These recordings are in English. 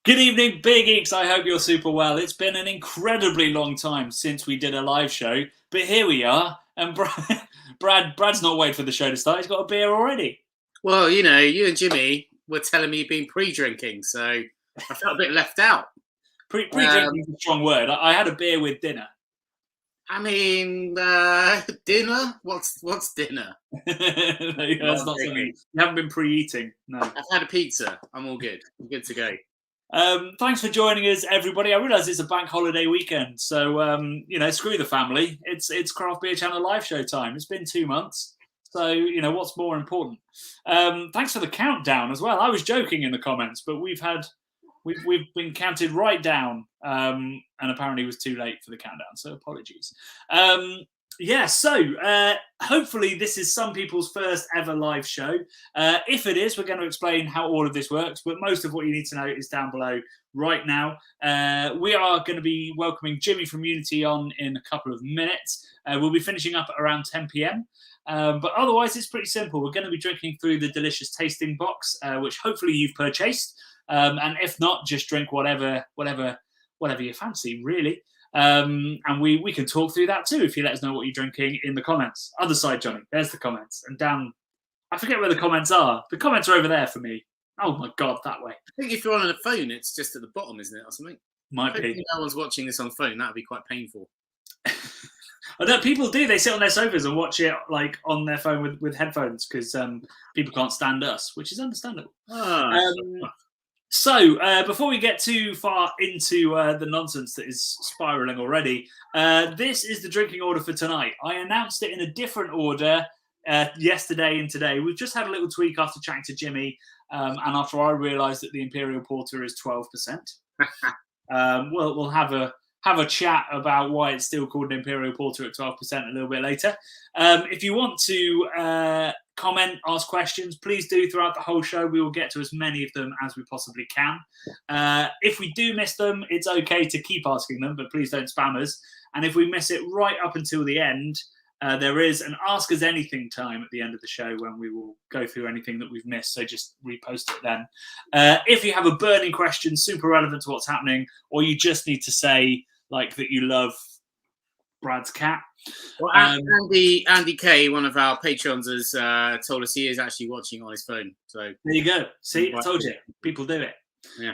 Good evening, Big Geeks. I hope you're super well. It's been an incredibly long time since we did a live show, but here we are. And Brad's not waiting for the show to start. He's got a beer already. Well, you and Jimmy were telling me you've been pre-drinking, so I felt a bit left out. Pre-drinking is a strong word. I had a beer with dinner. I mean, dinner? What's dinner? That's not something you haven't been pre-eating. No, I've had a pizza. I'm all good. I'm good to go. Thanks for joining us, everybody. I realise it's a bank holiday weekend, so screw the family. It's Craft Beer Channel live show time. It's been 2 months, so what's more important. Thanks for the countdown as well. I was joking in the comments, but we've been counted right down, and apparently it was too late for the countdown, so apologies. Hopefully this is some people's first ever live show. If it is, we're going to explain how all of this works, but most of what you need to know is down below right now. We are going to be welcoming Jimmy from Unity on in a couple of minutes. We'll be finishing up at around 10 p.m. But otherwise, it's pretty simple. We're going to be drinking through the delicious tasting box, which hopefully you've purchased. And if not, just drink whatever you fancy, really. And we can talk through that too if you let us know what you're drinking in the comments. Other side, Johnny. There's the comments. And down, I forget where the comments are. The comments are over there for me. Oh my God, that way. I think if you're on a phone, it's just at the bottom, isn't it, or something? Might be. No one's watching this on phone. That would be quite painful. I know people do. They sit on their sofas and watch it like on their phone with headphones because people can't stand us, which is understandable. So, before we get too far into the nonsense that is spiraling already, this is the drinking order for tonight. I announced it in a different order yesterday and today. We've just had a little tweak after chatting to Jimmy, and after I realised that the Imperial Porter is 12%. We'll have a chat about why it's still called an Imperial Porter at 12% a little bit later. If you want to comment, ask questions, please do throughout the whole show. We will get to as many of them as we possibly can. If we do miss them, it's okay to keep asking them, but please don't spam us. And if we miss it right up until the end, there is an Ask Us Anything time at the end of the show when we will go through anything that we've missed, so just repost it then. If you have a burning question, super relevant to what's happening, or you just need to say like that you love Brad's cat. Well, Andy K, one of our patrons, has told us he is actually watching on his phone. So there you go. See, I told you, people do it. Yeah.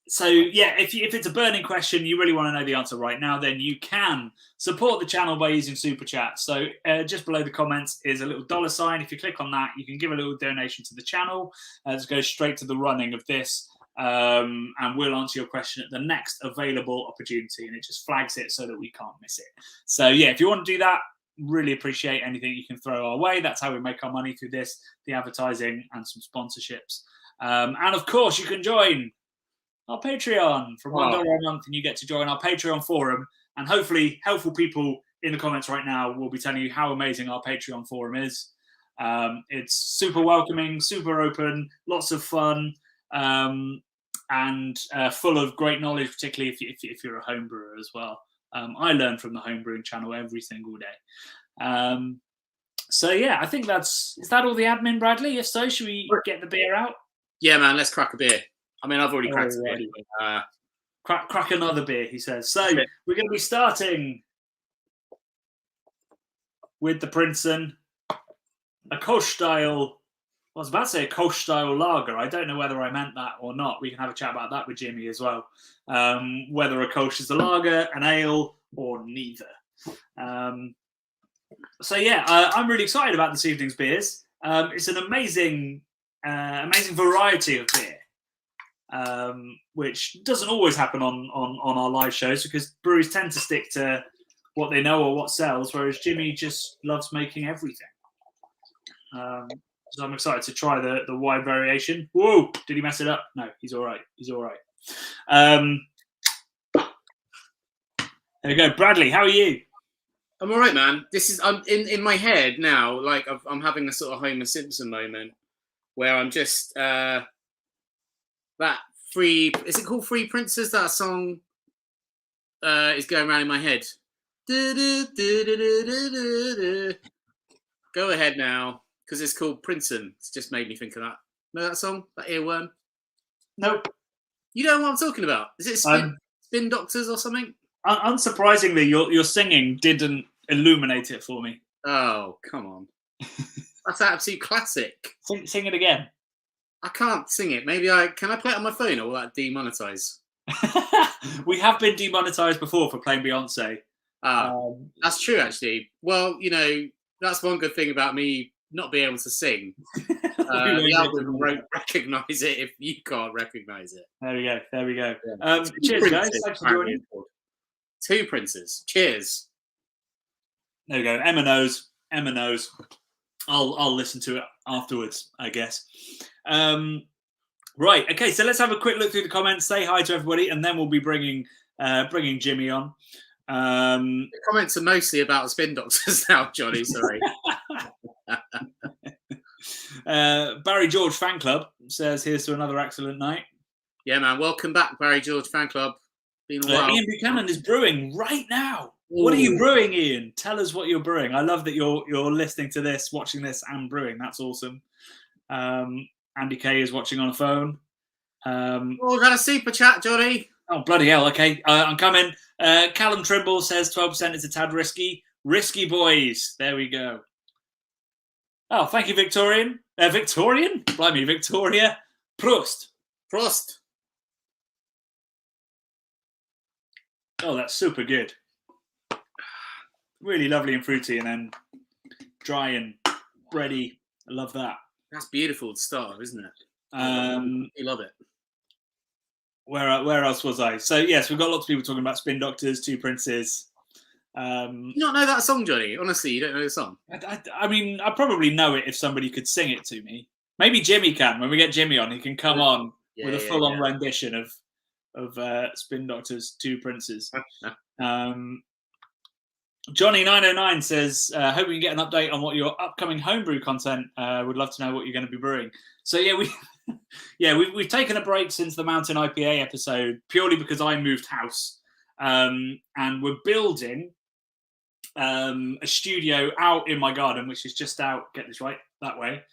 So yeah, if it's a burning question, you really want to know the answer right now, then you can support the channel by using Super Chat. So just below the comments is a little $sign. If you click on that, you can give a little donation to the channel. It goes straight to the running of this. And we'll answer your question at the next available opportunity, and it just flags it so that we can't miss it. So yeah, if you want to do that, really appreciate anything you can throw our way. That's how we make our money through this, the advertising and some sponsorships. And of course, you can join our Patreon for $1 a month, and you get to join our Patreon forum. And hopefully, helpful people in the comments right now will be telling you how amazing our Patreon forum is. It's super welcoming, super open, lots of fun. And full of great knowledge, particularly if you're a home brewer as well. I learn from the Homebrewing channel every single day. So yeah, I think is that all the admin, Bradley? If so, should we get the beer out? Yeah, man, let's crack a beer. I mean, I've already cracked a beer. Crack another beer, he says. So we're going to be starting with the Prinsen, a Kolsch style. I was about to say a Kolsch style lager. I don't know whether I meant that or not. We can have a chat about that with Jimmy as well. Whether a Kolsch is a lager, an ale, or neither. So yeah, I'm really excited about this evening's beers. It's an amazing variety of beer, which doesn't always happen on our live shows because breweries tend to stick to what they know or what sells, whereas Jimmy just loves making everything. So I'm excited to try the wide variation. Whoa! Did he mess it up? No, he's all right. He's all right. There we go. Bradley, how are you? I'm all right, man. I'm in my head now. Like I'm having a sort of Homer Simpson moment where I'm just that free. Is it called Free Princess? That song is going around in my head. Go ahead now. Because it's called Prinsen. It's just made me think of that. Know that song? That earworm? Nope. You know what I'm talking about? Is it Spin Doctors or something? Unsurprisingly, your singing didn't illuminate it for me. Oh, come on. That's an absolute classic. Sing it again. I can't sing it. Can I play it on my phone, or will that demonetize? We have been demonetized before for playing Beyonce. That's true, actually. Well, that's one good thing about me not being able to sing. The algorithm won't recognise it if you can't recognise it. There we go. Yeah. Cheers, guys. Thanks for joining. 2 Princes. Cheers. There we go. M&O's. I'll listen to it afterwards, I guess. Right. Okay. So let's have a quick look through the comments. Say hi to everybody, and then we'll be bringing Jimmy on. The comments are mostly about Spin Doctors now, Johnny. Sorry. Barry George fan club says, "Here's to another excellent night." Yeah, man. Welcome back, Barry George fan club. Been a while. Ian Buchanan is brewing right now. Ooh. What are you brewing, Ian? Tell us what you're brewing. I love that you're listening to this, watching this, and brewing. That's awesome. Andy K is watching on a phone. We've had a super chat, Johnny. Oh, bloody hell. Okay, I'm coming. Callum Trimble says 12% is a tad risky. Risky boys. There we go. Oh, thank you, Victorian. Victorian? Blimey, Victoria. Prost. Oh, that's super good. Really lovely and fruity, and then dry and bready. I love that. That's beautiful to start, isn't it? You love it. Where else was I? So yes, we've got lots of people talking about Spin Doctors, 2 Princes. You don't know that song, Johnny? Honestly, you don't know the song? I mean, I probably know it if somebody could sing it to me. Maybe Jimmy can. When we get Jimmy on, he can come on with a full-on rendition of Spin Doctors, 2 Princes. Johnny909 says, hope we can get an update on what your upcoming homebrew content. Would love to know what you're going to be brewing. So we've taken a break since the Mountain IPA episode purely because I moved house, and we're building a studio out in my garden, which is just out. Get this right, that way,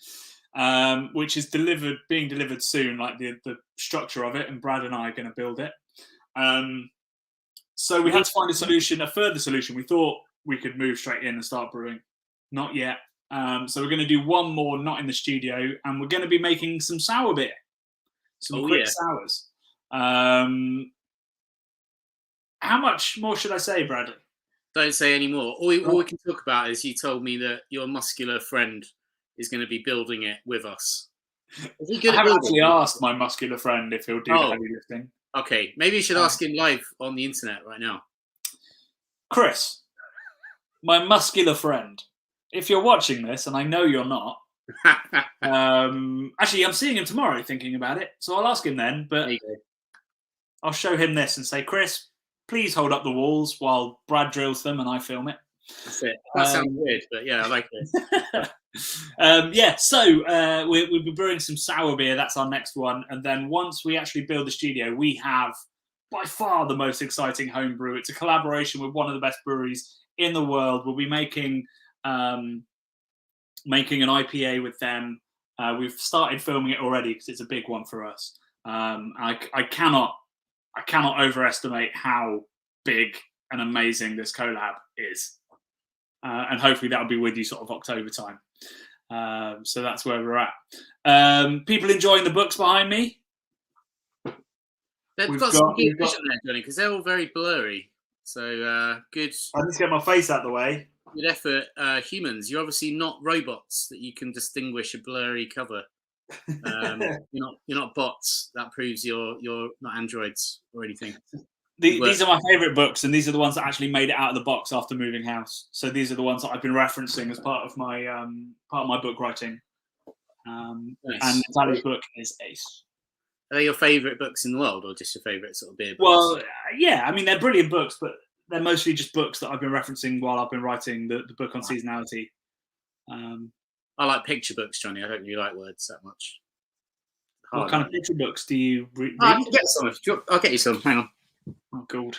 which is being delivered soon. Like the structure of it, and Brad and I are going to build it. So we had to find a further solution. We thought we could move straight in and start brewing. Not yet. So we're going to do one more, not in the studio, and we're going to be making some sour beer, some quick sours. How much more should I say, Bradley? Don't say any more. All we can talk about is you told me that your muscular friend is going to be building it with us. I haven't actually asked my muscular friend if he'll do the heavy lifting. Okay, maybe you should ask him live on the internet right now. Chris, my muscular friend, if you're watching this, and I know you're not, actually, I'm seeing him tomorrow thinking about it, so I'll ask him then, but I'll show him this and say, Chris, please hold up the walls while Brad drills them and I film it. That's it. That sounds weird, but yeah, I like it. So we'll be brewing some sour beer. That's our next one. And then once we actually build the studio, we have by far the most exciting homebrew. It's a collaboration with one of the best breweries in the world. We'll be making an IPA with them. We've started filming it already because it's a big one for us. I cannot overestimate how big and amazing this collab is. And hopefully that'll be with you sort of October time. So that's where we're at. People enjoying the books behind me? They've got some good vision there, Johnny, because they're all very blurry. So good. I need to get my face out of the way. Good effort, humans. You're obviously not robots that you can distinguish a blurry cover. You're not bots. That proves you're not androids or anything. These are my favourite books, and these are the ones that actually made it out of the box after moving house. So these are the ones that I've been referencing as part of my book writing. Nice. And Natalie's book is ace. Are they your favourite books in the world, or just your favourite sort of beer books? Well, yeah. I mean, they're brilliant books, but they're mostly just books that I've been referencing while I've been writing the book on seasonality. I like picture books, Johnny. I don't really like words that much. What kind of picture books do you read? I'll get you some. Hang on. Oh, God.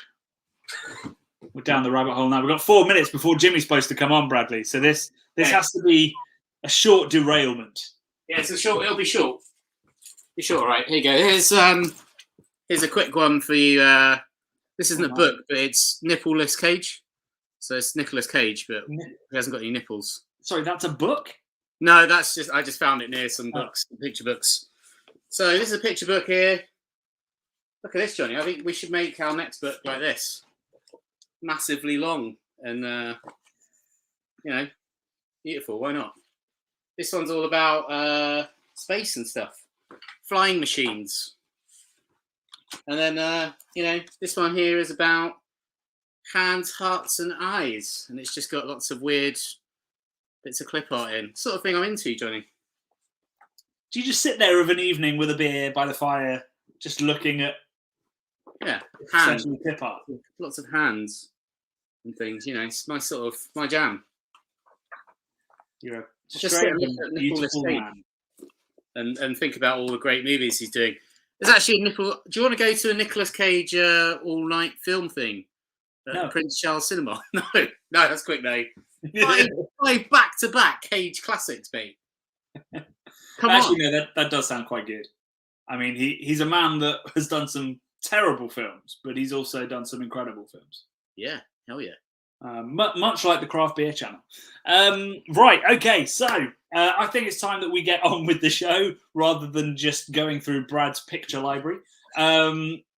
We're down the rabbit hole now. We've got 4 minutes before Jimmy's supposed to come on, Bradley. So this has to be a short derailment. Yeah, it'll be short. Be short, all right. Here you go. Here's Here's a quick one for you. This isn't a book, but it's Nippleless Cage. So it's Nicolas Cage, but he hasn't got any nipples. Sorry, that's a book? No, I just found it near some books, picture books. So this is a picture book here. Look at this, Johnny. I think we should make our next book like this. Massively long and, beautiful. Why not? This one's all about space and stuff. Flying machines. And then, this one here is about hands, hearts, and eyes. And it's just got lots of weird bits of clip art in. Sort of thing I'm into, Johnny. Do you just sit there of an evening with a beer by the fire, just looking at hands, clip art? Lots of hands and things. It's my jam. You're a just sit and look at Nicolas Cage and think about all the great movies he's doing. There's actually a Do you want to go to a Nicolas Cage all-night film thing at Prince Charles Cinema? No, that's quick. No, five back-to-back Cage classics, mate. Come on. No, that does sound quite good. I mean, he's a man that has done some terrible films, but he's also done some incredible films. Yeah, hell yeah. Much like the Craft Beer Channel. Right, okay, so I think it's time that we get on with the show rather than just going through Brad's picture library.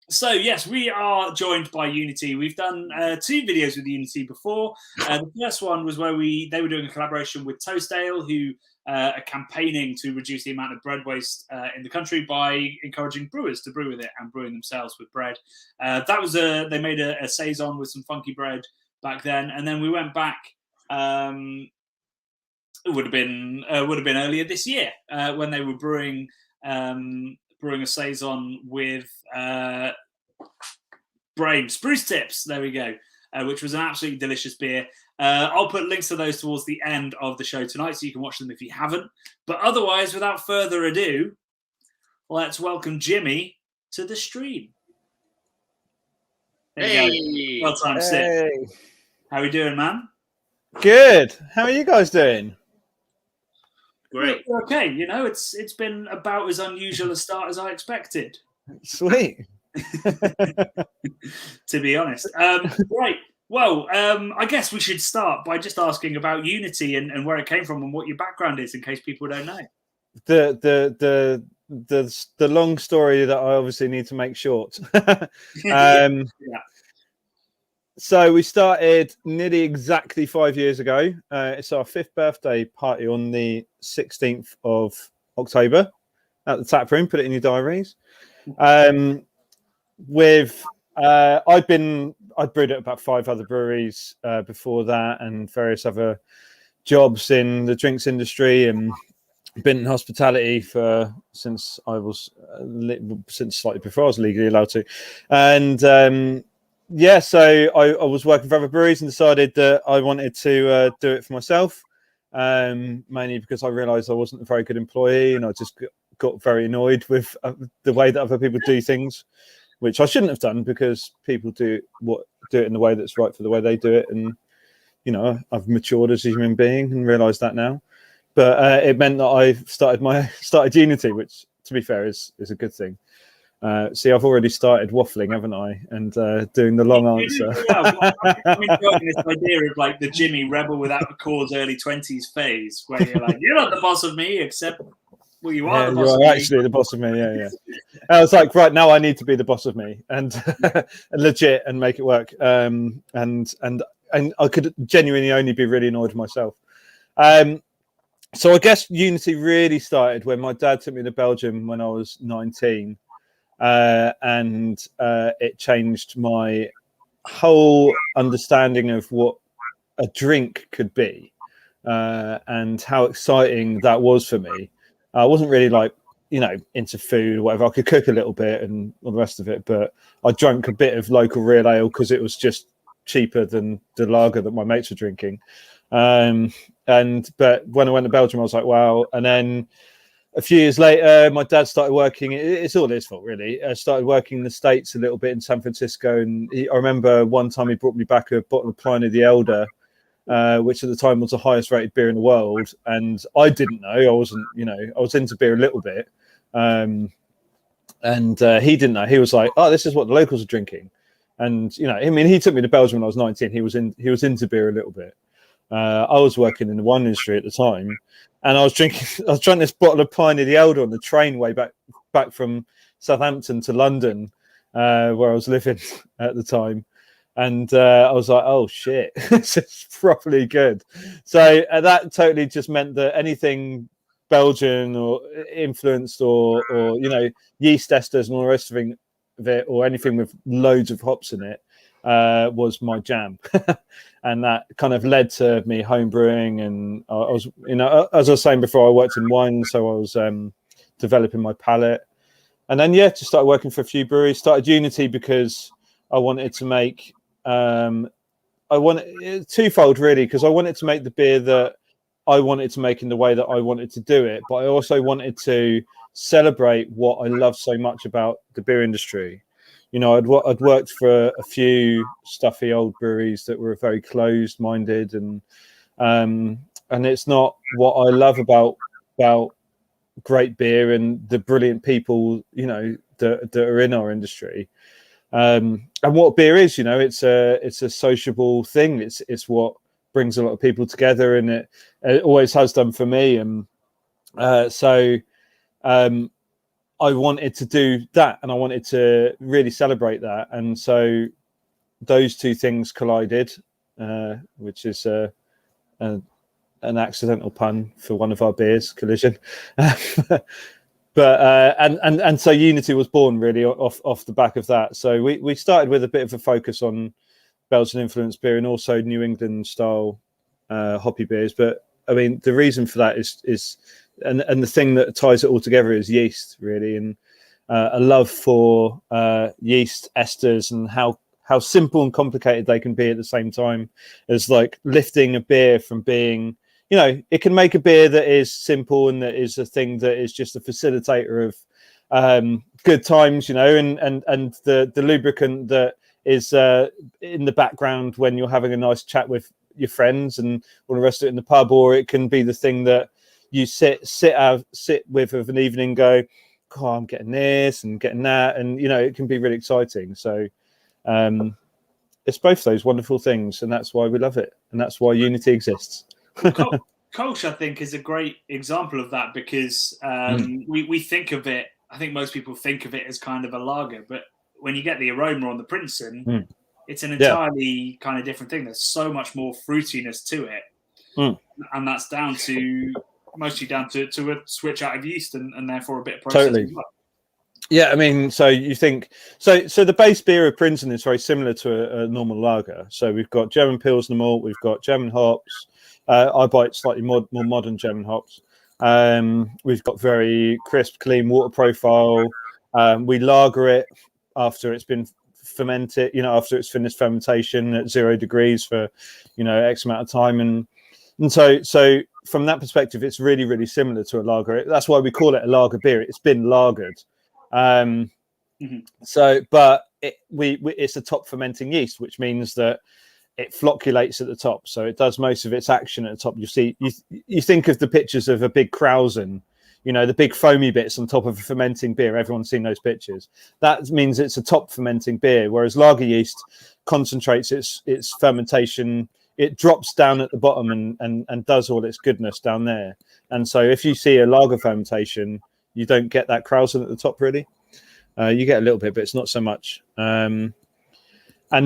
So, yes, we are joined by Unity. We've done 2 videos with Unity before. The first one was where they were doing a collaboration with Toast Ale, who are campaigning to reduce the amount of bread waste in the country by encouraging brewers to brew with it and brewing themselves with bread. That was they made a saison with some funky bread back then, and then we went back. It would have been earlier this year when they were brewing a saison with Spruce Tips. There we go, which was an absolutely delicious beer. I'll put links to those towards the end of the show tonight, so you can watch them if you haven't. But otherwise, without further ado, let's welcome Jimmy to the stream. There you go. Well timed, Sid. How are we doing, man? Good. How are you guys doing? Great. Okay, it's been about as unusual a start as I expected. Sweet. To be honest. Right. Well, I guess we should start by just asking about Unity and where it came from and what your background is, in case people don't know. The long story that I obviously need to make short. So we started nearly exactly 5 years ago. It's our 5th birthday party on the 16th of October at the tap room. Put it in your diaries. I'd brewed at about 5 other breweries before that, and various other jobs in the drinks industry, and been in hospitality since slightly before I was legally allowed to, and so I was working for other breweries and decided that I wanted to do it for myself, mainly because I realised I wasn't a very good employee, and I just got very annoyed with the way that other people do things, which I shouldn't have done, because people do it in the way that's right for the way they do it. And, I've matured as a human being and realised that now. But it meant that I started Unity, which, to be fair, is a good thing. See, I've already started waffling, haven't I? And doing the long answer. I'm enjoying this idea of like the Jimmy Rebel Without a Cause early 20s phase, where you're like, you're not the boss of me, except you are. The boss of me. Actually the boss of me. Yeah. I was like, right now I need to be the boss of me and legit and make it work. And I could genuinely only be really annoyed with myself. So I guess Unity really started when my dad took me to Belgium when I was 19. And it changed my whole understanding of what a drink could be, and how exciting that was for me. I wasn't really into food or whatever. I could cook a little bit and all the rest of it, but I drank a bit of local real ale because it was just cheaper than the lager that my mates were drinking. But when I went to Belgium, I was like, wow. And then a few years later, my dad started working. It's all his fault, really. I started working in the States a little bit in San Francisco. And I remember one time he brought me back a bottle of Pliny the Elder, which at the time was the highest rated beer in the world. And I didn't know. I wasn't, I was into beer a little bit. And And he didn't know. He was like, "Oh, this is what the locals are drinking." And you know, I mean, he took me to Belgium when I was 19. He was into beer a little bit. I was working in the wine industry at the time, and I was drinking this bottle of Pliny the Elder on the train way back from Southampton to London, where I was living at the time. And I was like, "Oh shit, this is properly good." So that totally just meant that anything Belgian or influenced or you know, yeast esters and all the rest of it, or anything with loads of hops in it, was my jam. And that kind of led to me home brewing. And I was, you know, as I was saying before, I worked in wine, so I was developing my palate. And then just started working for a few breweries. Started Unity because I wanted to make twofold really, because I wanted to make the beer that I wanted to make in the way that I wanted to do it, but I also wanted to celebrate what I love so much about the beer industry. You know, I'd worked for a few stuffy old breweries that were very closed-minded, and it's not what I love about great beer and the brilliant people, you know, that are in our industry. And what beer is, you know, it's a sociable thing. It's what brings a lot of people together, and it always has done for me. And so I wanted to do that, and I wanted to really celebrate that. And so those two things collided, which is an accidental pun for one of our beers, collision. But and so Unity was born really off the back of that. So we started with a bit of a focus on Belgian influenced beer and also New England style hoppy beers. But I mean, the reason for that is and the thing that ties it all together is yeast, really, and a love for yeast esters and how simple and complicated they can be at the same time, as like lifting a beer from being, you know, it can make a beer that is simple and that is a thing that is just a facilitator of good times, you know, and the lubricant that is in the background when you're having a nice chat with your friends and all the rest of it in the pub, or it can be the thing that you sit with of an evening, go, oh, I'm getting this and getting that, and you know, it can be really exciting. So it's both those wonderful things, and that's why we love it, and that's why Unity exists. Kolsch, I think, is a great example of that, because we think of it, I think most people think of it as kind of a lager, but when you get the aroma on the Prinsen, it's an entirely kind of different thing. There's so much more fruitiness to it, and that's mostly down to a switch out of yeast and therefore a bit of process. Totally. As well. Yeah, I mean, so you think so the base beer of Prinsen is very similar to a normal lager. So we've got German Pilsner malt, we've got German hops. I buy slightly more modern German hops. We've got very crisp, clean water profile. We lager it after it's been fermented, you know, after it's finished fermentation at 0 degrees for, you know, X amount of time. And so from that perspective, it's really, really similar to a lager. That's why we call it a lager beer. It's been lagered. So, but it's a top fermenting yeast, which means that it flocculates at the top. So it does most of its action at the top. You think of the pictures of a big Krausen, you know, the big foamy bits on top of a fermenting beer. Everyone's seen those pictures. That means it's a top fermenting beer, whereas lager yeast concentrates its fermentation. It drops down at the bottom and does all its goodness down there. And so if you see a lager fermentation, you don't get that Krausen at the top, really. You get a little bit, but it's not so much. And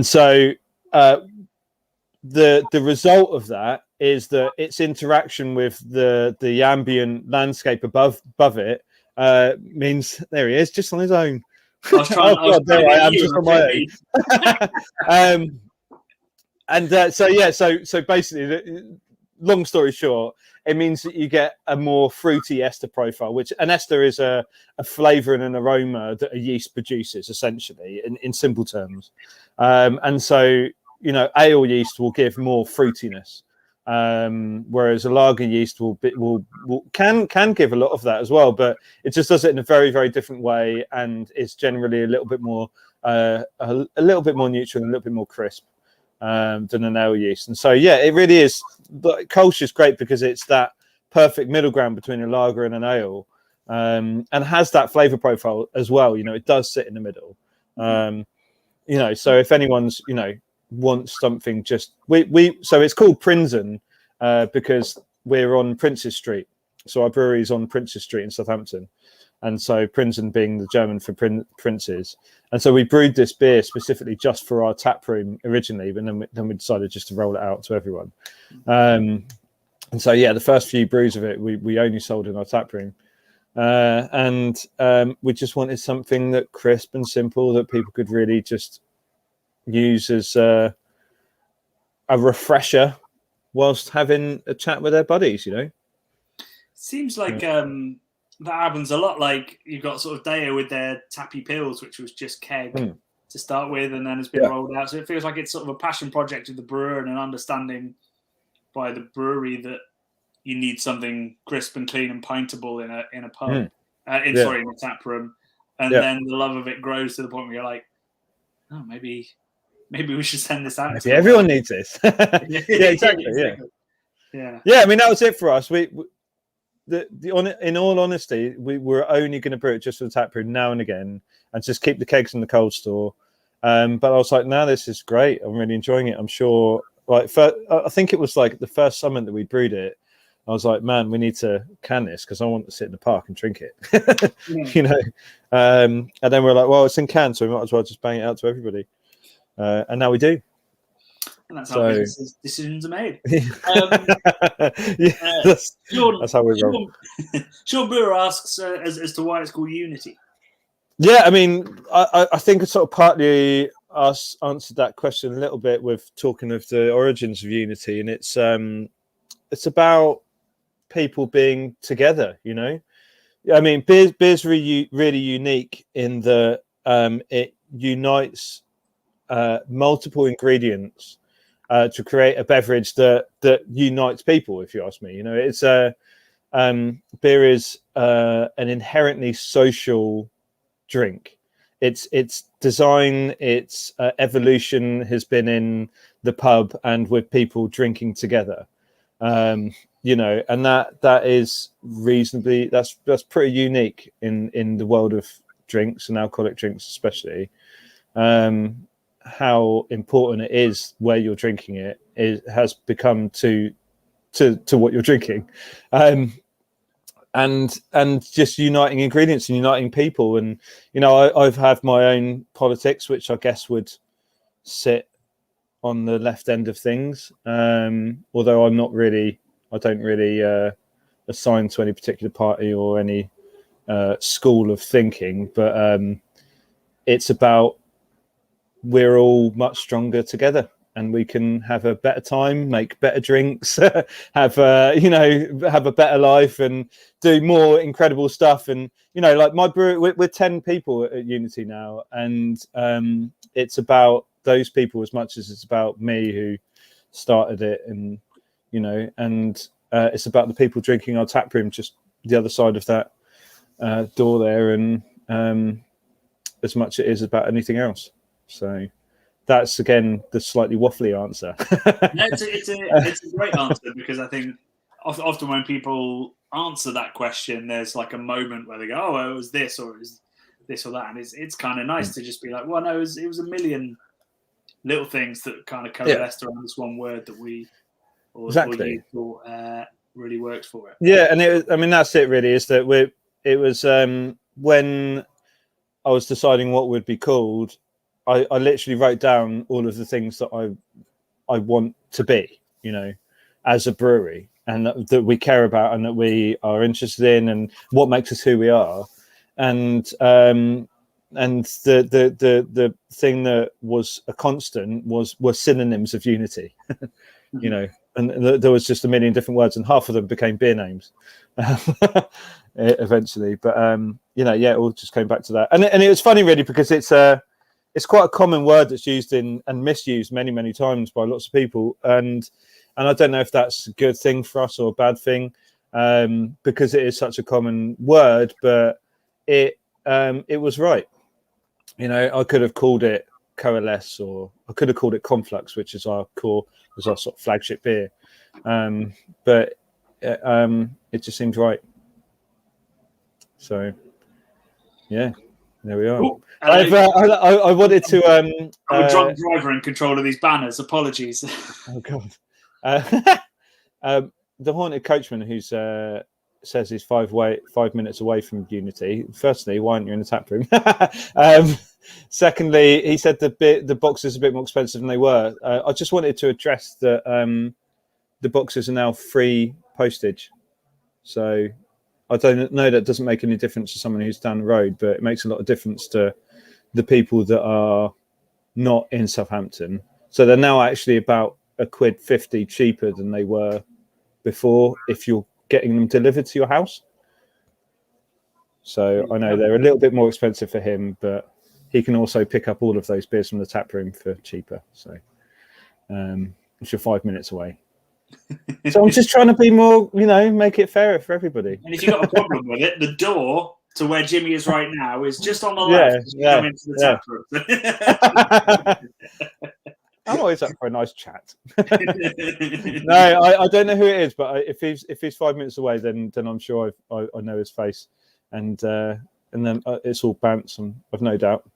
so the result of that is that its interaction with the ambient landscape above it means there he is, just on his own. There I am, just on my own. So basically, long story short, it means that you get a more fruity ester profile, which an ester is a flavor and an aroma that a yeast produces, essentially, in simple terms. And so, you know, ale yeast will give more fruitiness, whereas a lager yeast can give a lot of that as well, but it just does it in a very, very different way, and it's generally a little bit more neutral and a little bit more crisp than an ale yeast. And so it really is. But Kolsch is great because it's that perfect middle ground between a lager and an ale, and has that flavor profile as well. You know, it does sit in the middle. You know, so if anyone's, you know, wants something, just so it's called Prinsen because we're on Princes Street. So our brewery is on Princes Street in Southampton. And so Prinsen being the German for princes. And so we brewed this beer specifically just for our tap room originally, but then we decided just to roll it out to everyone. And so, yeah, the first few brews of it, we only sold in our tap room. And we just wanted something that crisp and simple that people could really just use as a refresher whilst having a chat with their buddies, you know. Seems like that happens a lot. Like you've got sort of Deo with their Tappy Pills, which was just keg to start with, and then has been rolled out. So it feels like it's sort of a passion project of the brewer and an understanding by the brewery that you need something crisp and clean and pintable in a pub, sorry, in a tap room, and then the love of it grows to the point where you're like, oh, maybe we should send this out. Maybe everyone needs this. Yeah, exactly. Yeah. I mean, that was it for us. In all honesty, we were only going to brew it just for the tap room now and again, and just keep the kegs in the cold store. But I was like, no, this is great. I'm really enjoying it. I'm sure. Like, I think it was like the first summer that we brewed it. I was like, man, we need to can this because I want to sit in the park and drink it. You know. And then we're like, well, it's in cans, so we might as well just bang it out to everybody. And now we do. And that's how decisions are made. That's how we roll. Sean Brewer asks as to why it's called Unity. Yeah, I mean, I think it's sort of partly us answered that question a little bit with talking of the origins of Unity, and it's about people being together, you know. I mean, beer's really unique in that it unites multiple ingredients to create a beverage that unites people. If you ask me, you know, it's beer is an inherently social drink. Its design, its evolution has been in the pub and with people drinking together. You know, and that is reasonably that's pretty unique in the world of drinks and alcoholic drinks, especially. How important it is where you're drinking it has become to what you're drinking, and just uniting ingredients and uniting people. And you know, I've had my own politics, which I guess would sit on the left end of things, although I don't really assign to any particular party or any school of thinking, but it's about we're all much stronger together and we can have a better time, make better drinks, have a better life and do more incredible stuff. And, you know, like my brewery, we're 10 people at Unity now. And it's about those people as much as it's about me who started it. And, you know, and it's about the people drinking our tap room, just the other side of that door there. And as much as it is about anything else. So that's again the slightly waffly answer. No, it's a great answer because I think often when people answer that question, there's like a moment where they go, "Oh, well, it was this or it was this or that," and it's kind of nice to just be like, "Well, no, it was a million little things that kind of coalesced around this one word that we or you thought really works for it." Yeah, and I mean that's it really. Is that it was when I was deciding what would be called. I literally wrote down all of the things that I want to be, you know, as a brewery, and that we care about and that we are interested in, and what makes us who we are, and the thing that was a constant were synonyms of unity, you know, and there was just a million different words, and half of them became beer names eventually. But you know, yeah, it all just came back to that, and it was funny really because it's quite a common word that's used and misused many, many times by lots of people. And I don't know if that's a good thing for us or a bad thing, because it is such a common word, but it was right. You know, I could have called it Coalesce, or I could have called it Conflux, which is our sort of flagship beer. But it just seems right. So, yeah, there we are. Ooh, I wanted to. I'm a drunk driver in control of these banners. Apologies. Oh God. The haunted coachman who says he's 5 minutes away from Unity. Firstly, why aren't you in the tap room? Secondly, he said the boxes are a bit more expensive than they were. I just wanted to address that the boxes are now free postage. So I don't know, that doesn't make any difference to someone who's down the road, but it makes a lot of difference to the people that are not in Southampton. So they're now actually about £1.50 cheaper than they were before if you're getting them delivered to your house. So I know they're a little bit more expensive for him, but he can also pick up all of those beers from the tap room for cheaper. So if you're 5 minutes away. So I'm just trying to be more, make it fairer for everybody. And if you've got a problem with it, the door to where Jimmy is right now is just on the left. Come into the tap room. I'm always up for a nice chat. No, I don't know who it is, but if he's 5 minutes away, then I'm sure I know his face, and then it's all bants, and I've no doubt.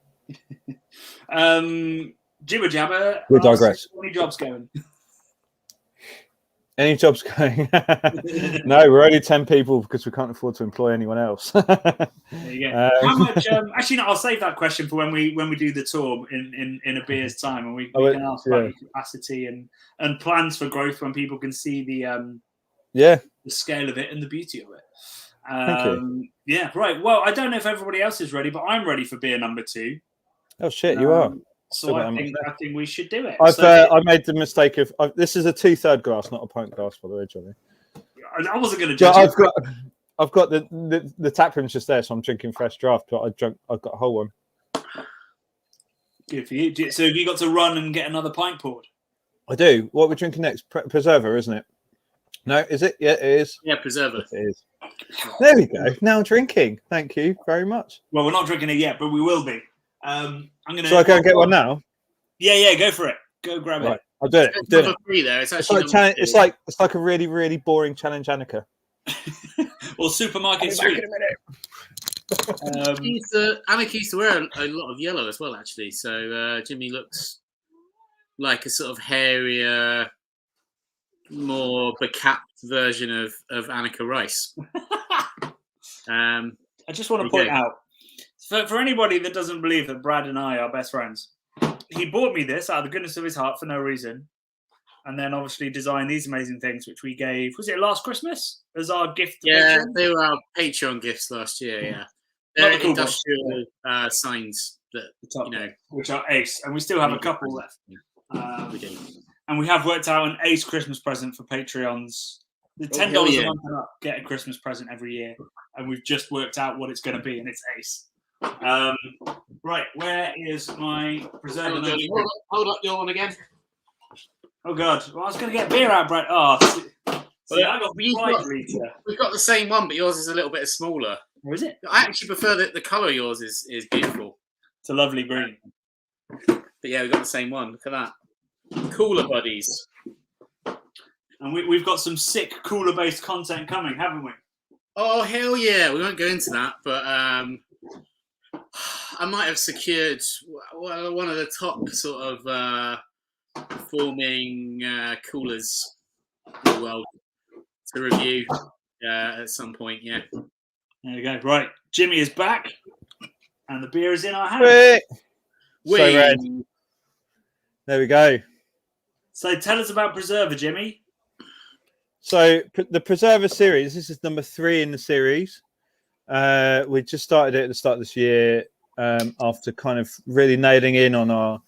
Jibber jabber. We digress. Any jobs going? Any jobs going? No, we're only 10 people because we can't afford to employ anyone else. There you go. How much? Actually, no. I'll save that question for when we do the tour in a beer's time, and we can ask about your capacity and plans for growth when people can see the scale of it and the beauty of it. Thank you. Yeah, right. Well, I don't know if everybody else is ready, but I'm ready for beer number 2. Oh shit, you are. So I think we should do it. I made the mistake of this is a 2/3 glass, not a pint glass, by the way, Johnny. I wasn't going to judge. I've got the tap room's just there, so I'm drinking fresh draft. But I've got a whole one. Good for you. So have you got to run and get another pint poured? I do. What we're drinking next? Preserver, isn't it? No, is it? Yeah, it is. Yeah, Preserver. It is. There we go. Now drinking. Thank you very much. Well, we're not drinking it yet, but we will be. I'm gonna. So I go and get one now. Yeah, go for it. Go grab it. I'll do it. Number 3 there. It's like a really, really boring challenge, Annika. Or supermarket sweep. Annika used to wear a lot of yellow as well, actually. So Jimmy looks like a sort of hairier, more becapped version of Annika Rice. I just want to point out, for anybody that doesn't believe that Brad and I are best friends, he bought me this out of the goodness of his heart for no reason, and then obviously designed these amazing things, which we gave. Was it last Christmas as our gift? Yeah, they were our Patreon gifts last year. Yeah, they're the industrial signs that which are ace, and we still have a couple left. And we have worked out an ace Christmas present for Patreons. The $10 a month and up get a Christmas present every year, and we've just worked out what it's going to be, and it's ace. Right, where is my preserver? Hold up your one again. Oh God! Well, I was going to get beer out, Brett. Oh, I got we've got the same one, but yours is a little bit smaller. Or is it? I actually prefer that the colour of yours is beautiful. It's a lovely green. But yeah, we've got the same one. Look at that. Cooler buddies. And we've got some sick cooler-based content coming, haven't we? Oh, hell yeah. We won't go into that, but I might have secured one of the top sort of performing coolers in the world to review at some point, yeah. There we go. Right. Jimmy is back, and the beer is in our hands. So red. There we go. So tell us about Preserver, Jimmy. So the Preserver series, this is number 3 in the series. We just started it at the start of this year after kind of really nailing in on our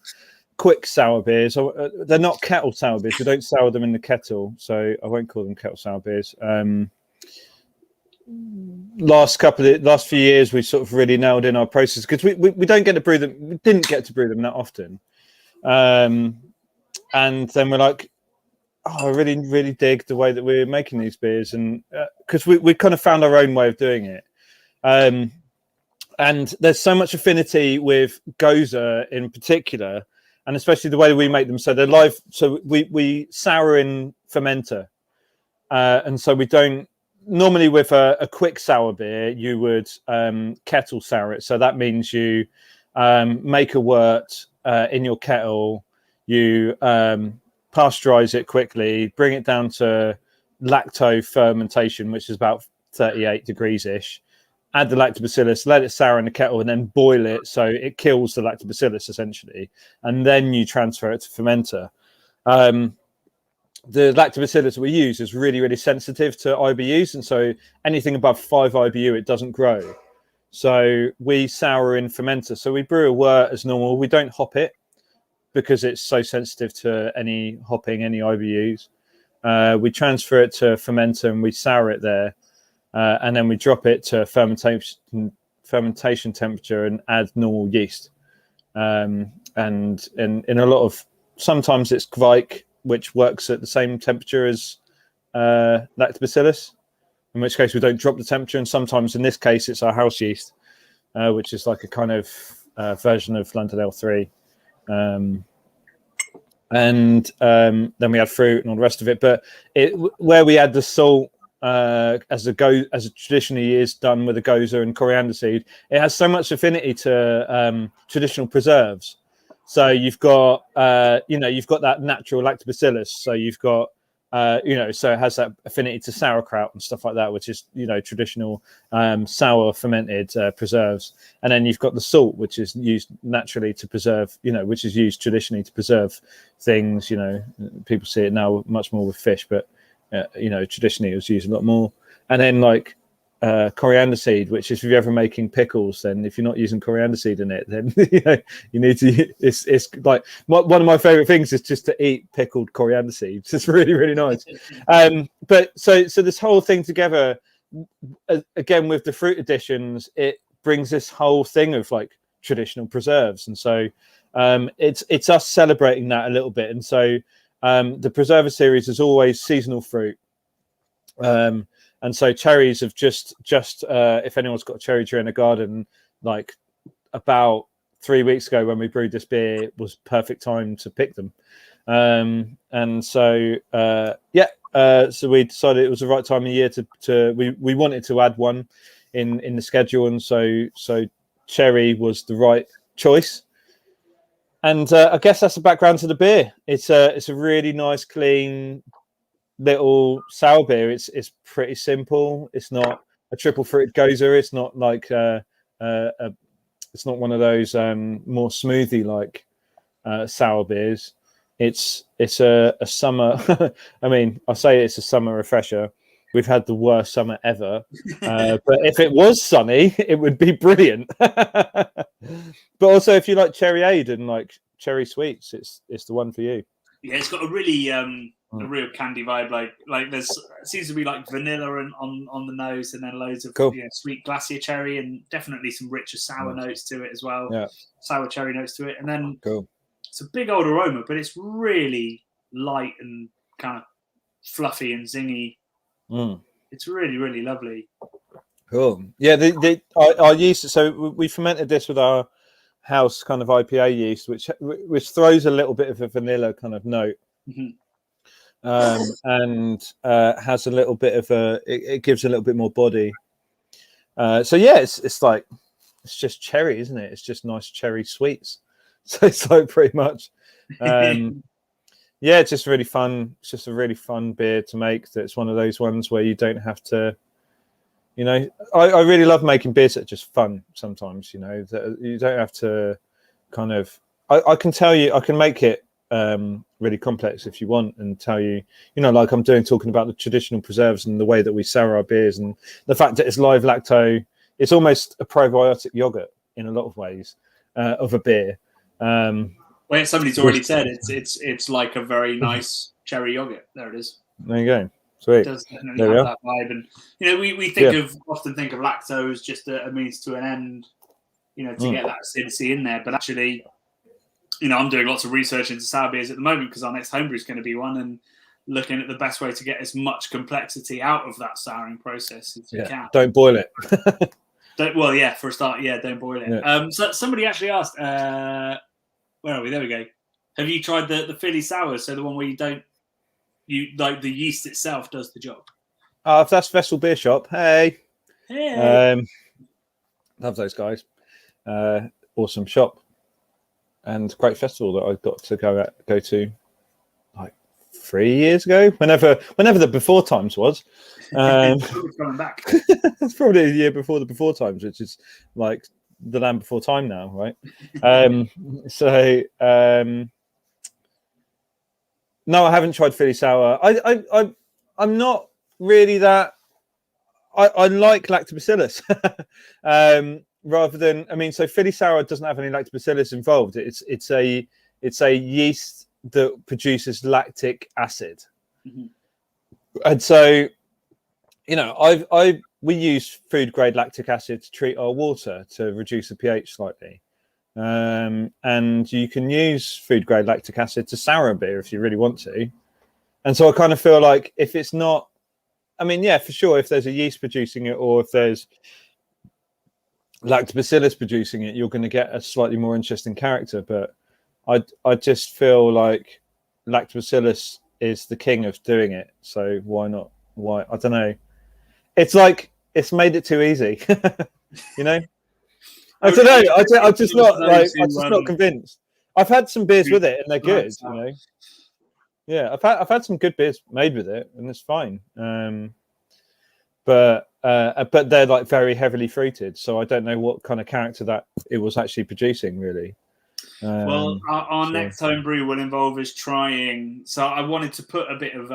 quick sour beers. They're not kettle sour beers. We don't sour them in the kettle, so I won't call them kettle sour beers. Last few years, we sort of really nailed in our process because we don't get to brew them. We didn't get to brew them that often. And then we're like, I really, really dig the way that we're making these beers, and because we kind of found our own way of doing it. And there's so much affinity with Goza in particular, and especially the way that we make them. So they're live. So we sour in fermenter, and so we don't normally with a quick sour beer, you would kettle sour it. So that means you make a wort in your kettle, you pasteurize it quickly, bring it down to lacto fermentation, which is about 38 degrees ish. Add the lactobacillus, let it sour in the kettle, and then boil it so it kills the lactobacillus essentially, and then you transfer it to fermenter. The lactobacillus we use is really, really sensitive to IBUs, and so anything above 5 IBU, it doesn't grow. So we sour in fermenter. So we brew a wort as normal. We don't hop it because it's so sensitive to any hopping, any IBUs. We transfer it to fermenter and we sour it there. And then we drop it to fermentation temperature and add normal yeast. And in a lot of, sometimes it's Gvike, which works at the same temperature as lactobacillus, in which case we don't drop the temperature. And sometimes in this case, it's our house yeast, which is like a kind of version of London L3. And then we add fruit and all the rest of it. But where we add the salt, as a traditionally is done with a goza and coriander seed, it has so much affinity to traditional preserves. So you've got you've got that natural lactobacillus. So you've got so it has that affinity to sauerkraut and stuff like that, which is traditional sour fermented preserves. And then you've got the salt, which is used naturally to preserve, which is used traditionally to preserve things. People see it now much more with fish, but traditionally it was used a lot more. And then like coriander seed, which is if you're ever making pickles, then if you're not using coriander seed in it, then you need to. It's like one of my favorite things is just to eat pickled coriander seeds. It's really, really nice. But so this whole thing together, again with the fruit additions, it brings this whole thing of like traditional preserves, and so it's us celebrating that a little bit. And so the preserver series is always seasonal fruit. And so cherries have just if anyone's got a cherry tree in the garden, like about 3 weeks ago when we brewed this beer was perfect time to pick them. And so so we decided it was the right time of year to we wanted to add one in the schedule, and so cherry was the right choice. And I guess that's the background to the beer. It's a really nice, clean little sour beer. It's pretty simple. It's not a triple fruited goza. It's not like it's not one of those more smoothie like sour beers. It's a summer. I mean, I say it's a summer refresher. We've had the worst summer ever, but if it was sunny, it would be brilliant. But also, if you like cherryade and like cherry sweets, it's the one for you. Yeah, it's got a really a real candy vibe. Like there's seems to be like vanilla on the nose, and then loads of sweet glacier cherry, and definitely some richer sour notes to it as well. Yeah, sour cherry notes to it, and then it's a big old aroma, but it's really light and kind of fluffy and zingy. It's really, really lovely. Cool. Yeah, our yeast. So we fermented this with our house kind of IPA yeast, which throws a little bit of a vanilla kind of note, and has a little bit of it gives a little bit more body. So yeah, it's like it's just cherry, isn't it? It's just nice cherry sweets. So it's like pretty much. Yeah, it's just really fun. It's just a really fun beer to make. That's one of those ones where you don't have to, I really love making beers that are just fun sometimes, that you don't have to kind of, I can tell you, I can make it really complex if you want and tell you, like I'm talking about the traditional preserves and the way that we sour our beers and the fact that it's live lacto. It's almost a probiotic yogurt in a lot of ways of a beer. Well, somebody's already said it's like a very nice cherry yogurt. There it is. There you go. Sweet. It does definitely have that vibe, and we often think of lacto as just a means to an end, to get that acidity in there. But actually, I'm doing lots of research into sour beers at the moment because our next homebrew is going to be one, and looking at the best way to get as much complexity out of that souring process as you can. Don't boil it. For a start, don't boil it. Yeah. So somebody actually asked. Where are we? There we go. Have you tried the Philly sour? So the one where you like the yeast itself does the job. That's Vessel Beer Shop. Hey. Love those guys. Awesome shop and great festival that I got to go to like 3 years ago. Whenever the Before Times was. Coming back. It's probably a year before the Before Times, which is like the land before time now, right? No, I haven't tried Philly Sour. I'm not really that. I like lactobacillus rather than. So Philly Sour doesn't have any lactobacillus involved. It's a yeast that produces lactic acid, and so we use food grade lactic acid to treat our water to reduce the pH slightly. And you can use food grade lactic acid to sour a beer if you really want to. And so I kind of feel like if it's not, for sure, if there's a yeast producing it or if there's lactobacillus producing it, you're going to get a slightly more interesting character. But I just feel like lactobacillus is the king of doing it. So why not? Why? I don't know. It's like it's made it too easy, I don't know. I'm just not convinced. I've had some beers with it, and they're good. Yeah, I've had some good beers made with it, and it's fine. But they're like very heavily fruited, so I don't know what kind of character that it was actually producing, really. Well, our next homebrew will involve us trying. So I wanted to put a bit of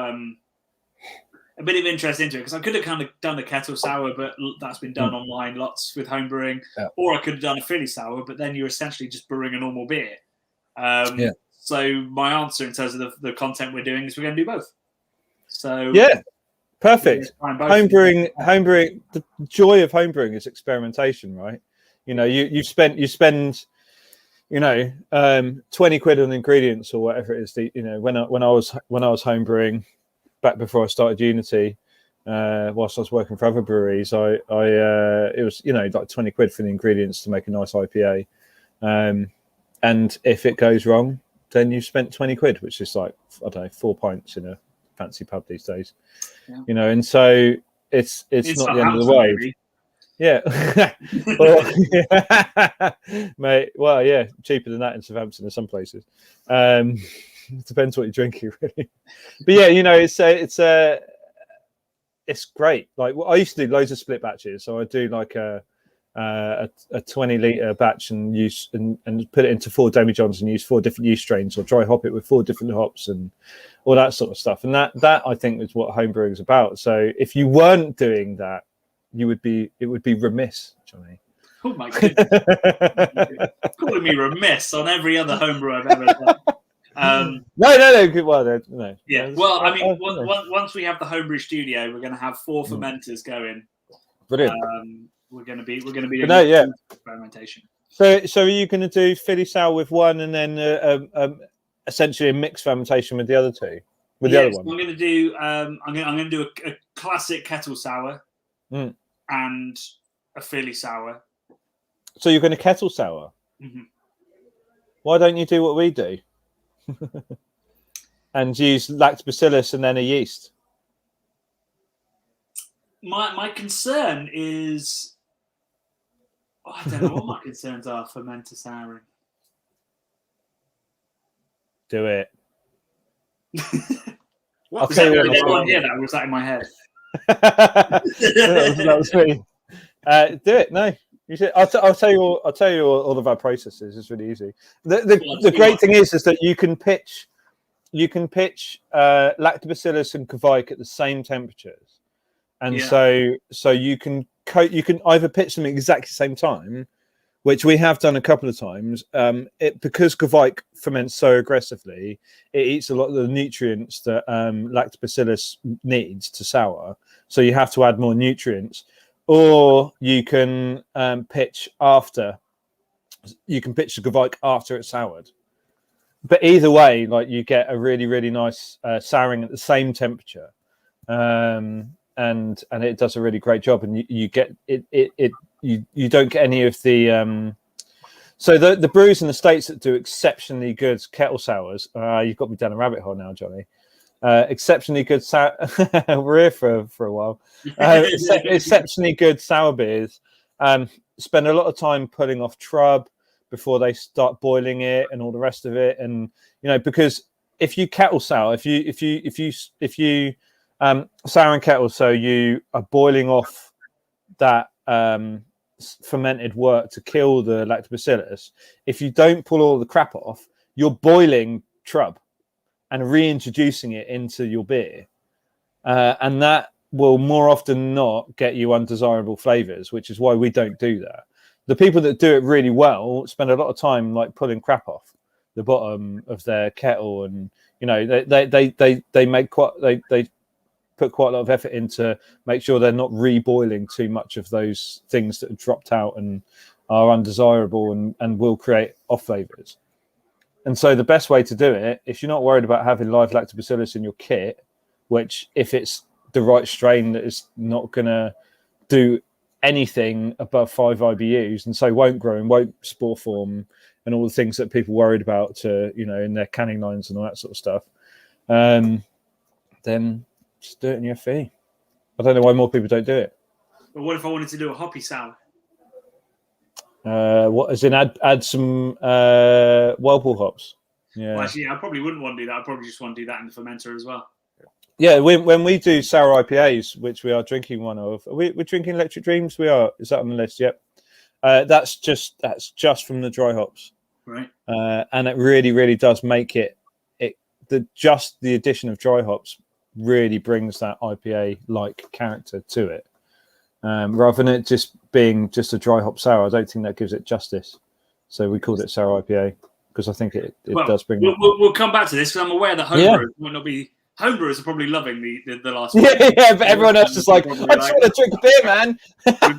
interest into it because I could have kind of done a kettle sour, but that's been done online lots with homebrewing. Yeah. Or I could have done a Philly sour, but then you're essentially just brewing a normal beer. So my answer in terms of the content we're doing is we're going to do both. So yeah, perfect. Homebrewing. The joy of homebrewing is experimentation, right? You spend 20 quid on ingredients or whatever it is. When I was homebrewing. Back before I started Unity, whilst I was working for other breweries, it was like 20 quid for the ingredients to make a nice IPA, and if it goes wrong, then you've spent 20 quid, which is like 4 pints in a fancy pub these days, And so it's not the end of the world. Maybe. Yeah, mate. Well, yeah, cheaper than that in Southampton in some places. It depends what you're drinking, really. But yeah, it's great. Like I used to do loads of split batches, so I do like a 20-litre batch and put it into 4 demijohns and use 4 different yeast strains, or dry hop it with 4 different hops and all that sort of stuff. And that I think is what homebrewing is about. So if you weren't doing that, it would be remiss, Johnny. Oh my goodness! Calling me remiss on every other homebrew I've ever done. No. Well, no. Yeah. Well, once we have the homebrew studio, we're going to have 4 fermenters going. Brilliant. We're going to be doing experimentation. So are you going to do Philly sour with one, and then essentially a mixed fermentation with the other two? The other one. I'm going to do. I'm going to do a classic kettle sour and a Philly sour. So you're going to kettle sour? Mm-hmm. Why don't you do what we do? And use lactobacillus and then a yeast. My concern is, I don't know what my concerns are for fermenter souring. Do it. I'll tell you what. Did anyone hear that? Or was that in my head? that was me. Do it. No. You should, I'll tell you all of our processes. It's really easy. The great thing is that you can pitch lactobacillus and Kveik at the same temperatures, and so you can either pitch them at exactly the same time, which we have done a couple of times. Because Kveik ferments so aggressively, it eats a lot of the nutrients that lactobacillus needs to sour. So you have to add more nutrients. Or you can pitch after. You can pitch the Kveik after it's soured. But either way, like you get a really, really nice souring at the same temperature, and it does a really great job. And you get it. You don't get any of the. So the breweries in the States that do exceptionally good kettle sours. You've got me down a rabbit hole now, Johnny. exceptionally good sour. We're here for a while. Exceptionally good sour beers. Spend a lot of time pulling off trub before they start boiling it and all the rest of it. And because if you kettle sour, if you sour and kettle, so you are boiling off that fermented wort to kill the lactobacillus. If you don't pull all the crap off, you're boiling trub and reintroducing it into your beer, and that will more often than not get you undesirable flavors, which is why we don't do that. The people that do it really well spend a lot of time like pulling crap off the bottom of their kettle, and they make they put quite a lot of effort into make sure they're not reboiling too much of those things that have dropped out and are undesirable and will create off flavors. And so the best way to do it, if you're not worried about having live lactobacillus in your kit, which if it's the right strain that is not going to do anything above 5 IBUs and so won't grow and won't spore form and all the things that people worried about to, in their canning lines and all that sort of stuff, then just do it in your fee. I don't know why more people don't do it. But what if I wanted to do a hoppy sour? What as in add some Whirlpool hops? Yeah. Well, actually, I probably wouldn't want to do that. I probably just want to do that in the fermenter as well. Yeah, when we do sour IPAs, which we are drinking one of, we're drinking Electric Dreams. We are. Is that on the list? Yep. That's just from the dry hops, right? And it really does make it the addition of dry hops really brings that IPA like character to it, rather than it just being just a dry hop sour. I don't think that gives it justice. So we called it sour IPA because I think it does bring. We'll come back to this because I'm aware that Homebrew might not be. Homebrewers are probably loving the last. Yeah, but everyone else is like, I just want to drink beer, man.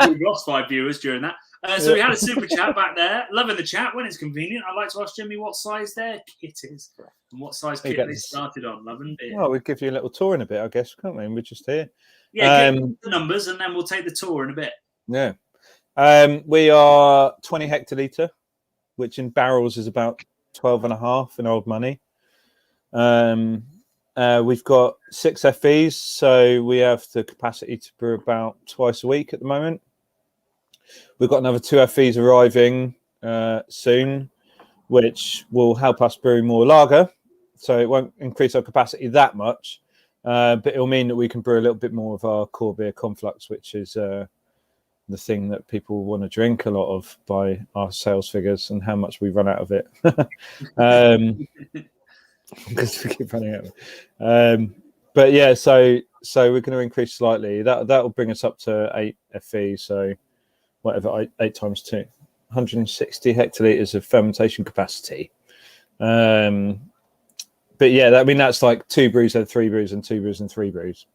We've lost 5 viewers during that. So we had a super chat back there. Loving the chat when it's convenient. I'd like to ask Jimmy what size their kit is and what size kit they started on. Loving beer. Well, we'll give you a little tour in a bit, I guess, can't we? We're just here. Yeah, give the numbers and then we'll take the tour in a bit. Yeah. We are 20 hectolitre, which in barrels is about 12.5 in old money. We've got 6 FEs, so we have the capacity to brew about twice a week at the moment. We've got another 2 FEs arriving soon, which will help us brew more lager. So it won't increase our capacity that much, but it'll mean that we can brew a little bit more of our core beer Conflux, which is the thing that people want to drink a lot of by our sales figures and how much we run out of it. Because we keep running out. But yeah, so we're going to increase slightly. That will bring us up to 8 FE. So whatever, 8 times 2, 160 hectolitres of fermentation capacity. But yeah, that's like 2 brews and 3 brews and 2 brews and 3 brews,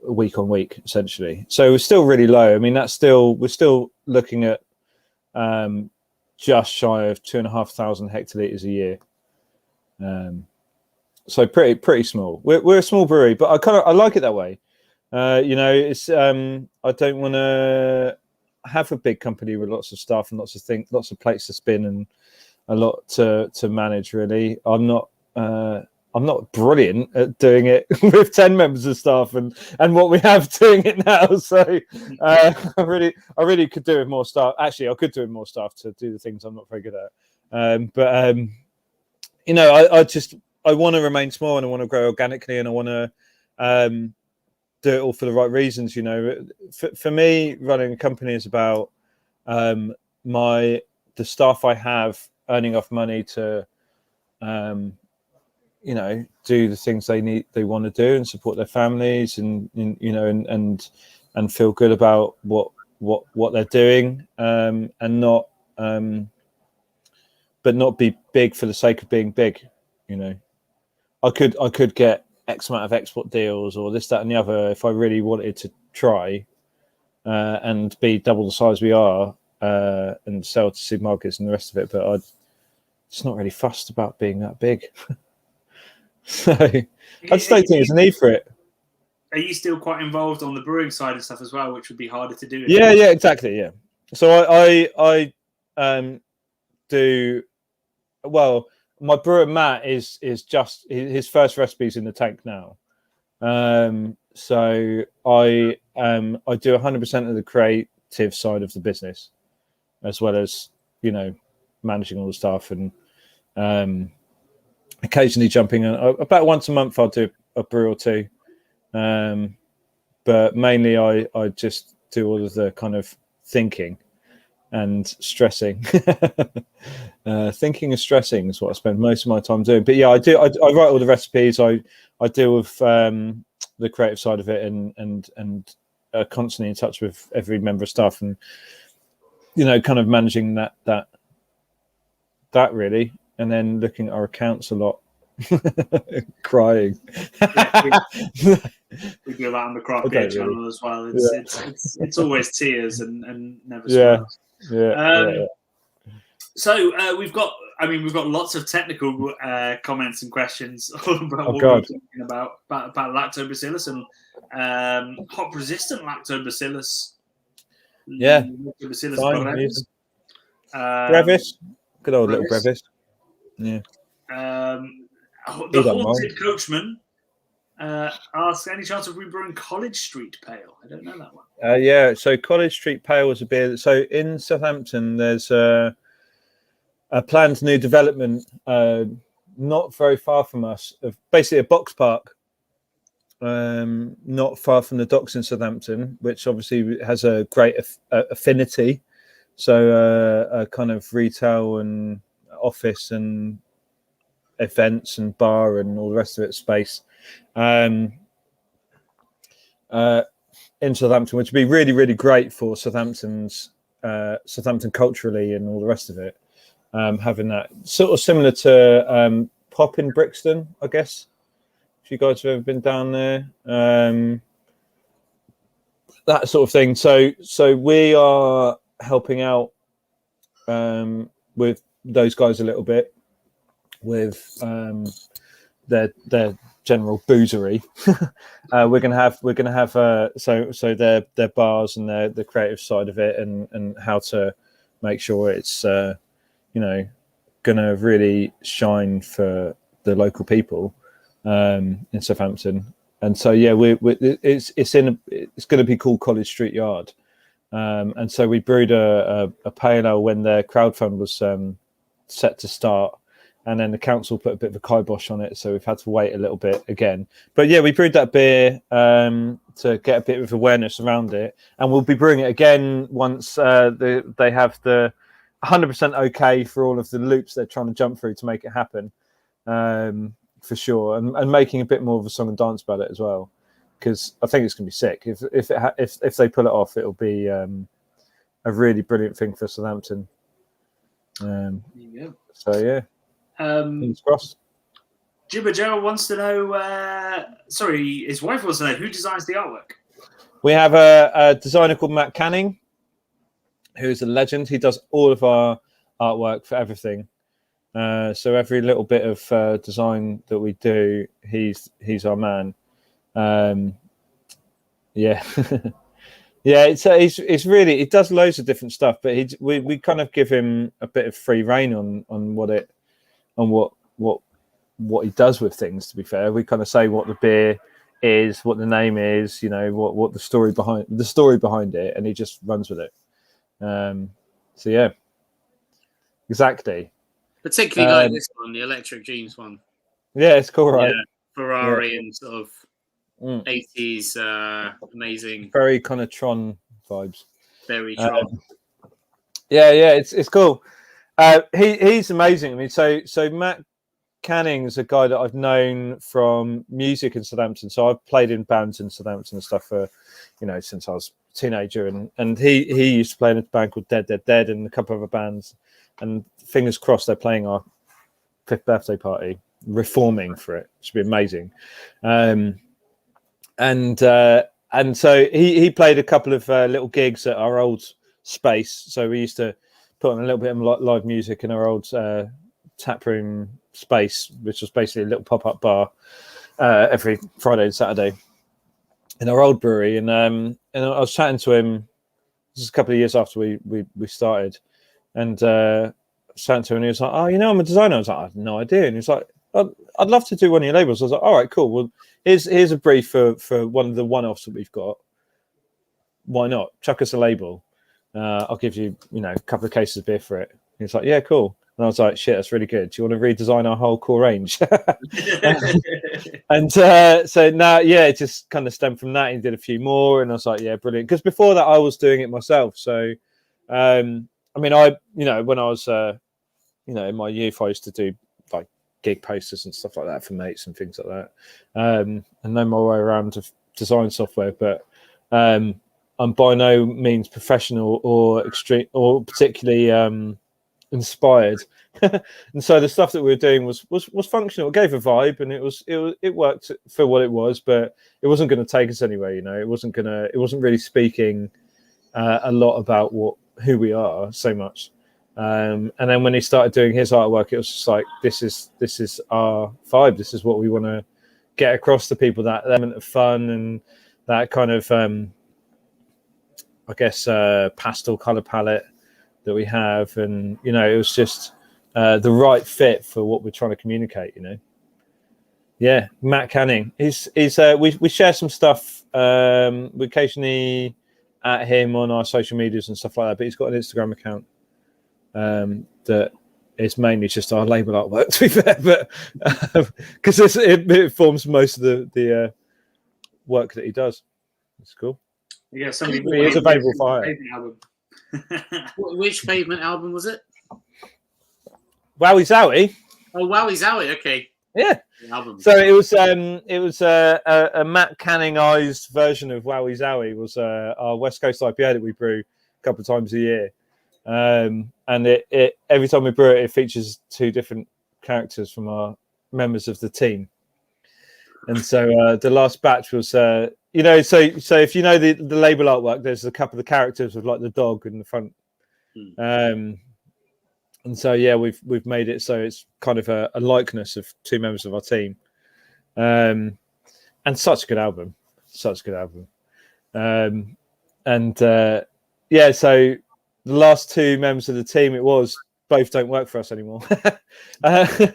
week on week essentially. So we're still really low. I mean, we're still looking at just shy of 2,500 hectolitres a year. So pretty small. We're a small brewery, but I like it that way. It's I don't want to have a big company with lots of staff and lots of things, lots of plates to spin and a lot to manage. Really, I'm not brilliant at doing it with 10 members of staff and what we have doing it now. So I really could do with more staff. Actually, I could do with more staff to do the things I'm not very good at. But I want to remain small and I want to grow organically and I want to do it all for the right reasons. For me, running a company is about the staff I have earning enough money to do the things they want to do and support their families and feel good about what they're doing, and not but not be big for the sake of being big. I could get X amount of export deals or this, that, and the other if I really wanted to try and be double the size we are and sell to supermarkets and the rest of it. But I'm just not really fussed about being that big. So I just don't think there's a need for it. Are you still quite involved on the brewing side and stuff as well, which would be harder to do? Yeah, exactly. Yeah. So I do well. my brewer Matt is just his first recipe's in the tank now. So I do 100% of the creative side of the business, as well as, you know, managing all the stuff, and occasionally jumping in. About once a month I'll do a brew or two, but mainly I just do all of the kind of thinking and stressing. Thinking and stressing is what I spend most of my time doing. But yeah, I write all the recipes. I deal with the creative side of it, and constantly in touch with every member of staff, and, you know, kind of managing that really, and then looking at our accounts a lot. Crying. We do that on the craft beer channel as well. It's always tears and never smiles. So we've got lots of technical comments and questions about what we're talking about lactobacillus and hop resistant lactobacillus. Yeah, lactobacillus brevis. Good old little brevis. Yeah. The Haunted Coachman asks, any chance of rebrewing College Street Pale? I don't know that one. Yeah, so College Street Pale was a beer. So in Southampton, there's a planned new development not very far from us, of basically a box park not far from the docks in Southampton, which obviously has a great affinity. So a kind of retail and office and events and bar and all the rest of it space in Southampton, which would be really, really great for Southampton culturally and all the rest of it. Having that sort of similar to Pop in Brixton, I guess, if you guys have ever been down there, that sort of thing. So we are helping out with those guys a little bit with their general boozery. We're gonna have so their bars and the creative side of it, and how to make sure it's you know, gonna really shine for the local people in Southampton. And so yeah, it's going to be called College Street Yard. And so we brewed a pale ale when their crowdfund was set to start, and then the council put a bit of a kibosh on it, so we've had to wait a little bit again. But yeah, we brewed that beer to get a bit of awareness around it, and we'll be brewing it again once they have the 100% okay for all of the loops they're trying to jump through to make it happen, for sure, and making a bit more of a song and dance about it as well, because I think it's going to be sick. If they pull it off, it'll be a really brilliant thing for Southampton. There you go. So yeah, fingers crossed. Jibber Joe wants to know. Sorry, his wife wants to know who designs the artwork. We have a designer called Matt Canning, who's a legend. He does all of our artwork for everything. So every little bit of design that we do, he's our man. Yeah. Yeah, it's really, it does loads of different stuff, but we kind of give him a bit of free rein on what he does with things. To be fair, we kind of say what the beer is, what the name is, you know, what the story behind it, and he just runs with it. So yeah, exactly. Particularly like this one, the Electric Dreams one. Yeah, it's cool, right? Yeah, Ferrari and sort of 80s, amazing. Very kind of Tron vibes. Very Tron. Yeah, it's cool. He's amazing. I mean, so Matt Canning is a guy that I've known from music in Southampton. So I've played in bands in Southampton and stuff for, you know, since I was a teenager. And he used to play in a band called Dead and a couple of other bands. And fingers crossed they're playing our 5th birthday party, reforming for it. It should be amazing. And so he played a couple of little gigs at our old space. So we used to put on a little bit of live music in our old taproom space, which was basically a little pop-up bar every Friday and Saturday in our old brewery. And I was chatting to him. This is a couple of years after we started, and sat to him and he was like, "Oh, I'm a designer." I was like, "I have no idea." And he was like, "I'd love to do one of your labels." I was like, "All right, cool. Well, here's a brief for one of the one-offs that we've got. Why not? Chuck us a label. I'll give you, a couple of cases of beer for it." And he's like, "Yeah, cool." And I was like, "Shit, that's really good. Do you want to redesign our whole core range?" And so now, it just kind of stemmed from that. He did a few more, and I was like, "Yeah, brilliant." Because before that, I was doing it myself. So, when I was, in my youth, I used to do like gig posters and stuff like that for mates and things like that, and know my way around of design software. But I'm by no means professional or extreme or particularly inspired. And so the stuff that we were doing was functional. It gave a vibe, and it worked for what it was, but it wasn't going to take us anywhere. It wasn't really speaking a lot about who we are so much. And then when he started doing his artwork, it was just like, this is our vibe. This is what we want to get across to people, that element of fun and that kind of pastel color palette that we have. And it was just the right fit for what we're trying to communicate. Matt Canning, we share some stuff. We occasionally at him on our social medias and stuff like that, but he's got an Instagram account that is mainly just our label artwork, to be fair, but because it forms most of the work that he does. It's cool. Yeah, somebody is available for hire. Which Pavement album was it? Wowie Zowie. Oh, Wowie Zowie. Okay. Yeah. Album. So it was a Matt Canningized version of Wowie Zowie. Was our West Coast IPA that we brew a couple of times a year, and it every time we brew it, it features two different characters from our members of the team. And so the last batch was, so if you know the label artwork, there's a couple of the characters with like the dog in the front. And so we've made it so it's kind of a likeness of two members of our team, and such a good album, so the last two members of the team, it was both don't work for us anymore. But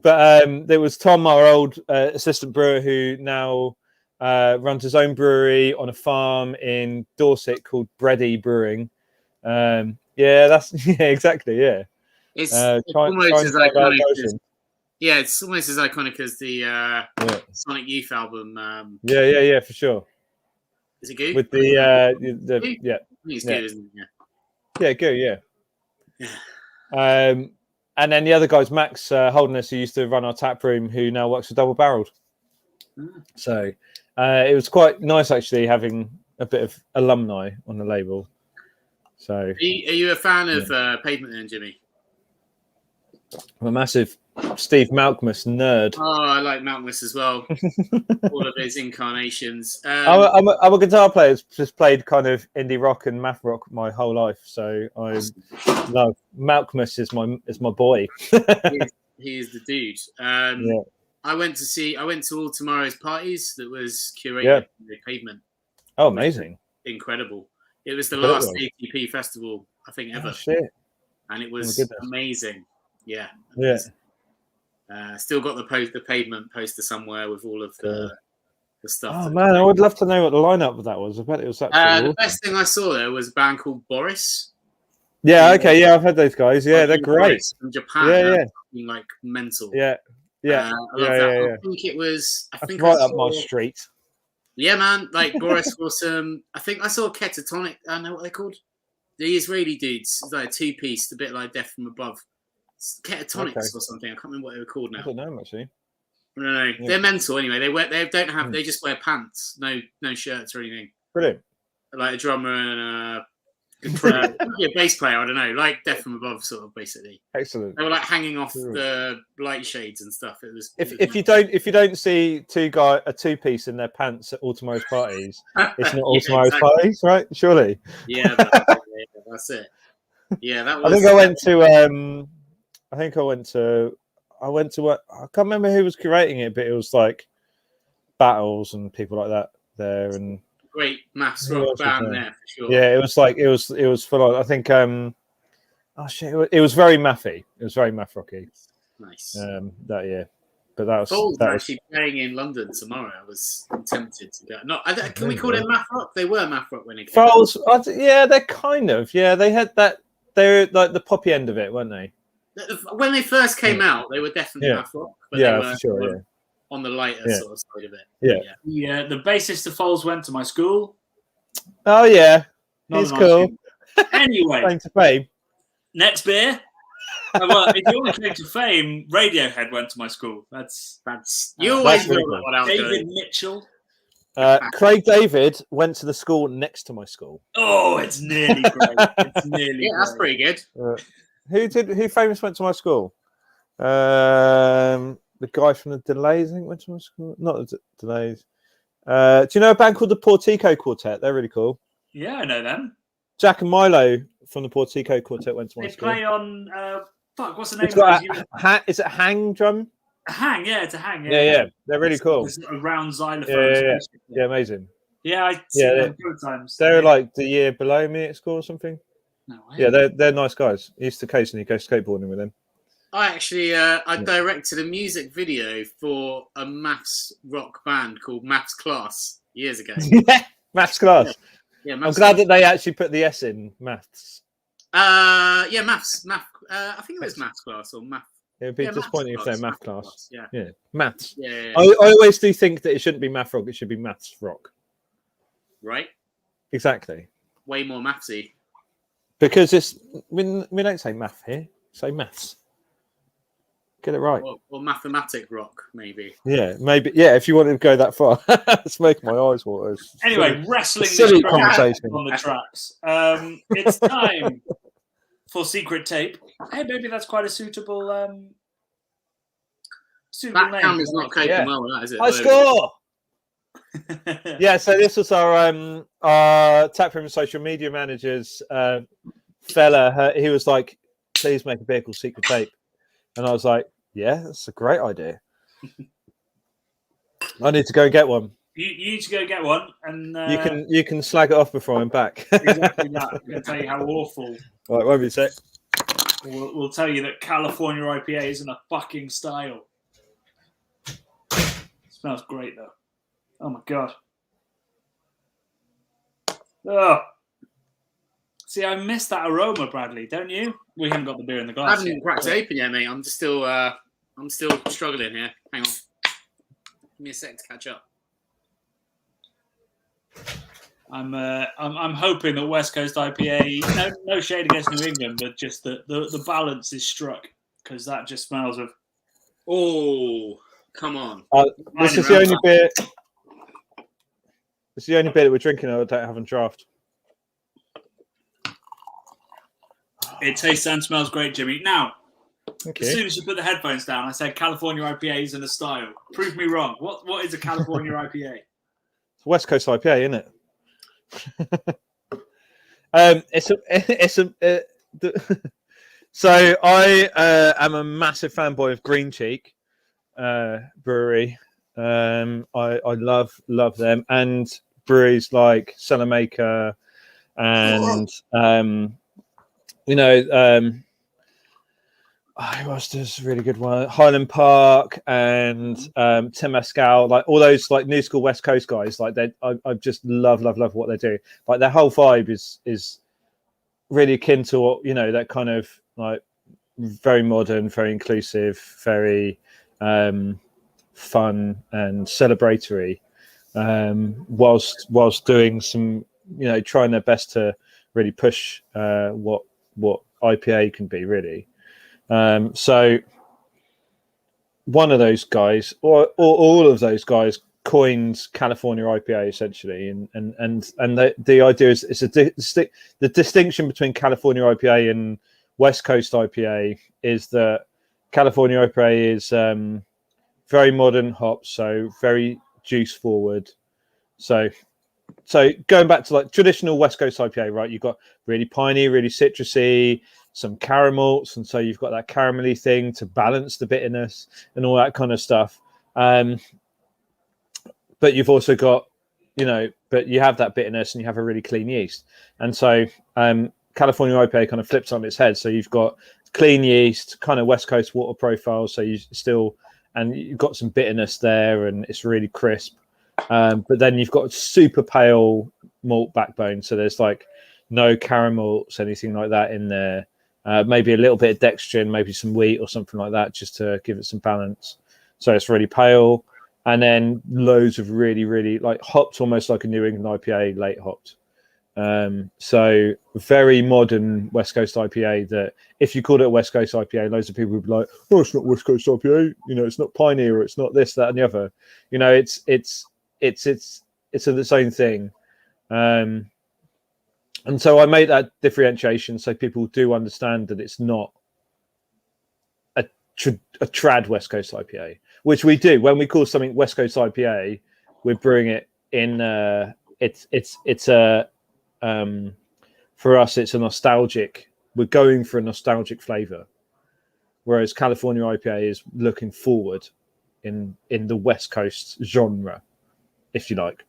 there was Tom, our old assistant brewer, who now runs his own brewery on a farm in Dorset called Bready Brewing. Exactly. It's almost as iconic as, it's almost as iconic as the Sonic Youth album. For sure. Is it good? With the It's good, isn't it? Yeah, good, and then the other guy's Max Holderness, who used to run our tap room, who now works for Double Barreled. So it was quite nice actually having a bit of alumni on the label. So are you a fan of Pavement then, Jimmy? I'm a massive Steve Malkmus nerd. Oh, I like Malkmus as well. All of his incarnations. I'm a guitar player who's just played kind of indie rock and math rock my whole life. So I love Malkmus is my boy. he is the dude. I went to all tomorrow's parties that was curated by Pavement. Oh, amazing! Incredible. It was the last ATP festival I think ever. Oh, shit. And it was amazing. Yeah. Still got the Pavement poster somewhere with all of the stuff. Oh man, I would love to know what the lineup of that was. I bet it was actually the best thing I saw there was a band called Boris. Yeah, okay, I've heard those guys. Yeah, they're great. Boris from Japan. Like mental. Yeah. I think it was. That's right up my street. Yeah, man. Like Boris was. I think I saw Ketatonic. I don't know what they're called. The Israeli dudes. It's like a two-piece, a bit like Death from Above. Ketatonics or something. I can't remember what they were called now. I don't know actually. No. Yeah. They're mental anyway. They just wear pants, no shirts or anything. Brilliant. Like a drummer and a bass player. I don't know, like Death from Above, sort of basically. Excellent. They were like hanging off the light shades and stuff. It was. If you don't see a two-piece in their pants at all tomorrow's parties, it's not all tomorrow's parties, right? Surely. Yeah, that's it. Yeah, that was. I think I went to. I can't remember who was curating it, but it was like Battles and people like that there, and great maths rock band there for sure. Yeah, it was full on. I think Oh shit! It was very mathy. It was very math rocky. Nice. That year, but that was actually playing in London tomorrow. I was tempted to go. No, can we call them math rock? They were math rock when it came. Foles, yeah, they're kind of. Yeah, they had that. They're like the poppy end of it, weren't they? When they first came out, they were definitely math rock, but they were for sure. On the lighter sort of side of it. Yeah. The bassist of Foles went to my school. Oh yeah, he's cool. Anyway, claim to fame. Next beer. Well, if you want to claim to fame, Radiohead went to my school. That's you always know what else. David Mitchell. Craig David went to the school next to my school. Oh, it's nearly great. It's nearly that's pretty good. Who famous went to my school? The guy from the Delays, I think, went to my school. Not the Delays. Do you know a band called the Portico Quartet? They're really cool. Yeah, I know them. Jack and Milo from the Portico Quartet went to my school. They play on what's the name? It's got is it a hang drum? A hang, yeah, it's a hang. Yeah. They're really cool. It's a round xylophone. Yeah, amazing. Yeah, I've seen them a couple of times. They're like the year below me at school or something. No way. Yeah, they're nice guys. I used to occasionally go skateboarding with them. I actually I directed a music video for a maths rock band called Maths Class years ago. Maths Class. Yeah, I'm glad that they actually put the S in maths. Maths. I think it was Maths Class or math. It would be disappointing if they're math class. Yeah, maths. Yeah. I always do think that it shouldn't be math rock. It should be maths rock. Right. Exactly. Way more mathsy. Because we don't say math here. Say maths. Get it right. Or mathematic rock, maybe. Yeah, maybe. Yeah, if you want to go that far. It's making my eyes water. Anyway, wrestling silly conversation on the tracks. It's time for Secret Tape. Hey, maybe that's quite a suitable name. That camera's not coping well with that, is it? I score! Yeah, so this was our Taproom social media manager's fella. He was like, please make a beer called Secret Tape. And I was like, yeah, that's a great idea. I need to go and get one. You need to go get one, and you can slag it off before I'm back. Exactly that. I'm going to tell you how awful. Right, won't be a sec. We'll tell you that California IPA isn't a fucking style. Smells great though. Oh my god. Oh. See, I miss that aroma, Bradley. Don't you? We haven't got the beer in the glass. I haven't even cracked it open yet, mate. I'm still struggling here. Hang on. Give me a sec to catch up. I'm hoping that West Coast IPA, no shade against New England, but just the balance is struck, because that just smells of. Oh, come on! This is the only beer. This is the only beer that we're drinking that I don't have on draft. It tastes and smells great, Jimmy. Now, okay. As soon as you put the headphones down, I said California IPA is in a style. Prove me wrong. What is a California IPA? It's West Coast IPA, isn't it? So I am a massive fanboy of Green Cheek Brewery. I love them, and breweries like Cellar Maker and who else does really good one? Highland Park and Temescal, like all those like new school West Coast guys. Like I just love what they do. Like their whole vibe is really akin to what that kind of like very modern, very inclusive, very fun and celebratory, whilst doing some trying their best to really push what IPA can be really. So one of those guys, or all of those guys, coined California IPA essentially, and the idea is it's the distinction between California IPA and West Coast IPA is that California IPA is very modern hops, so very juice forward. So going back to like traditional West Coast IPA, right? You've got really piney, really citrusy, some caramel's, and so you've got that caramelly thing to balance the bitterness and all that kind of stuff. But you've also got, but you have that bitterness and you have a really clean yeast. And so California IPA kind of flips on its head. So you've got clean yeast, kind of West Coast water profile. So and you've got some bitterness there, and it's really crisp. But then you've got super pale malt backbone. So there's like no caramels, anything like that in there. Maybe a little bit of dextrin, maybe some wheat or something like that, just to give it some balance. So it's really pale. And then loads of really, really like hopped, almost like a New England IPA, late hopped. So very modern West Coast IPA that if you called it a West Coast IPA, loads of people would be like, oh, it's not West Coast IPA, it's not Pioneer, or it's not this, that, and the other. It's its own thing. And so I made that differentiation so people do understand that it's not a trad West Coast IPA, which we do. When we call something West Coast IPA, we're brewing it in for us, it's a nostalgic. We're going for a nostalgic flavor, whereas California IPA is looking forward in the West Coast genre, if you like.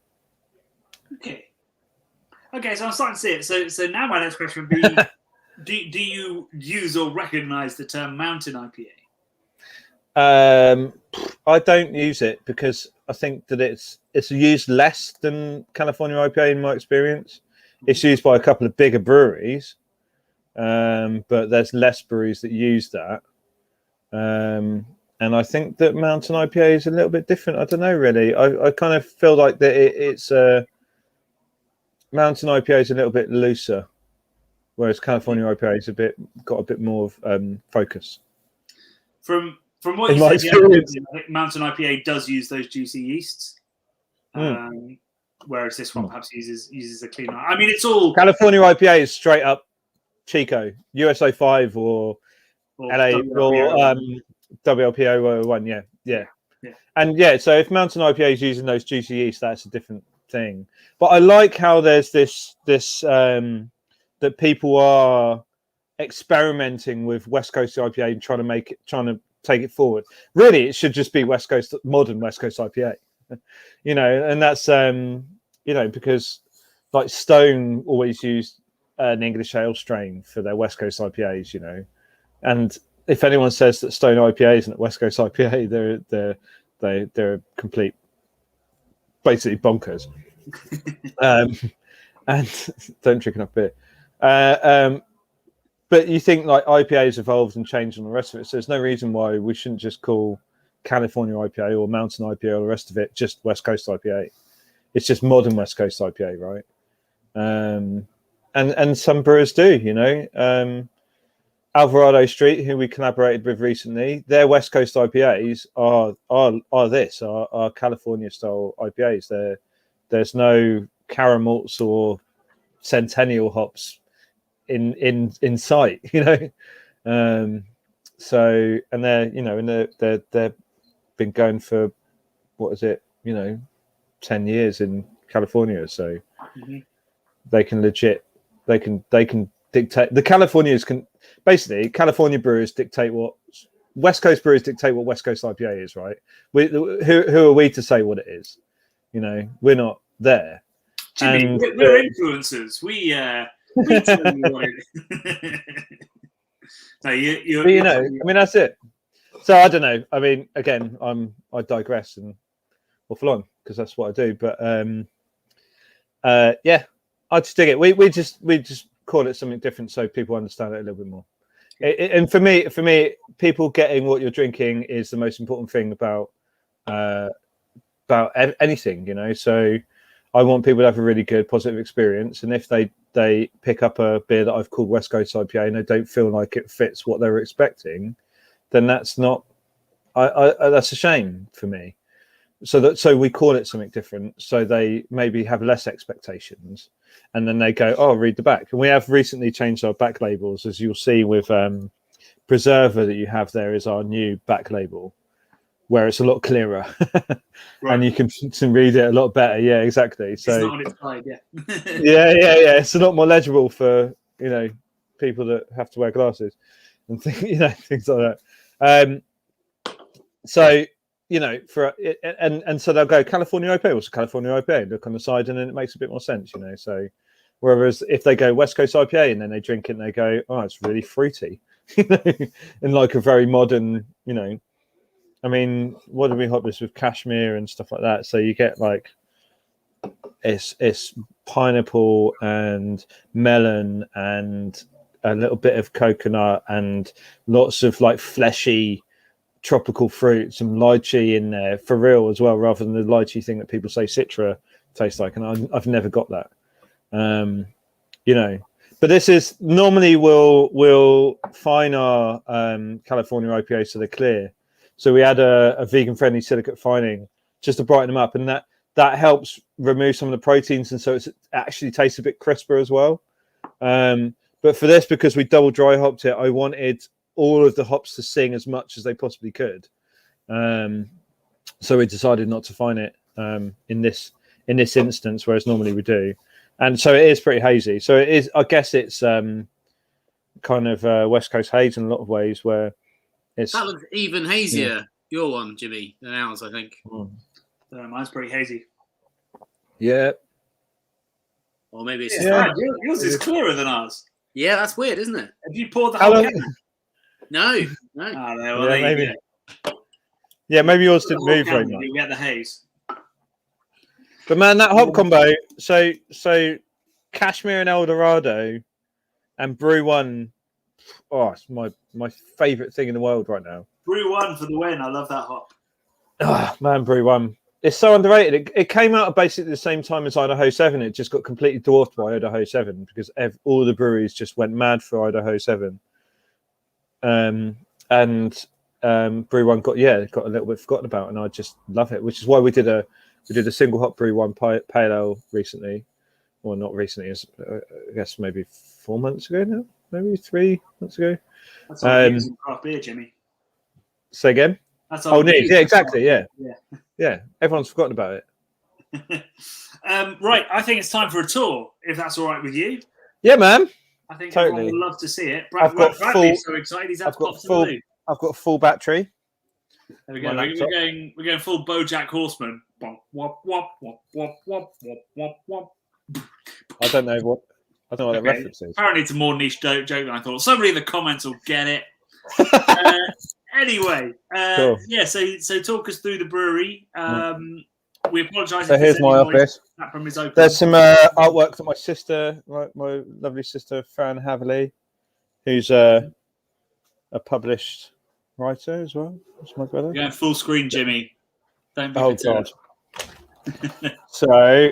Okay, so I'm starting to see it. So now my next question would be: Do you use or recognise the term mountain IPA? I don't use it because I think that it's used less than California IPA in my experience. It's used by a couple of bigger breweries, but there's less breweries that use that. And I think that mountain IPA is a little bit different. I don't know, really. I kind of feel like that it's mountain IPA is a little bit looser, whereas California IPA is got a bit more of focus. From what you said, mountain IPA does use those juicy yeasts. Whereas this one perhaps uses a cleaner. I mean, it's all California IPA is straight up Chico, USO 5 or LA or WLPO 1. Yeah. And so if Mountain IPA is using those juicy yeast, that's a different thing. But I like how there's this that people are experimenting with West Coast IPA and trying to take it forward. Really, it should just be modern West Coast IPA. And that's because like Stone always used an English ale strain for their West Coast IPAs, and if anyone says that Stone IPA isn't West Coast IPA, they're complete, basically bonkers. And don't drink enough beer. But you think like IPA's evolved and changed and the rest of it, so there's no reason why we shouldn't just call California IPA or Mountain IPA or the rest of it just West Coast IPA. It's just modern West Coast IPA, right? And some brewers do, Alvarado Street, who we collaborated with recently, their West Coast IPAs are California style IPAs. There's no caramels or centennial hops in sight, so and they're been going for 10 years in California, so they can dictate. The California brewers dictate what West Coast brewers dictate what West Coast IPA is, right? Who are we to say what it is? We're not there. Jimmy, we're influencers. We tell you what it is. No, that's it. So I don't know. I mean, again, I digress and waffle on because that's what I do. But I just dig it. We just call it something different so people understand it a little bit more. And for me, people getting what you're drinking is the most important thing about anything. So I want people to have a really good, positive experience. And if they pick up a beer that I've called West Coast IPA and they don't feel like it fits what they were expecting, then that's not. That's a shame for me. So we call it something different, so they maybe have less expectations, and then they go, "Oh, read the back." And we have recently changed our back labels, as you'll see with Preserver that you have there is our new back label, where it's a lot clearer, right. And you can read it a lot better. Yeah, exactly. So it's not on its side, yeah. It's a lot more legible for people that have to wear glasses and things like that. So. For and so they'll go California IPA, what's a California IPA? Look on the side, and then it makes a bit more sense, So Whereas if they go West Coast IPA and then they drink it and they go, oh, it's really fruity, in like a very modern, I mean, what do we hop this with cashmere and stuff like that? So you get like it's pineapple and melon and a little bit of coconut and lots of like fleshy tropical fruits, some lychee in there for real as well, rather than the lychee thing that people say Citra tastes like. And I've never got that. But this is normally we'll fine our California IPA so they're clear. So we add a vegan friendly silicate fining just to brighten them up, and that helps remove some of the proteins, and so it actually tastes a bit crisper as well. But for this, because we double dry hopped it, I wanted all of the hops to sing as much as they possibly could. So we decided not to fine it in this instance, whereas normally we do. And so it is pretty hazy. So it is, I guess it's kind of West Coast haze in a lot of ways, where it's... That looks even hazier, your one, Jimmy, than ours, I think. Mine's pretty hazy. Yeah. Or maybe it's... Yours is clearer than ours. Yeah, that's weird, isn't it? Have you poured the whole can? No. Maybe. Yeah, maybe yours didn't move very much. You get the haze. But man, that hop combo, so Cashmere and Eldorado and Brew One, it's my favourite thing in the world right now. Brew One for the win. I love that hop. Oh, man, Brew One. It's so underrated. It came out at basically the same time as Idaho 7. It just got completely dwarfed by Idaho 7 because all the breweries just went mad for Idaho 7. And Brew One got a little bit forgotten about, and I just love it, which is why we did a single hop Brew One pale ale recently, or not recently, I guess maybe 4 months ago now, maybe 3 months ago. That's all using craft beer, Jimmy. Say again? That's all. Yeah, exactly. Yeah. Everyone's forgotten about it. Right, I think it's time for a tour, if that's all right with you. Yeah, man. I think totally. Everyone would love to see it. Bradley's so excited. He's I've got a full battery. There we go. We're going full BoJack Horseman. Wop, wop, wop, wop, wop, wop, wop, wop. I don't know what that reference is. Apparently, it's a more niche joke than I thought. Somebody in the comments will get it. Anyway, cool. Yeah. So talk us through the brewery. We apologise. So here's my office. That room is open. There's some artwork that my sister, my lovely sister Fran Haverley, who's a published writer as well. That's my brother. You're going full screen, Jimmy. Don't be God. So,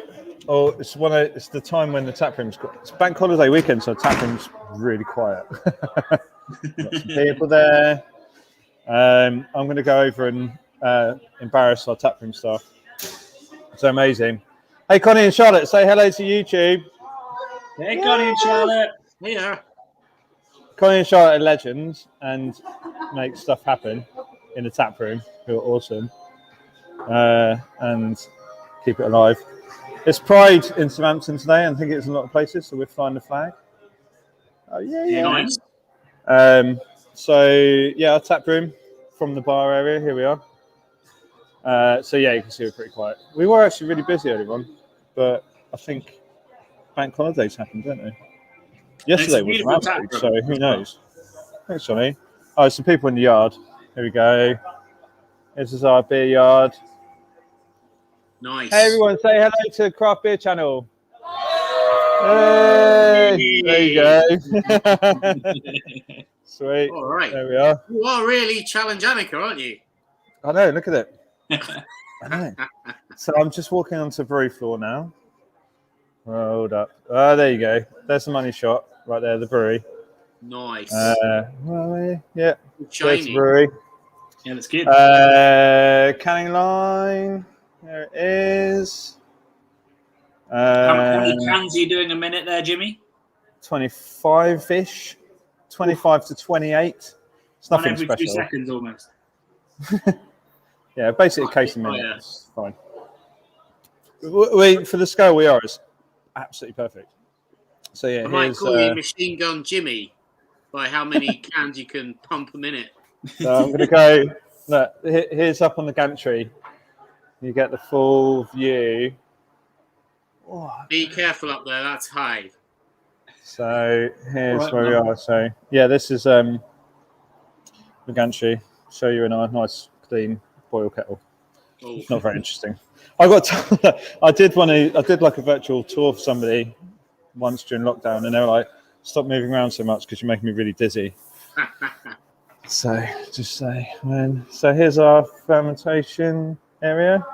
it's the time when the tap room's got. It's bank holiday weekend, so the tap room's really quiet. Got some people there. I'm going to go over and embarrass our tap room staff. It's amazing. Hey, Connie and Charlotte, say hello to YouTube. Hey, Connie and Charlotte. Yeah. Connie and Charlotte are legends and make stuff happen in the tap room, who are awesome. And keep it alive. It's Pride in Southampton today, and I think it's in a lot of places, so we're flying the flag. Oh, yeah. Nice. Our tap room from the bar area, here we are. You can see we're pretty quiet. We were actually really busy earlier on, but I think bank holidays happened, don't they? Yesterday was rampage, so who knows? Thanks, Johnny. Oh, some people in the yard. Here we go. This is our beer yard. Nice. Hey, everyone, say hello to Craft Beer Channel. Hey, there you go. Sweet. All right. There we are. You are really Challenge Annika, aren't you? I know, look at it. I know. So I'm just walking onto the brewery floor now. Hold up. Oh, there you go. There's the money shot right there, the brewery. Nice. Yeah. Shiny. The brewery. Yeah, that's good. Canning line. There it is. How many cans are you doing a minute there, Jimmy? 25-ish. 25 to 28. It's nothing every special. 2 seconds almost. Yeah, basically a case a minute. It's fine. For the scale we are, it's absolutely perfect. So yeah, I might call you Machine Gun Jimmy by how many cans you can pump a minute. So I'm going to go. Look, here's up on the gantry. You get the full view. Be careful up there. That's high. So here's where we are. So yeah, this is Merganshi. Show you in a nice clean boil kettle. Oh. Not very interesting. I did like a virtual tour for somebody once during lockdown, and they were like, "Stop moving around so much because you're making me really dizzy." So just say, so here's our fermentation area.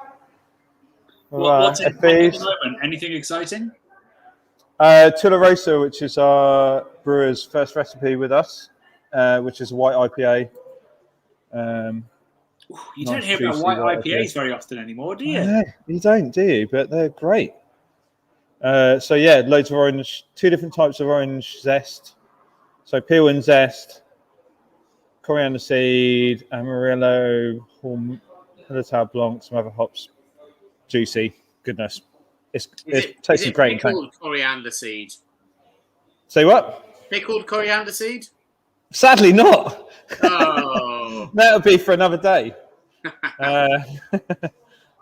What's in at the moment? Anything exciting? Tularosa, which is our brewer's first recipe with us, which is a white IPA. You don't hear about white IPAs very often anymore, do you? No, you don't, do you? But they're great. So yeah, loads of orange, 2 different types of orange zest. So peel and zest, coriander seed, Amarillo, Hallertau Blanc, some other hops. Juicy, goodness. It tastes great. Is it pickled coriander seed? Say what? Pickled coriander seed? Sadly not. Oh. That'll be for another day.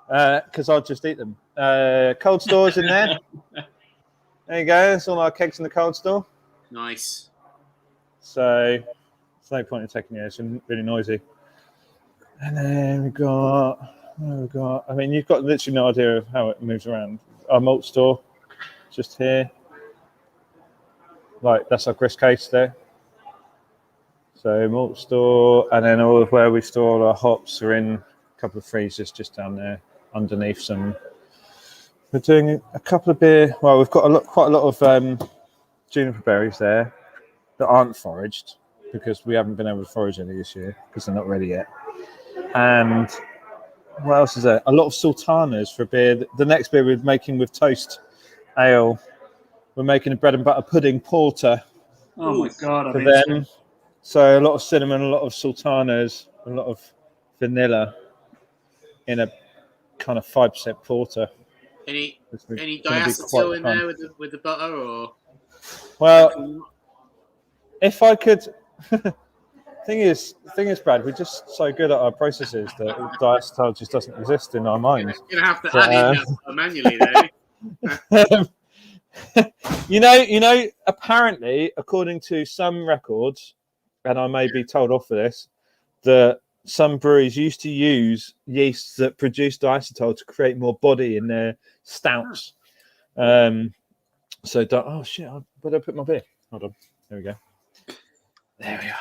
Because I'll just eat them. Cold stores in there. There you go. It's all our kegs in the cold store. Nice. So there's no point in taking it. It's really noisy. And then we've got. I mean, you've got literally no idea of how it moves around. Our malt store, just here. Like that's our grist case there. So malt store, and then all of where we store all our hops are in a couple of freezers just down there underneath some. We're doing a couple of beer. Well, we've got quite a lot of juniper berries there that aren't foraged because we haven't been able to forage any this year because they're not ready yet. And what else is there? A lot of sultanas for beer. The next beer we're making with toast ale. We're making a bread and butter pudding porter. Oh my god! For them. So a lot of cinnamon, a lot of sultanas, a lot of vanilla in a kind of 5% porter. Any diacetyl in there with the butter or? Well, if I could. Thing is, Brad, we're just so good at our processes that diacetyl just doesn't exist in our minds. You're gonna have to add in manually, though. You know. Apparently, according to some records, and I may be told off for this, that some breweries used to use yeasts that produce diacetyl to create more body in their stouts. Oh shit! Where did I put my beer? Hold on. There we go. There we are.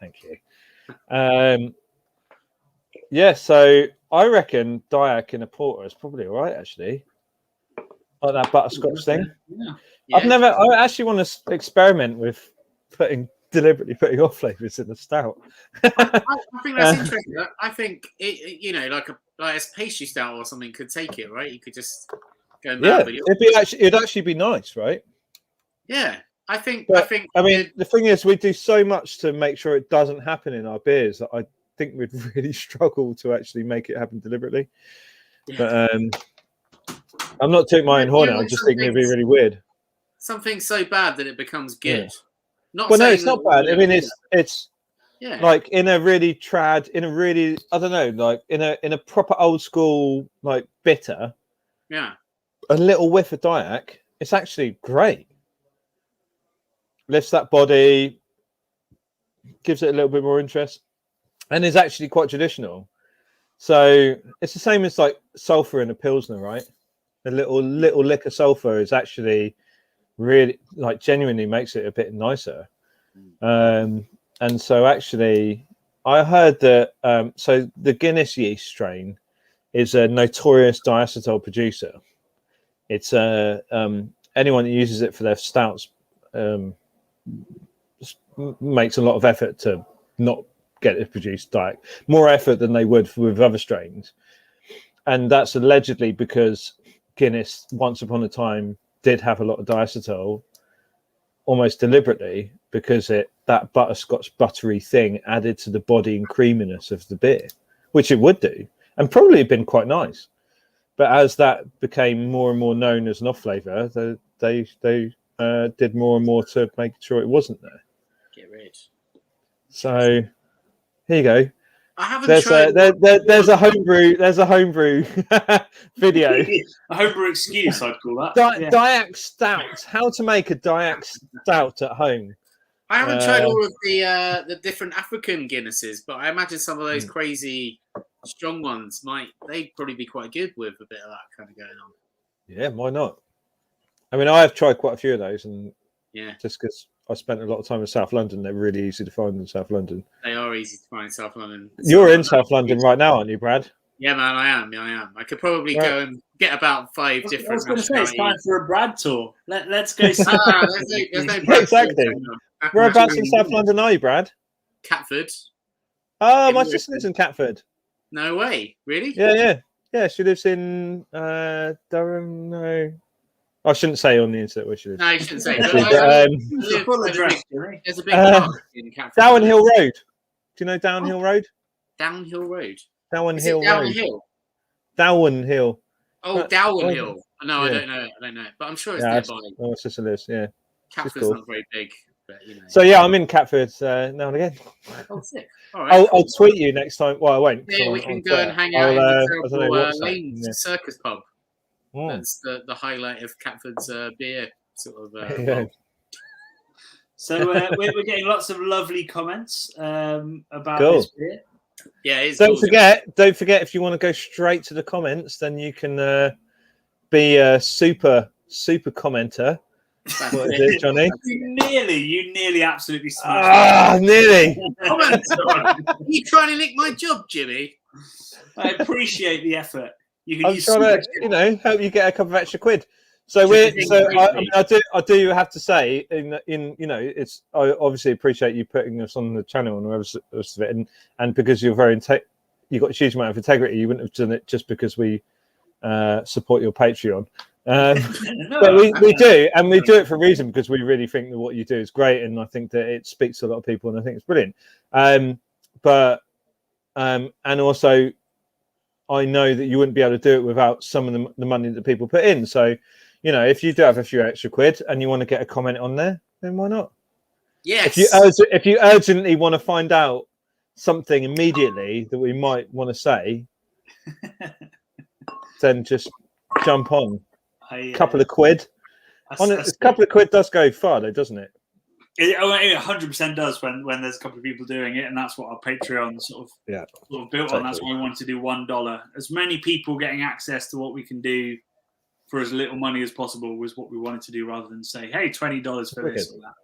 Thank you. Yeah, so I reckon Diac in a porter is probably all right, actually. Like that butterscotch thing. Yeah. I actually want to experiment with deliberately putting off flavors in the stout. I think that's interesting. I think it, like a pastry stout or something could take it, right? You could just go mad. Yeah, it'd actually be nice, right? Yeah. I mean, the thing is, we do so much to make sure it doesn't happen in our beers that I think we'd really struggle to actually make it happen deliberately. Yeah. But I'm not taking my own horn out. I just think it'd be really weird. Something so bad that it becomes good. Yeah. No, it's not bad. I mean, it's like in a really I don't know, like in a proper old school like bitter. Yeah. A little whiff of Diac. It's actually great. Lifts that body, gives it a little bit more interest, and is actually quite traditional. So it's the same as like sulfur in a pilsner, right? The little lick of sulfur is actually really like genuinely makes it a bit nicer. And so actually, I heard that so the Guinness yeast strain is a notorious diacetyl producer. It's anyone that uses it for their stouts. Makes a lot of effort to not get it produced more effort than they would with other strains, and that's allegedly because Guinness once upon a time did have a lot of diacetyl almost deliberately because that butterscotch buttery thing added to the body and creaminess of the beer, which it would do and probably have been quite nice, but as that became more and more known as an off flavor, they did more and more to make sure it wasn't there. Get rid. So here you go. I haven't tried. There's a homebrew video. A homebrew excuse, I'd call that. Diac stout. How to make a Diac stout at home. I haven't tried all of the different African Guinnesses, but I imagine some of those crazy strong ones they'd probably be quite good with a bit of that kind of going on. Yeah, why not? I mean, I have tried quite a few of those, and just because I spent a lot of time in South London, they're really easy to find in South London. They are easy to find in South London. You're in South London right now, aren't you, Brad? Yeah, man, I am. I could probably go and get about 5 different. I was going to say it's time for a Brad tour. Let's go. There's no Brad exactly. Whereabouts in South London are you, Brad? Catford. Oh, my sister lives in Catford. No way, really? Yeah. She lives in Durham. No, I shouldn't say on the internet where she lives. No, you shouldn't say. There's a big park in Catford. Down Hill Road. Do you know Down Hill Road? Down Hill Road. Down Hill Road. Down Hill. Oh, Down Hill. No, I don't know it, but I'm sure it's nearby. My sister lives. Yeah. Catford's not very big. But, So I'm in Catford now and again. Oh, sick! All right, I'll tweet you next time. Well, I won't. Yeah, we can go and hang out in the terrible Lane's Circus pub. That's the highlight of Catford's beer sort of. So we're getting lots of lovely comments about this beer. Yeah, don't forget if you want to go straight to the comments, then you can be a super commenter. What is it, Johnny? You nearly absolutely smashed it. Nearly. Are you trying to nick my job, Jimmy? I appreciate the effort. I'm trying to, help you get a couple of extra quid. So I do have to say, I obviously appreciate you putting us on the channel and the rest of it, and because you're you've got a huge amount of integrity, you wouldn't have done it just because we support your Patreon. But we do, and we do it for a reason, because we really think that what you do is great, and I think that it speaks to a lot of people, and I think it's brilliant. And also, I know that you wouldn't be able to do it without some of the money that people put in. So, if you do have a few extra quid and you want to get a comment on there, then why not? Yes. If you urgently want to find out something immediately that we might want to say, then just jump on. A couple of quid. A couple of quid does go far, though, doesn't it? It 100% does when there's a couple of people doing it, and that's what our Patreon sort of built on. That's why we wanted to do $1. As many people getting access to what we can do for as little money as possible was what we wanted to do, rather than say, hey, $20 for this or that.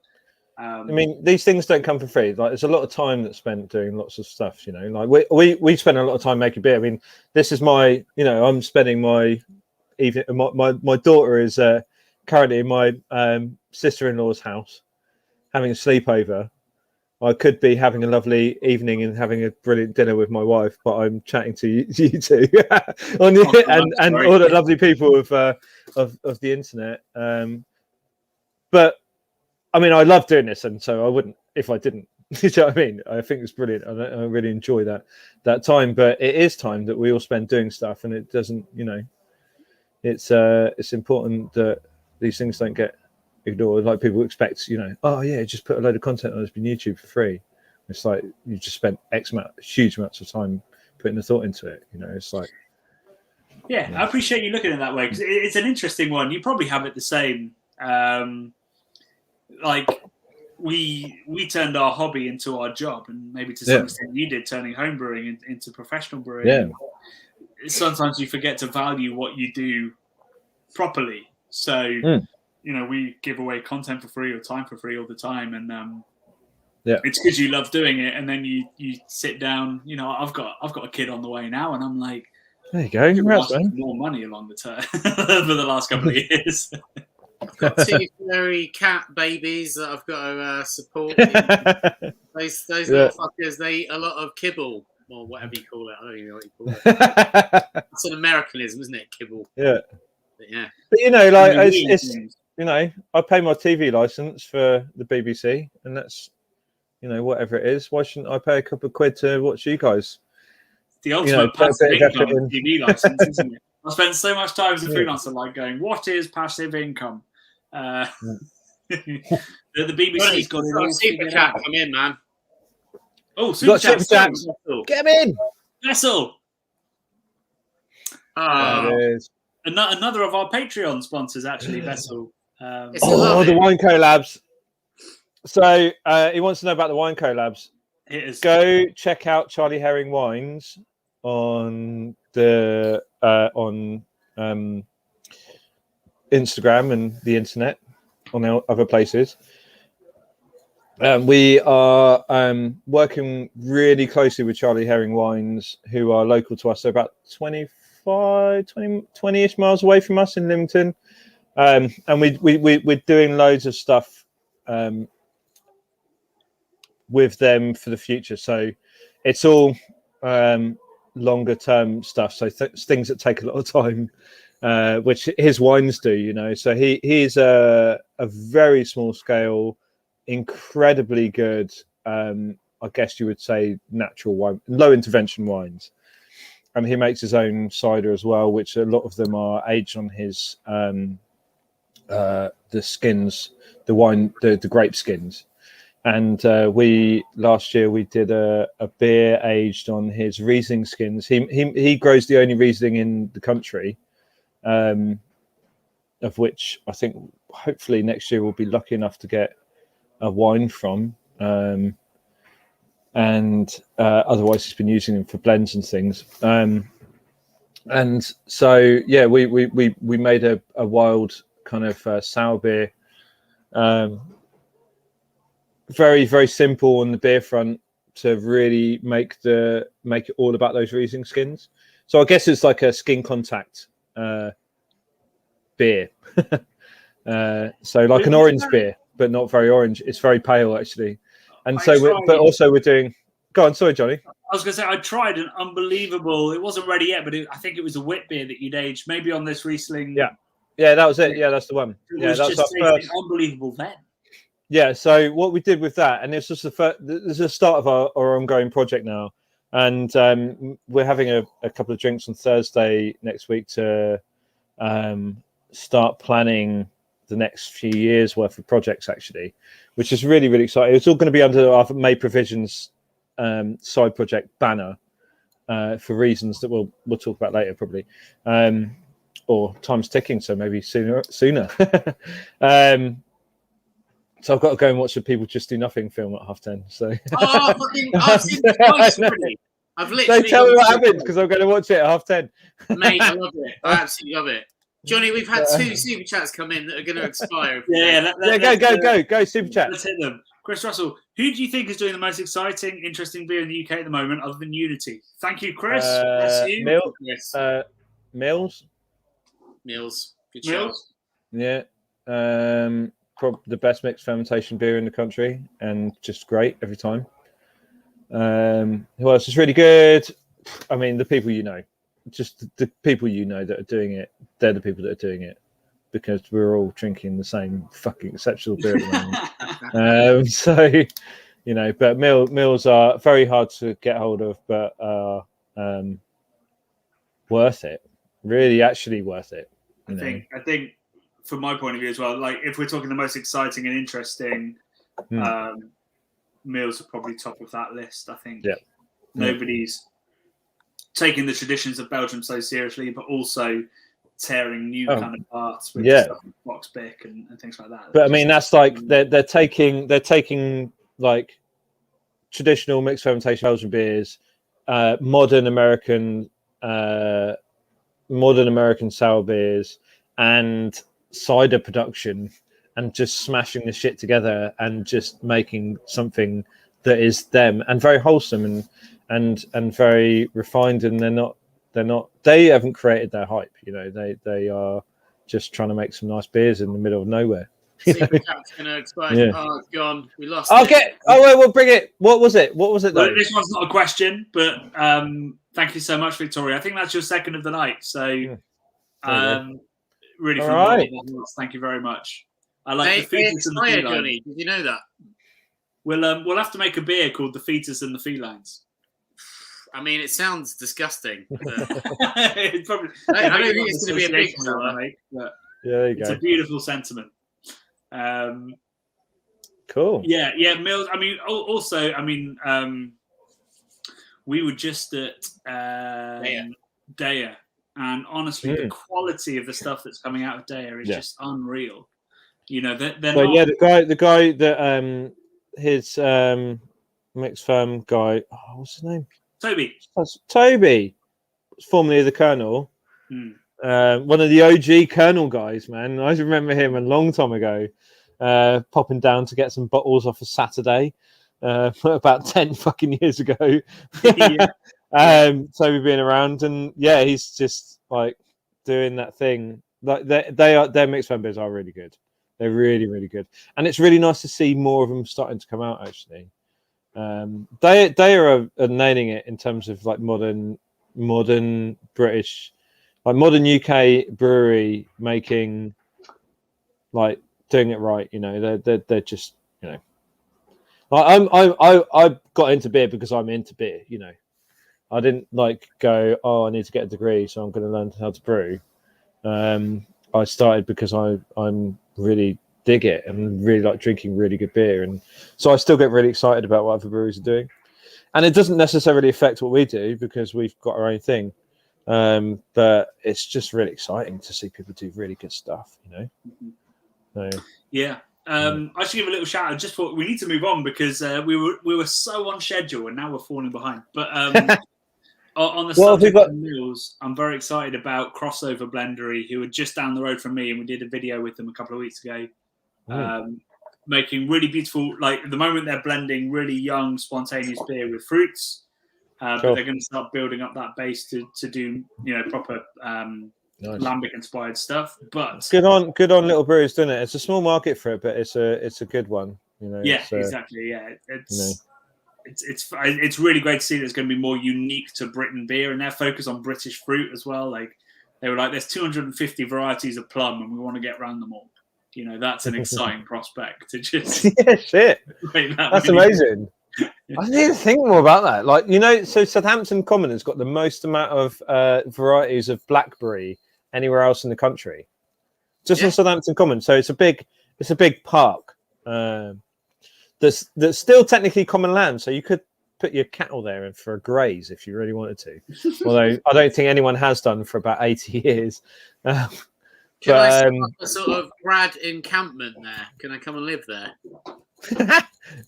I mean, these things don't come for free. Like, there's a lot of time that's spent doing lots of stuff. Like we spend a lot of time making beer. I mean, this is my, I'm spending my daughter is currently in my sister-in-law's house having a sleepover. I could be having a lovely evening and having a brilliant dinner with my wife, but I'm chatting to you two and all the lovely people of the internet. But I mean, I love doing this, and so I wouldn't if I didn't. You know what I mean? I think it's brilliant, and I really enjoy that time. But it is time that we all spend doing stuff, and it doesn't. It's important that these things don't get ignored. Like, people expect, just put a load of content on YouTube for free. It's like you just spent huge amounts of time putting the thought into it. It's like. Yeah, I appreciate you looking at it that way, because it's an interesting one. You probably have it the same. Like, we turned our hobby into our job, and maybe to some extent you did, turning home brewing into professional brewing. Yeah. Sometimes you forget to value what you do properly. So, we give away content for free or time for free all the time, and it's because you love doing it. And then you sit down. I've got a kid on the way now, and I'm like, there you go. More money along the term for the last couple of years. I've got 2 furry cat babies that I've got to support. Those little fuckers, they eat a lot of kibble, or whatever you call it. I don't even know what you call it. It's an Americanism, isn't it? Kibble. Yeah. But yeah. But it's I pay my TV license for the BBC, and that's whatever it is. Why shouldn't I pay a couple of quid to watch you guys? The ultimate passive income TV license, isn't it? I spent so much time as a freelancer, going, what is passive income? The BBC's got it all. Super chat, come in, man. Oh, super chat. Get him in. Vessel. Another of our Patreon sponsors, actually, Vessel. The wine collabs. So he wants to know about the wine collabs. Go check out Charlie Herring Wines on the Instagram and the internet, on other places. We are working really closely with Charlie Herring Wines, who are local to us. They're about 20-ish miles away from us in Lymington. And we're doing loads of stuff with them for the future. So it's all longer term stuff. So things that take a lot of time, which his wines do, you know. So he's a very small scale, incredibly good, I guess you would say, natural wine, low intervention wines. And he makes his own cider as well, which a lot of them are aged on his the skins, the grape skins. And last year we did a beer aged on his Riesling skins. He grows the only Riesling in the country, of which I think hopefully next year we'll be lucky enough to get a wine from. And otherwise he's been using them for blends and things. And so yeah, we made a wild kind of sour beer. Very, very simple on the beer front to really make it all about those Riesling skins. So I guess it's like a skin contact beer. So like an orange beer, but not very orange. It's very pale actually. And but also we're doing. Go on, sorry, Johnny. I was going to say I tried an unbelievable. It wasn't ready yet, but I think it was a wit beer that you'd aged maybe on this Riesling. Yeah, that was it. Yeah, that's the one. That's our first. Unbelievable then. Yeah, so what we did with that, and it's just this is the start of our ongoing project now, and we're having a couple of drinks on Thursday next week to start planning the next few years worth of projects actually, which is really, really exciting. It's all going to be under our May Provisions side project banner for reasons that we'll talk about later probably, or time's ticking, so maybe sooner. So I've got to go and watch the People Just Do Nothing film at 10:30. So I've seen it twice already. I've literally. Don't tell me what happens because I'm going to watch it at 10:30. Mate, I love it. I absolutely love it. Johnny, we've had 2 super chats come in that are going to expire. Go super chat. Let's hit them. Chris Russell, who do you think is doing the most exciting, interesting beer in the UK at the moment, other than Unity? Thank you, Chris. That's you. Mills. Good shout. Yeah. Probably the best mixed fermentation beer in the country, and just great every time. Who else is really good? I mean, the people you know, just the people you know that are doing it. They're the people that are doing it, because we're all drinking the same fucking exceptional beer at the moment. So, you know, but Mills are very hard to get hold of, but are worth it. Really, actually worth it. I think. From my point of view as well, like if we're talking the most exciting and interesting, meals are probably top of that list. I think nobody's taking the traditions of Belgium so seriously, but also tearing new kind of parts with stuff like box bick and things like that. But I mean, that's like they're taking like traditional mixed fermentation Belgian beers, modern American sour beers, and cider production, and just smashing the shit together and just making something that is them and very wholesome and very refined. And they haven't created their hype, you know. They are just trying to make some nice beers in the middle of nowhere. Super Cat's gonna expire. Yeah. Oh, it's gone. We lost. We'll bring it. What was it though? Well, this one's not a question, but thank you so much, Victoria. I think that's your second of the night. So really, from right. Thank you very much. I like the fetus and the felines. Johnny, did you know that? We'll have to make a beer called the fetus and the felines. I mean, it sounds disgusting. It's probably, I don't think it's going to be a big seller. But there you go. It's a beautiful sentiment. Cool. Yeah, Mills. I mean, also, we were just at Daya, and honestly, the quality of the stuff that's coming out of Daya is just unreal. You know, they're not. Yeah, the guy that his mixed firm guy. Oh, what's his name? Toby. Toby, formerly of the Colonel. One of the OG Colonel guys, man. I remember him a long time ago, popping down to get some bottles off a Saturday, about 10 fucking years ago. Toby being around, and he's just like doing that thing. Like their mixed fan beers are really good. They're really, really good, and it's really nice to see more of them starting to come out. Actually, they are nailing it in terms of like modern British, like modern UK brewery making, like doing it right. You know, they're just, you know, I got into beer because I'm into beer. You know, I didn't like go, I need to get a degree, so I'm going to learn how to brew. I started because I'm really dig it and really like drinking really good beer, and so I still get really excited about what other breweries are doing. And it doesn't necessarily affect what we do because we've got our own thing, but it's just really exciting to see people do really good stuff, you know. So, I should give a little shout out. Just thought we need to move on because we were so on schedule and now we're falling behind. But on the subject of meals, I'm very excited about Crossover Blendery, who are just down the road from me, and we did a video with them a couple of weeks ago, making really beautiful. Like at the moment, they're blending really young, spontaneous beer with fruits, but they're going to start building up that base to do, you know, proper lambic inspired stuff. But good on little breweries doing it. It's a small market for it, but it's a good one. You know. Yeah, exactly. Yeah, it's really great to see that it's going to be more unique to Britain beer, and their focus on British fruit as well. Like they were like, there's 250 varieties of plum, and we want to get around them all. You know, that's an exciting prospect to just shit. That's amazing. I need to think more about that. Like, you know, so Southampton Common has got the most amount of varieties of blackberry anywhere else in the country, just on Southampton Common. So it's a big park. That's still technically common land, so you could put your cattle there for a graze if you really wanted to. Although I don't think anyone has done for about 80 years. Can I set up a sort of grad encampment there? Can I come and live there?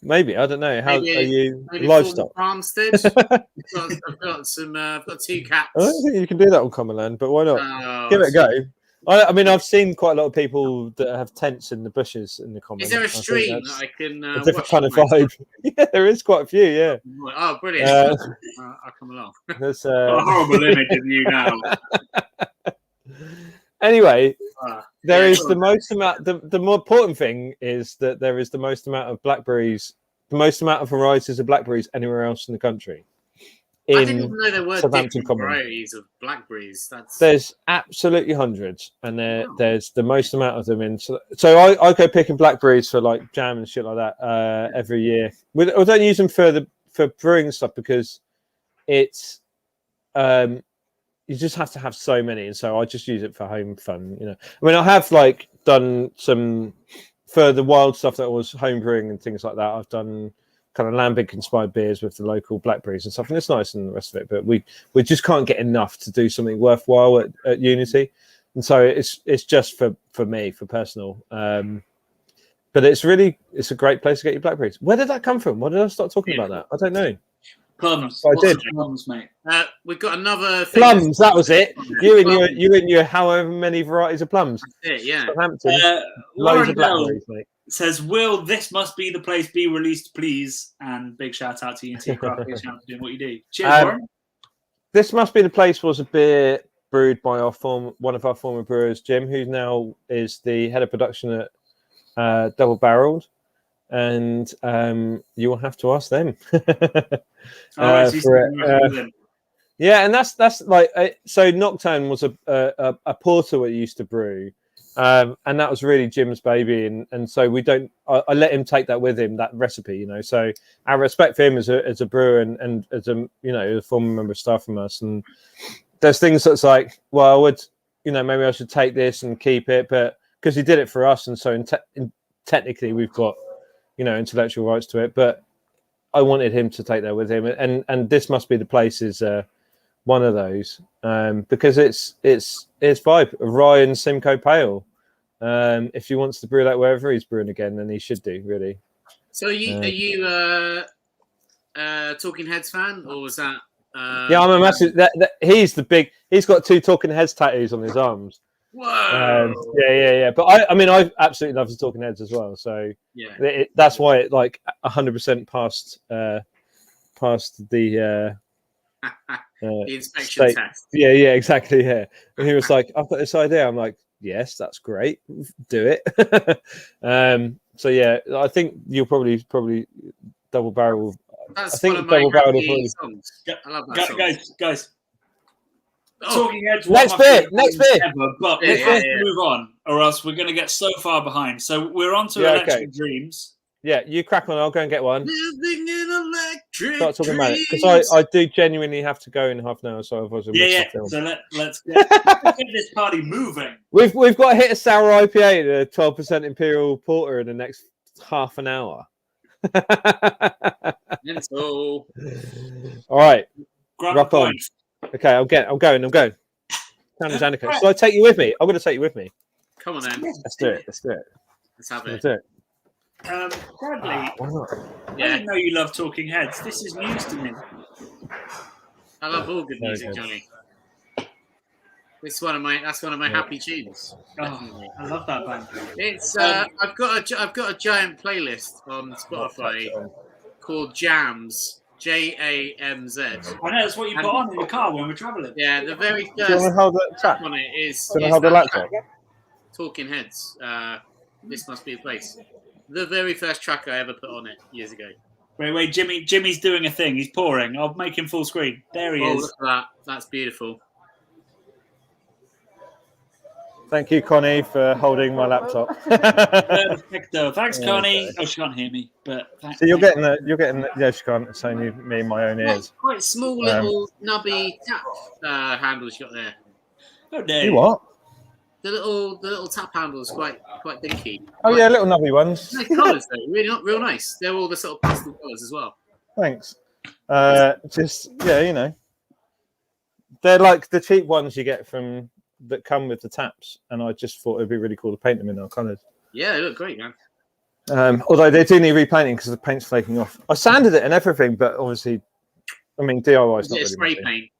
Maybe, I don't know. How maybe, are you maybe livestock? I've got some. I've got 2 cats. I don't think you can do that on common land, but why not? Give it a go. I mean, I've seen quite a lot of people that have tents in the bushes in the common. Is there a stream that I can? A different kind of vibe. Yeah, there is quite a few. Yeah. Oh, brilliant! I'll come along. There's a horrible image of you now. Anyway, there is the most amount. The more important thing is that there is the most amount of blackberries, the most amount of varieties of blackberries anywhere else in the country. I didn't even know there were different varieties of blackberries. There's absolutely hundreds, and there's the most amount of them in. So I go picking blackberries for like jam and shit like that every year. I don't use them for brewing stuff because it's you just have to have so many, and so I just use it for home fun. You know, I mean, I have like done some for the wild stuff that was home brewing and things like that. I've done kind of lambic inspired beers with the local blackberries and stuff, and it's nice and the rest of it. But we just can't get enough to do something worthwhile at Unity, and so it's just for me, for personal. But it's a great place to get your blackberries. Where did that come from? Why did I start talking about that? I don't know. Plums. I did. Plums, mate. We've got another thing. Plums. That was it. You and your however many varieties of plums. That's it. Yeah. Southampton. Loads of blackberries, mate. Says, Will, this must be the place be released, please. And big shout out to Unity Craft Beer Channel for doing what you do. Cheers, Warren. This Must Be the Place was a beer brewed by one of our former brewers, Jim, who now is the head of production at Double Barreled. And you will have to ask them. Yeah, and that's like so. Nocturne was a porter we used to brew, and that was really Jim's baby, and so we don't. I let him take that with him, that recipe, you know. So our respect for him as a brewer and as a a former member of staff from us. And there's things that's like, well, I would, maybe I should take this and keep it, but because he did it for us, and so technically we've got intellectual rights to it, but I wanted him to take that with him, and this must be the place is one of those because it's vibe Rye and Simcoe Pale. If he wants to brew that wherever he's brewing again, then he should do really. So are you Talking Heads fan, or was that? Yeah, I'm a massive. He's the big. He's got 2 Talking Heads tattoos on his arms. Whoa! Yeah. But I absolutely love the Talking Heads as well. So yeah, that's why it like 100% passed the the inspection test. Yeah, exactly. Yeah, and he was like, "I've got this idea." I'm like, "Yes, that's great. Do it." So yeah, I think you'll probably double barrel. That's I think one of my happy songs. I love that song. Guys. Talking Heads. Next bit. Ever, but we have to move on, or else we're going to get so far behind. So we're on to Electric Dreams. Yeah, you crack on. I'll go and get one. Living in electric Start talking about it because I do genuinely have to go in half an hour. So otherwise, So let's get this party moving. We've got to hit a sour IPA, the 12% Imperial Porter in the next half an hour. All right, rock on. Okay, I'm going. Challenge Annika. Shall I take you with me? I'm going to take you with me. Come on then. Let's do it. Let's have it. Let's do it. Bradley, why not? I didn't know you love Talking Heads. This is news to me. I love all good music, Johnny. That's one of my happy tunes. Oh, I love that band. It's I've got a giant playlist on Spotify called Jams. JAMZ. I know that's what you put on in the car when we're traveling. Yeah, the very first Do you want to hold the track on it is. Do you want to hold the laptop? Talking Heads. This must be a place. The very first track I ever put on it years ago. Wait, Jimmy's doing a thing. He's pouring. I'll make him full screen. There he is. Look at that. That's beautiful. Thank you, Connie, for holding my laptop. Perfecto. Thanks, Connie. Oh, she can't hear me, but so you're getting the. Yeah, she can't. It's only me in my own ears. Quite small little nubby tap handles you got there. Oh no! You what? The little tap handles quite dinky. Oh yeah, little nubby ones. Nice colours though, really not real nice. They're all the sort of pastel colours as well. Thanks. They're like the cheap ones you get from. That come with the taps, and I just thought it'd be really cool to paint them in our colours. Yeah, they look great, man. Although they do need repainting because the paint's flaking off. I sanded it and everything, but obviously, I mean DIY is not really spray paint.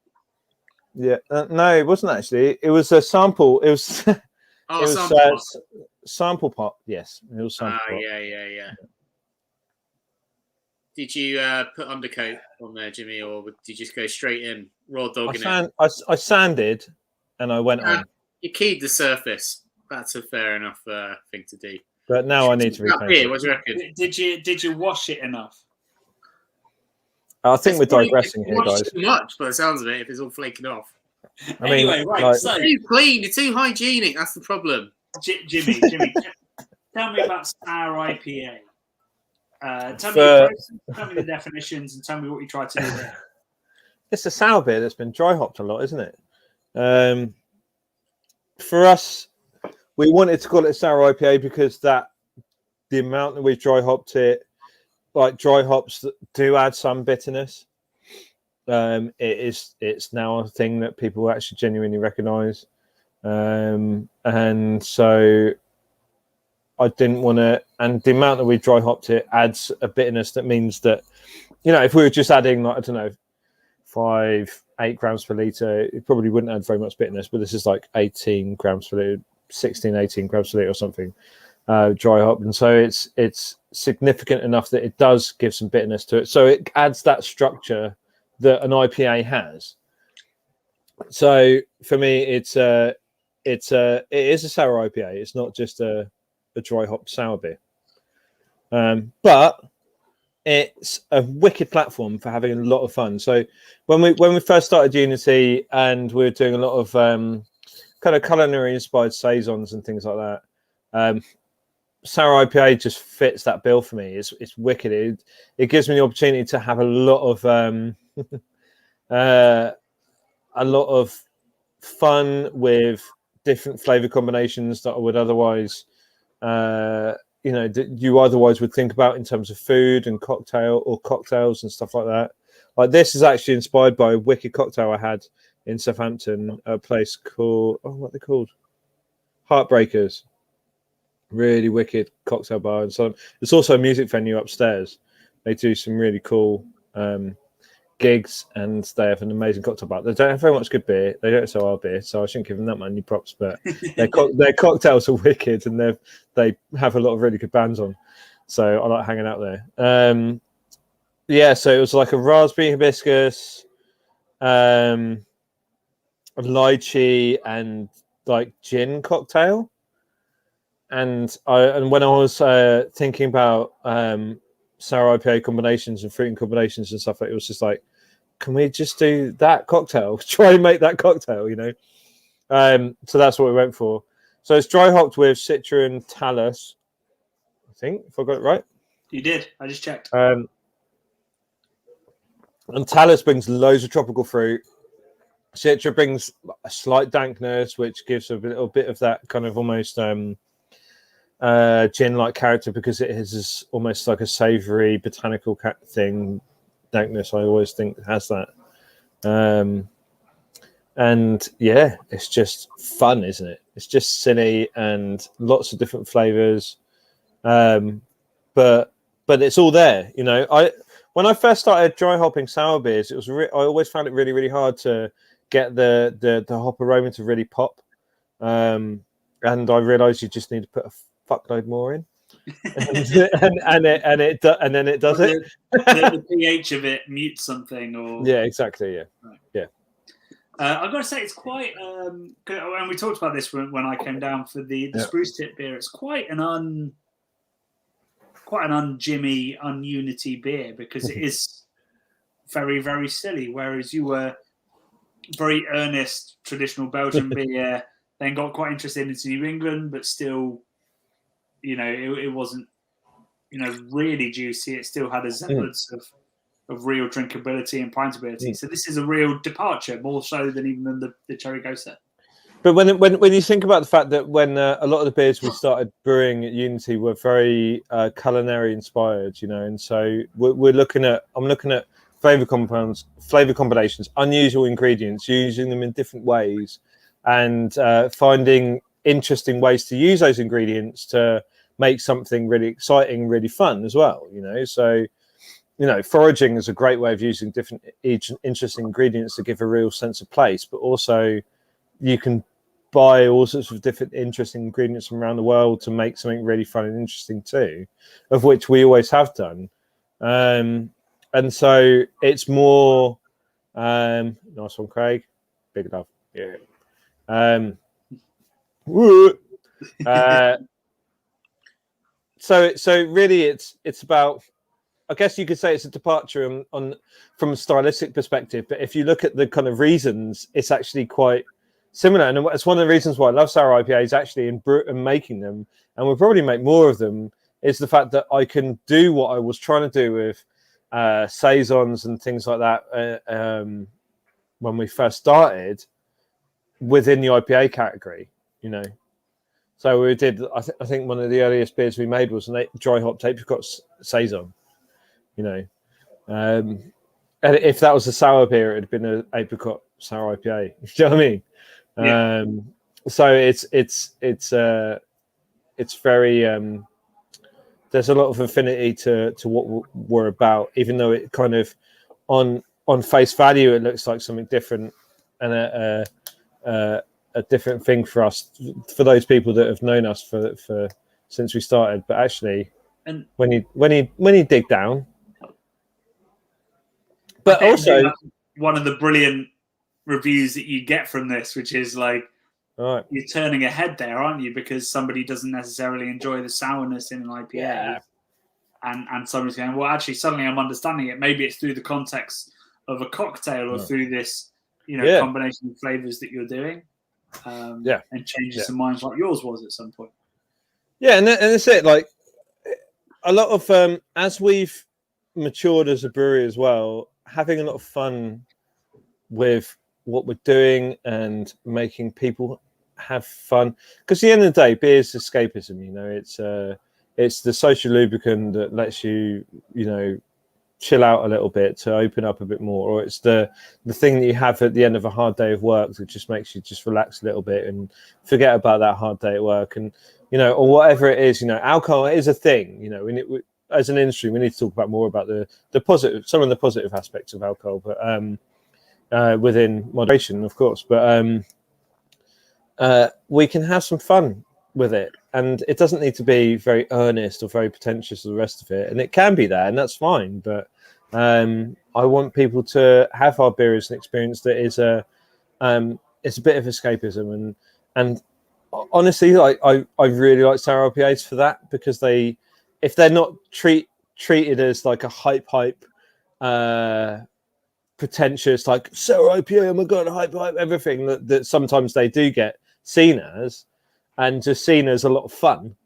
Yeah, no, it wasn't actually. It was a sample. It was. Sample pot. Yes, it was sample pot. Yeah. Did you put undercoat on there, Jimmy, or did you just go straight in raw dogging it? I sanded. And I went on. You keyed the surface. That's a fair enough thing to do. But now I need to repaint it. What do you reckon? Did you wash it enough? I think we're digressing here, guys. Too much, by the sounds of it, if it's all flaking off. Anyway, so you're too clean. You're too hygienic. That's the problem. Jimmy, tell me about sour IPA. Tell me the definitions and tell me what you tried to do there. It's a sour beer that's been dry hopped a lot, isn't it? For us, we wanted to call it a sour IPA because the amount that we've dry hopped it, like dry hops that do add some bitterness. It's now a thing that people actually genuinely recognise, and so I didn't want to. And the amount that we dry hopped it adds a bitterness that means that, if we were just adding like 5-8 grams per litre, it probably wouldn't add very much bitterness, but this is like 18 grams per litre, 18 grams per litre or something, dry hop. And so it's significant enough that it does give some bitterness to it. So it adds that structure that an IPA has. So for me, it is a sour IPA. It's not just a dry hop sour beer. But it's a wicked platform for having a lot of fun. So when we first started Unity and we were doing a lot of kind of culinary inspired saisons and things like that, sour IPA just fits that bill for me. It's wicked. It gives me the opportunity to have a lot of fun with different flavor combinations that I would otherwise you know, that you otherwise would think about in terms of food and cocktails and stuff like that. Like this is actually inspired by a wicked cocktail I had in Southampton, a place called, what are they called? Heartbreakers. Really wicked cocktail bar. And so it's also a music venue upstairs. They do some really cool gigs, and they have an amazing cocktail bar. They don't have very much good beer. They don't sell our beer, so I shouldn't give them that many props. But their cocktails are wicked, and they have a lot of really good bands on. So I like hanging out there. Yeah, so it was like a raspberry hibiscus, a lychee, and like gin cocktail. And when I was thinking about sour IPA combinations and fruiting combinations and stuff, it was just like, can we just do that cocktail? Try and make that cocktail, you know? So that's what we went for. So it's dry hopped with Citra and Talus, I think, if I got it right. You did. I just checked. And Talus brings loads of tropical fruit. Citra brings a slight dankness, which gives a little bit of that kind of almost gin-like character, because it is almost like a savoury botanical thing. Dankness, I always think, has that. And yeah, it's just fun, isn't it? It's just silly and lots of different flavours. But it's all there, you know. When I first started dry hopping sour beers, it was I always found it really, really hard to get the hop aroma to really pop. And I realised you just need to put a fuckload more in, and then it does it. The pH of it mutes something, or yeah, exactly, yeah, right. Yeah. I've got to say, it's quite. And we talked about this when I came down for the Spruce Tip beer. It's quite an un-Jimmy, un-Unity beer, because it is very, very silly. Whereas you were very earnest traditional Belgian beer, then got quite interested into New England, but still, you know, it wasn't, you know, really juicy. It still had a semblance of real drinkability and pintability. So this is a real departure, more so than even the Cherry Ghost. But when you think about the fact that when a lot of the beers we started brewing at Unity were very culinary inspired, you know, and so I'm looking at flavor combinations, unusual ingredients, using them in different ways, and finding interesting ways to use those ingredients to make something really exciting, really fun as well, you know. So, you know, foraging is a great way of using different interesting ingredients to give a real sense of place, but also you can buy all sorts of different interesting ingredients from around the world to make something really fun and interesting too, of which we always have done. And so it's more nice one, Craig. Big love. Yeah. So really it's about, I guess you could say it's a departure from a stylistic perspective, but if you look at the kind of reasons, it's actually quite similar. And it's one of the reasons why I love sour IPAs actually in making them, and we'll probably make more of them, is the fact that I can do what I was trying to do with saisons and things like that when we first started within the IPA category, you know. So we did, I think one of the earliest beers we made was a dry hop apricot saison, you know. And if that was a sour beer, it would have been an apricot sour IPA. You know what I mean? Yeah. So it's very there's a lot of affinity to what we're about, even though it kind of on face value it looks like something different and a different thing for us, for those people that have known us for since we started. But actually, and when you dig down, but also one of the brilliant reviews that you get from this, which is like, right, you're turning a head there, aren't you? Because somebody doesn't necessarily enjoy the sourness in an IPA, and somebody's going, well, actually, suddenly I'm understanding it. Maybe it's through the context of a cocktail or through this, you know, combination of flavors that you're doing, and changing some minds like yours was at some point. Yeah, and that's it. Like a lot of as we've matured as a brewery as well, having a lot of fun with what we're doing and making people have fun, because at the end of the day, beer is escapism. You know, it's the social lubricant that lets you, chill out a little bit, to open up a bit more, or it's the thing that you have at the end of a hard day of work that just makes you just relax a little bit and forget about that hard day at work, and or whatever it is. Alcohol is a thing. As an industry, we need to talk about more about the positive, some of the positive aspects of alcohol, but within moderation, of course. But we can have some fun with it, and it doesn't need to be very earnest or very pretentious or the rest of it, and it can be that, and that's fine. But I want people to have our beer as an experience that is it's a bit of escapism, and honestly, I really like sour IPAs for that, because if they're not treated as like a hype pretentious, like sour IPA, oh my god, hype everything that sometimes they do get seen as, and just seen as a lot of fun.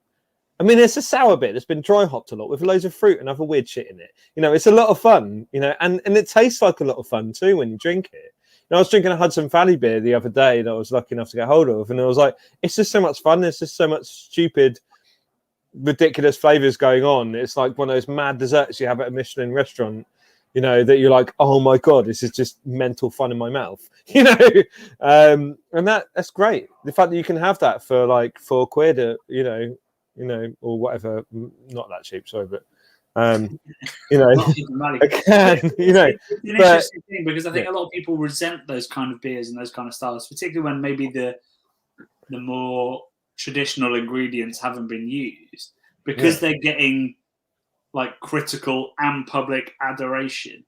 I mean, it's a sour beer that's been dry hopped a lot with loads of fruit and other weird shit in it. It's a lot of fun, and it tastes like a lot of fun too when you drink it. I was drinking a Hudson Valley beer the other day that I was lucky enough to get hold of, and I was like, it's just so much fun. There's just so much stupid, ridiculous flavors going on. It's like one of those mad desserts you have at a Michelin restaurant, that you're like, oh my god, this is just mental fun in my mouth, and that's great. The fact that you can have that for like £4, or whatever, not that cheap, sorry, but I can, It's an interesting thing, because I think a lot of people resent those kind of beers and those kind of styles, particularly when maybe the more traditional ingredients haven't been used, because they're getting like critical and public adoration,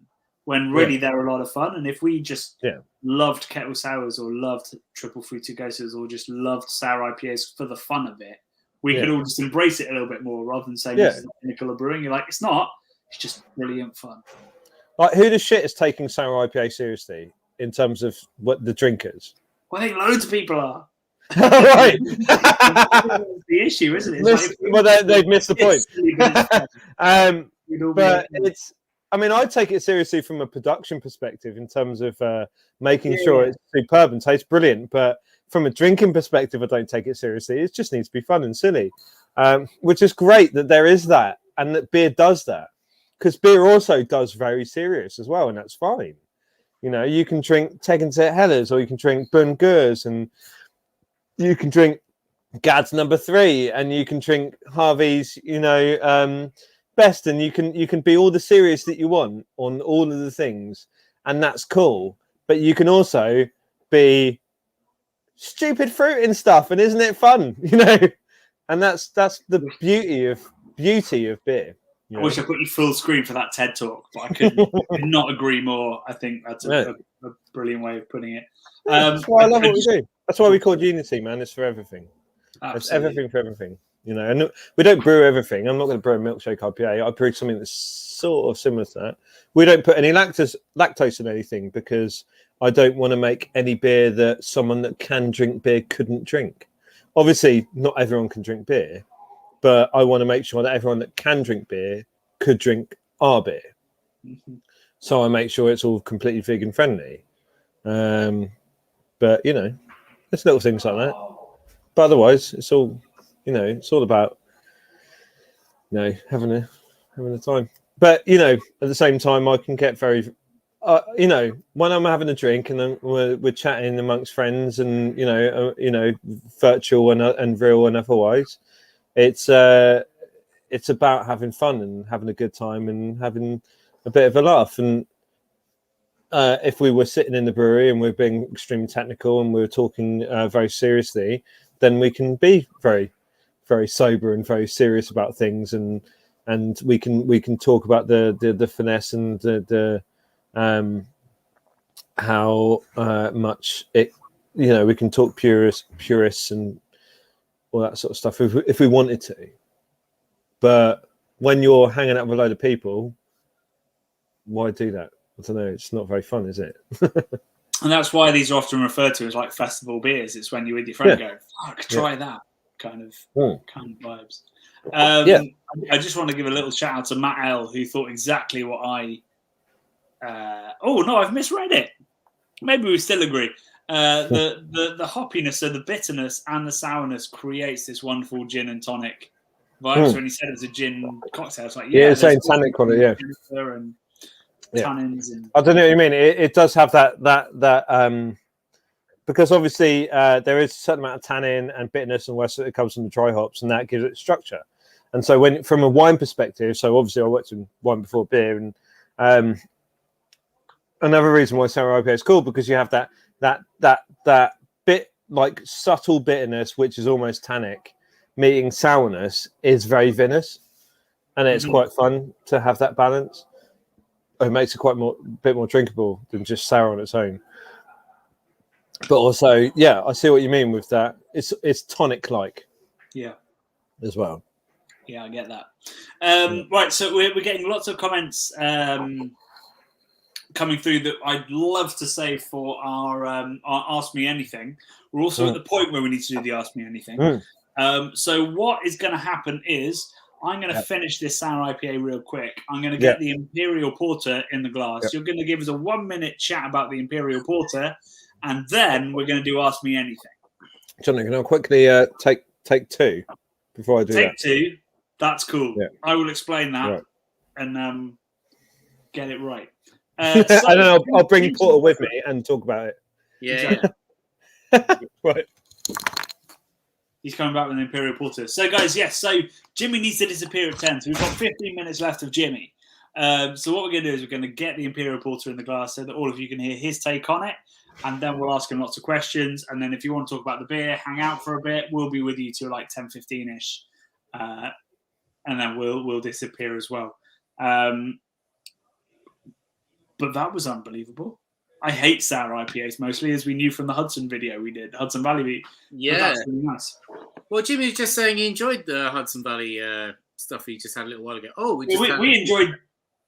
when really they're a lot of fun. And if we just loved kettle sours, or loved triple fruited goses, or just loved sour IPAs for the fun of it, we could all just embrace it a little bit more, rather than saying this is the pinnacle of brewing. You're like, it's not. It's just brilliant fun. Like, who the shit is taking sour IPA seriously in terms of what the drinkers? Well, I think loads of people are. Right. The issue, isn't it? They've missed the point. But it's, I take it seriously from a production perspective, in terms of making sure it's superb and tastes brilliant. But from a drinking perspective, I don't take it seriously. It just needs to be fun and silly, which is great that there is that, and that beer does that, because beer also does very serious as well, and that's fine. You can drink Teggenset Hellers, or you can drink Bungurs, and you can drink Gad's number 3, and you can drink Harvey's, best, and you can be all the serious that you want on all of the things, and that's cool. But you can also be stupid fruit and stuff, and isn't it fun? And that's the beauty of beer. I wish I put you full screen for that TED talk, but I could not agree more. I think that's a brilliant way of putting it. That's why I love what we do. That's why we call Unity, man. It's for everything. Absolutely. It's everything for everything. And we don't brew everything. I'm not going to brew a milkshake IPA. I brew something that's sort of similar to that. We don't put any lactose in anything, because I don't want to make any beer that someone that can drink beer couldn't drink. Obviously, not everyone can drink beer, but I want to make sure that everyone that can drink beer could drink our beer. Mm-hmm. So I make sure it's all completely vegan friendly. But there's little things like that. But otherwise, it's all, it's all about, having a time. But at the same time, I can get very, when I'm having a drink and then we're chatting amongst friends, and virtual and real and otherwise, it's about having fun and having a good time and having a bit of a laugh. And if we were sitting in the brewery and we're being extremely technical and we're talking very seriously, then we can be very, very sober and very serious about things, and we can talk about the finesse and the how much it, we can talk purists and all that sort of stuff if we wanted to. But when you're hanging out with a load of people, why do that? I don't know. It's not very fun, is it? And that's why these are often referred to as like festival beers. It's when you're with your friend going, fuck, try that kind of vibes. I just want to give a little shout out to Matt L, who thought exactly what I... I've misread it. Maybe we still agree. The hoppiness, so the bitterness and the sourness creates this wonderful gin and tonic vibes when he said it was a gin cocktail. It's like, yeah, saying tannic on it, yeah. And tannins and... I don't know what you mean. It does have that because obviously there is a certain amount of tannin and bitterness and west that comes from the dry hops, and that gives it structure. And so when from a wine perspective, so obviously I worked in wine before beer, and another reason why sour IPA is cool because you have that bit like subtle bitterness, which is almost tannic, meeting sourness is very vinous, and it's quite fun to have that balance. It makes it bit more drinkable than just sour on its own. But also, yeah, I see what you mean with that. It's tonic-like, as well. Yeah, I get that. Right, so we're getting lots of comments coming through that I'd love to save for our Ask Me Anything. We're also at the point where we need to do the Ask Me Anything. So what is going to happen is I'm going to finish this sour IPA real quick. I'm going to get the Imperial Porter in the glass. You're going to give us a 1-minute chat about the Imperial Porter, and then we're going to do Ask Me Anything. Johnny, can I quickly take two before I do that? Take two. That's cool. Yeah. I will explain that and get it right. And then I'll bring Porter with me and talk about it. Yeah. Right. He's coming back with an Imperial Porter. So, guys, yes. So, Jimmy needs to disappear at 10. So, we've got 15 minutes left of Jimmy. So, what we're going to do is we're going to get the Imperial Porter in the glass so that all of you can hear his take on it. And then we'll ask him lots of questions. And then if you want to talk about the beer, hang out for a bit. We'll be with you till like 10, 15-ish. And then we'll disappear as well. But that was unbelievable. I hate sour IPAs mostly, as we knew from the Hudson video we did, Hudson Valley. Yeah. That's really nice. Well, Jimmy was just saying he enjoyed the Hudson Valley stuff he just had a little while ago. Oh, we enjoyed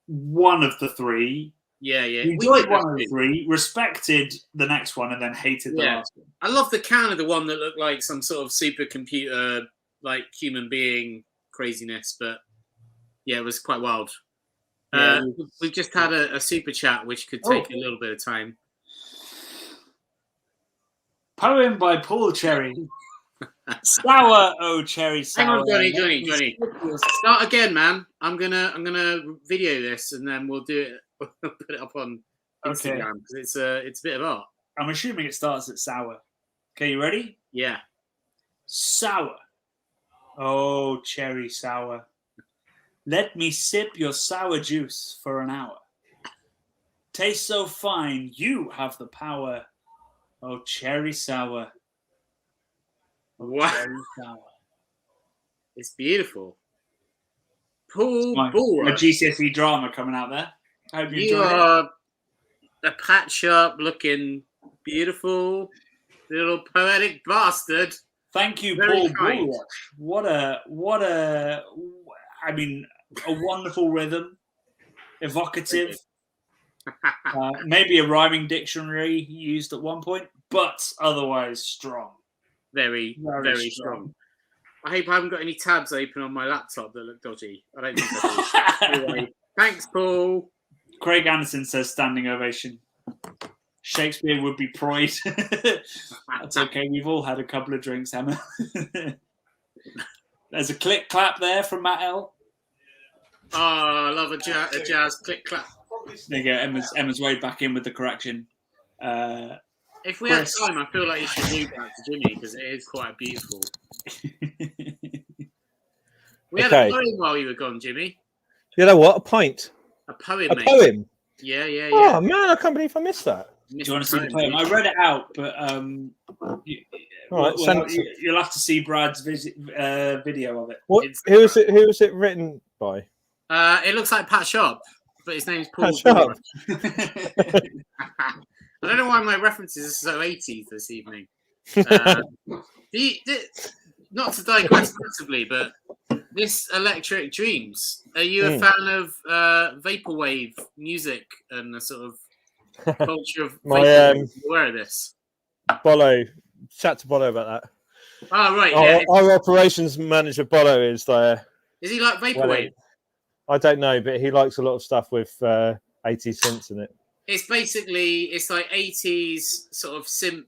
one of the three. Yeah. We enjoyed one of the three, respected the next one, and then hated the last one. I love the Canada one that looked like some sort of supercomputer, like human being craziness, but yeah, it was quite wild. We've just had a super chat, which could take a little bit of time. Poem by Paul Cherry. Sour, oh cherry sour. Hang on, Johnny. Start again, man. I'm gonna video this and then we'll do it. We'll put it up on Instagram because it's a bit of art. I'm assuming it starts at sour. Okay, you ready? Yeah. Sour. Oh, cherry sour. Let me sip your sour juice for an hour. Taste so fine, you have the power. Oh, cherry sour. Oh, wow. Cherry sour. It's beautiful. Paul My GCSE drama coming out there. I hope you are a patch up looking beautiful little poetic bastard. Thank you, Paul Bullock. What a wonderful rhythm, evocative, maybe a rhyming dictionary used at one point, but otherwise strong. Very strong. I hope I haven't got any tabs open on my laptop that look dodgy. I don't think I do. Anyway, thanks, Paul. Craig Anderson says standing ovation. Shakespeare would be pride. That's okay. We've all had a couple of drinks, Emma. There's a click clap there from Matt L. Oh, I love a jazz click clap. There you go. Emma's way back in with the correction. If we had time, I feel like you should read that to Jimmy because it is quite beautiful. We had a poem while you were gone, Jimmy. You know what? A pint. A poem. A poem. Yeah. Oh man, I can't believe I missed that. Do you want to see the poem? I read it out, but you'll have to see Brad's video of it. Who was it written by? It looks like Pat Sharp, but his name's Paul. Pat Sharp. I don't know why my references are so 80s this evening. Not to digress massively, but this Electric Dreams, are you a fan of vaporwave music and the sort of culture of vaporwave? Aware of this? Bolo, chat to Bolo about that. Oh, right, yeah. Our operations manager, Bolo, is there. Is he like vaporwave? I don't know, but he likes a lot of stuff with 80s synths in it. It's like 80s sort of synth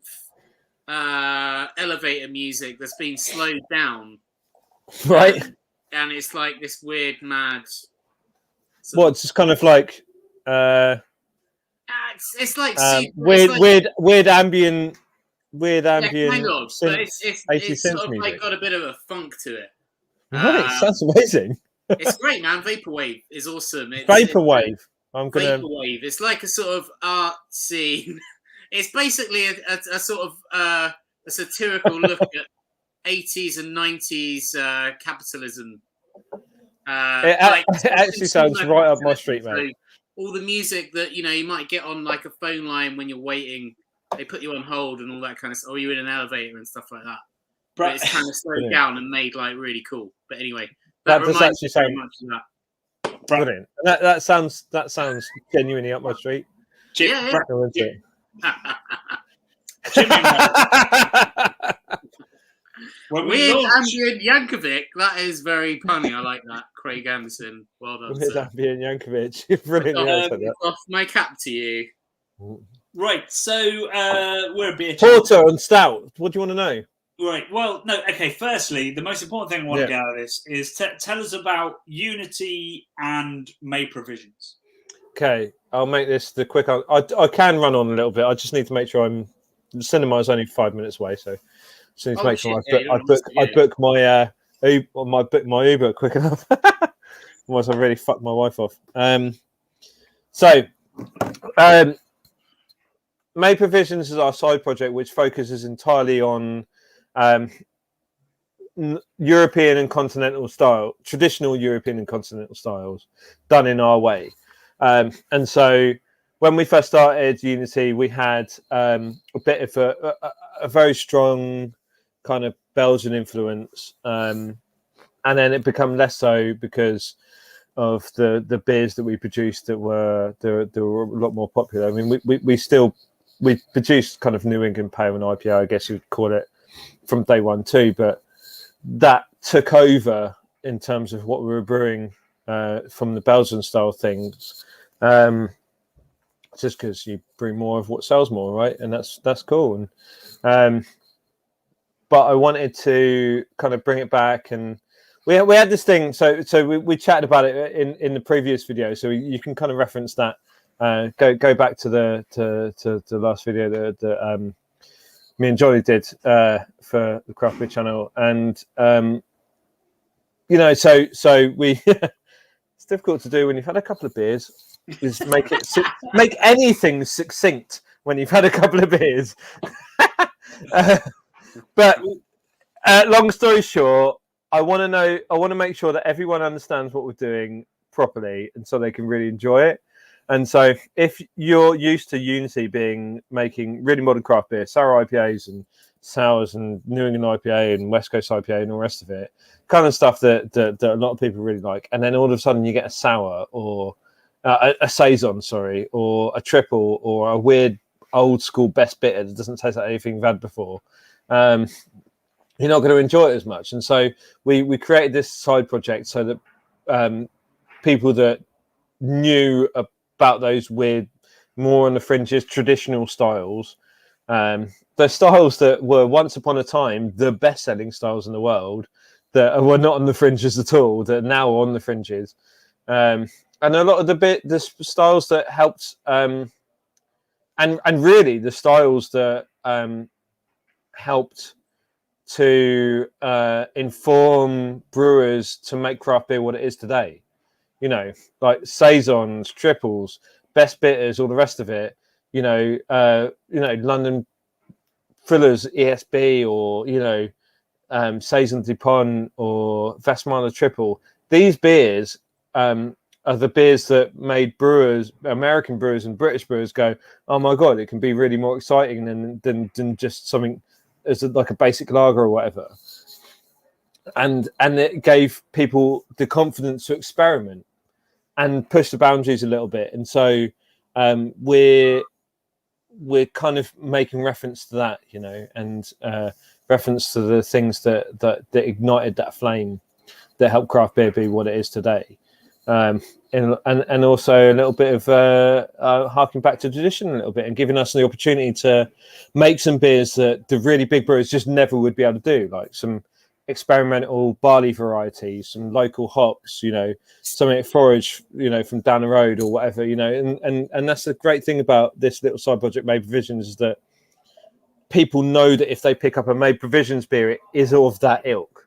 elevator music that's been slowed down. Right. and it's like this weird, mad. It's just kind of like it's like weird ambient. Kind of, but it's sort of like got a bit of a funk to it. Right, sounds amazing. It's great, man. Vaporwave is awesome. Vaporwave. Vaporwave. It's like a sort of art scene. It's basically a sort of a satirical look at 80s and 90s capitalism. It actually sounds right up my street, mate. All the music that you might get on like a phone line when you're waiting, they put you on hold and all that kind of stuff. Or you're in an elevator and stuff like that. But it's kind of slowed down and made like really cool. But anyway, that does actually sound much of that. Brilliant. That sounds genuinely up my street. Yeah. Weird ambient Yankovic. That is very funny. I like that. Craig Anderson. Well done. Weird ambient Yankovic. Brilliant. Off my cap to you. Right. So we're a beer. Porter and stout. What do you want to know? Right. Well, no. Okay. Firstly, the most important thing I want to get out of this is tell us about Unity and May provisions. Okay, I'll make this the quick. I can run on a little bit. I just need to make sure the cinema is only 5 minutes away, so just need to make sure I book my Uber quick enough. Otherwise, I really fucked my wife off. May Provisions is our side project, which focuses entirely on European and continental style, traditional European and continental styles, done in our way. And so when we first started Unity, we had a bit of a very strong kind of Belgian influence. And then it became less so because of the beers that we produced that were a lot more popular. I mean, we produced kind of New England Pale and IPA, I guess you would call it, from day one too. But that took over in terms of what we were brewing from the Belgian style things, just because you brew more of what sells more, right? And that's cool. And but I wanted to kind of bring it back, and we had this thing. So we chatted about it in the previous video, so you can kind of reference that. Go back to the last video that me and Johnny did for the Craft Beer channel, and so we. It's difficult to do when you've had a couple of beers. Is make anything succinct when you've had a couple of beers. But long story short, I want to make sure that everyone understands what we're doing properly, and so they can really enjoy it. And so, if you're used to Unity making really modern craft beer, sour IPAs and sours and New England IPA and West Coast IPA and all the rest of it, kind of stuff that a lot of people really like, and then all of a sudden you get a sour or a saison, or a triple or a weird old school best bitter that doesn't taste like anything you've had before, you're not going to enjoy it as much. And so we created this side project so that people that knew about those weird, more on the fringes, traditional styles, the styles that were once upon a time the best-selling styles in the world, that were not on the fringes at all, that are now on the fringes, and a lot of the styles that helped, and really the styles that helped to inform brewers to make craft beer what it is today. Like saisons, triples, best bitters, all the rest of it. London Fillers ESB, or Saison Dupont, or Westmaler Triple. These beers are the beers that made brewers, American brewers and British brewers, go, "Oh my god, it can be really more exciting than just something as like a basic lager or whatever." And it gave people the confidence to experiment and push the boundaries a little bit. And so we're kind of making reference to that, and reference to the things that ignited that flame that helped craft beer be what it is today. And also a little bit of harking back to tradition a little bit, and giving us the opportunity to make some beers that the really big brewers just never would be able to do, like some experimental barley varieties, some local hops, something forage, from down the road or whatever, and that's the great thing about this little side project, Made Provisions, is that people know that if they pick up a Made Provisions beer, it is of that ilk.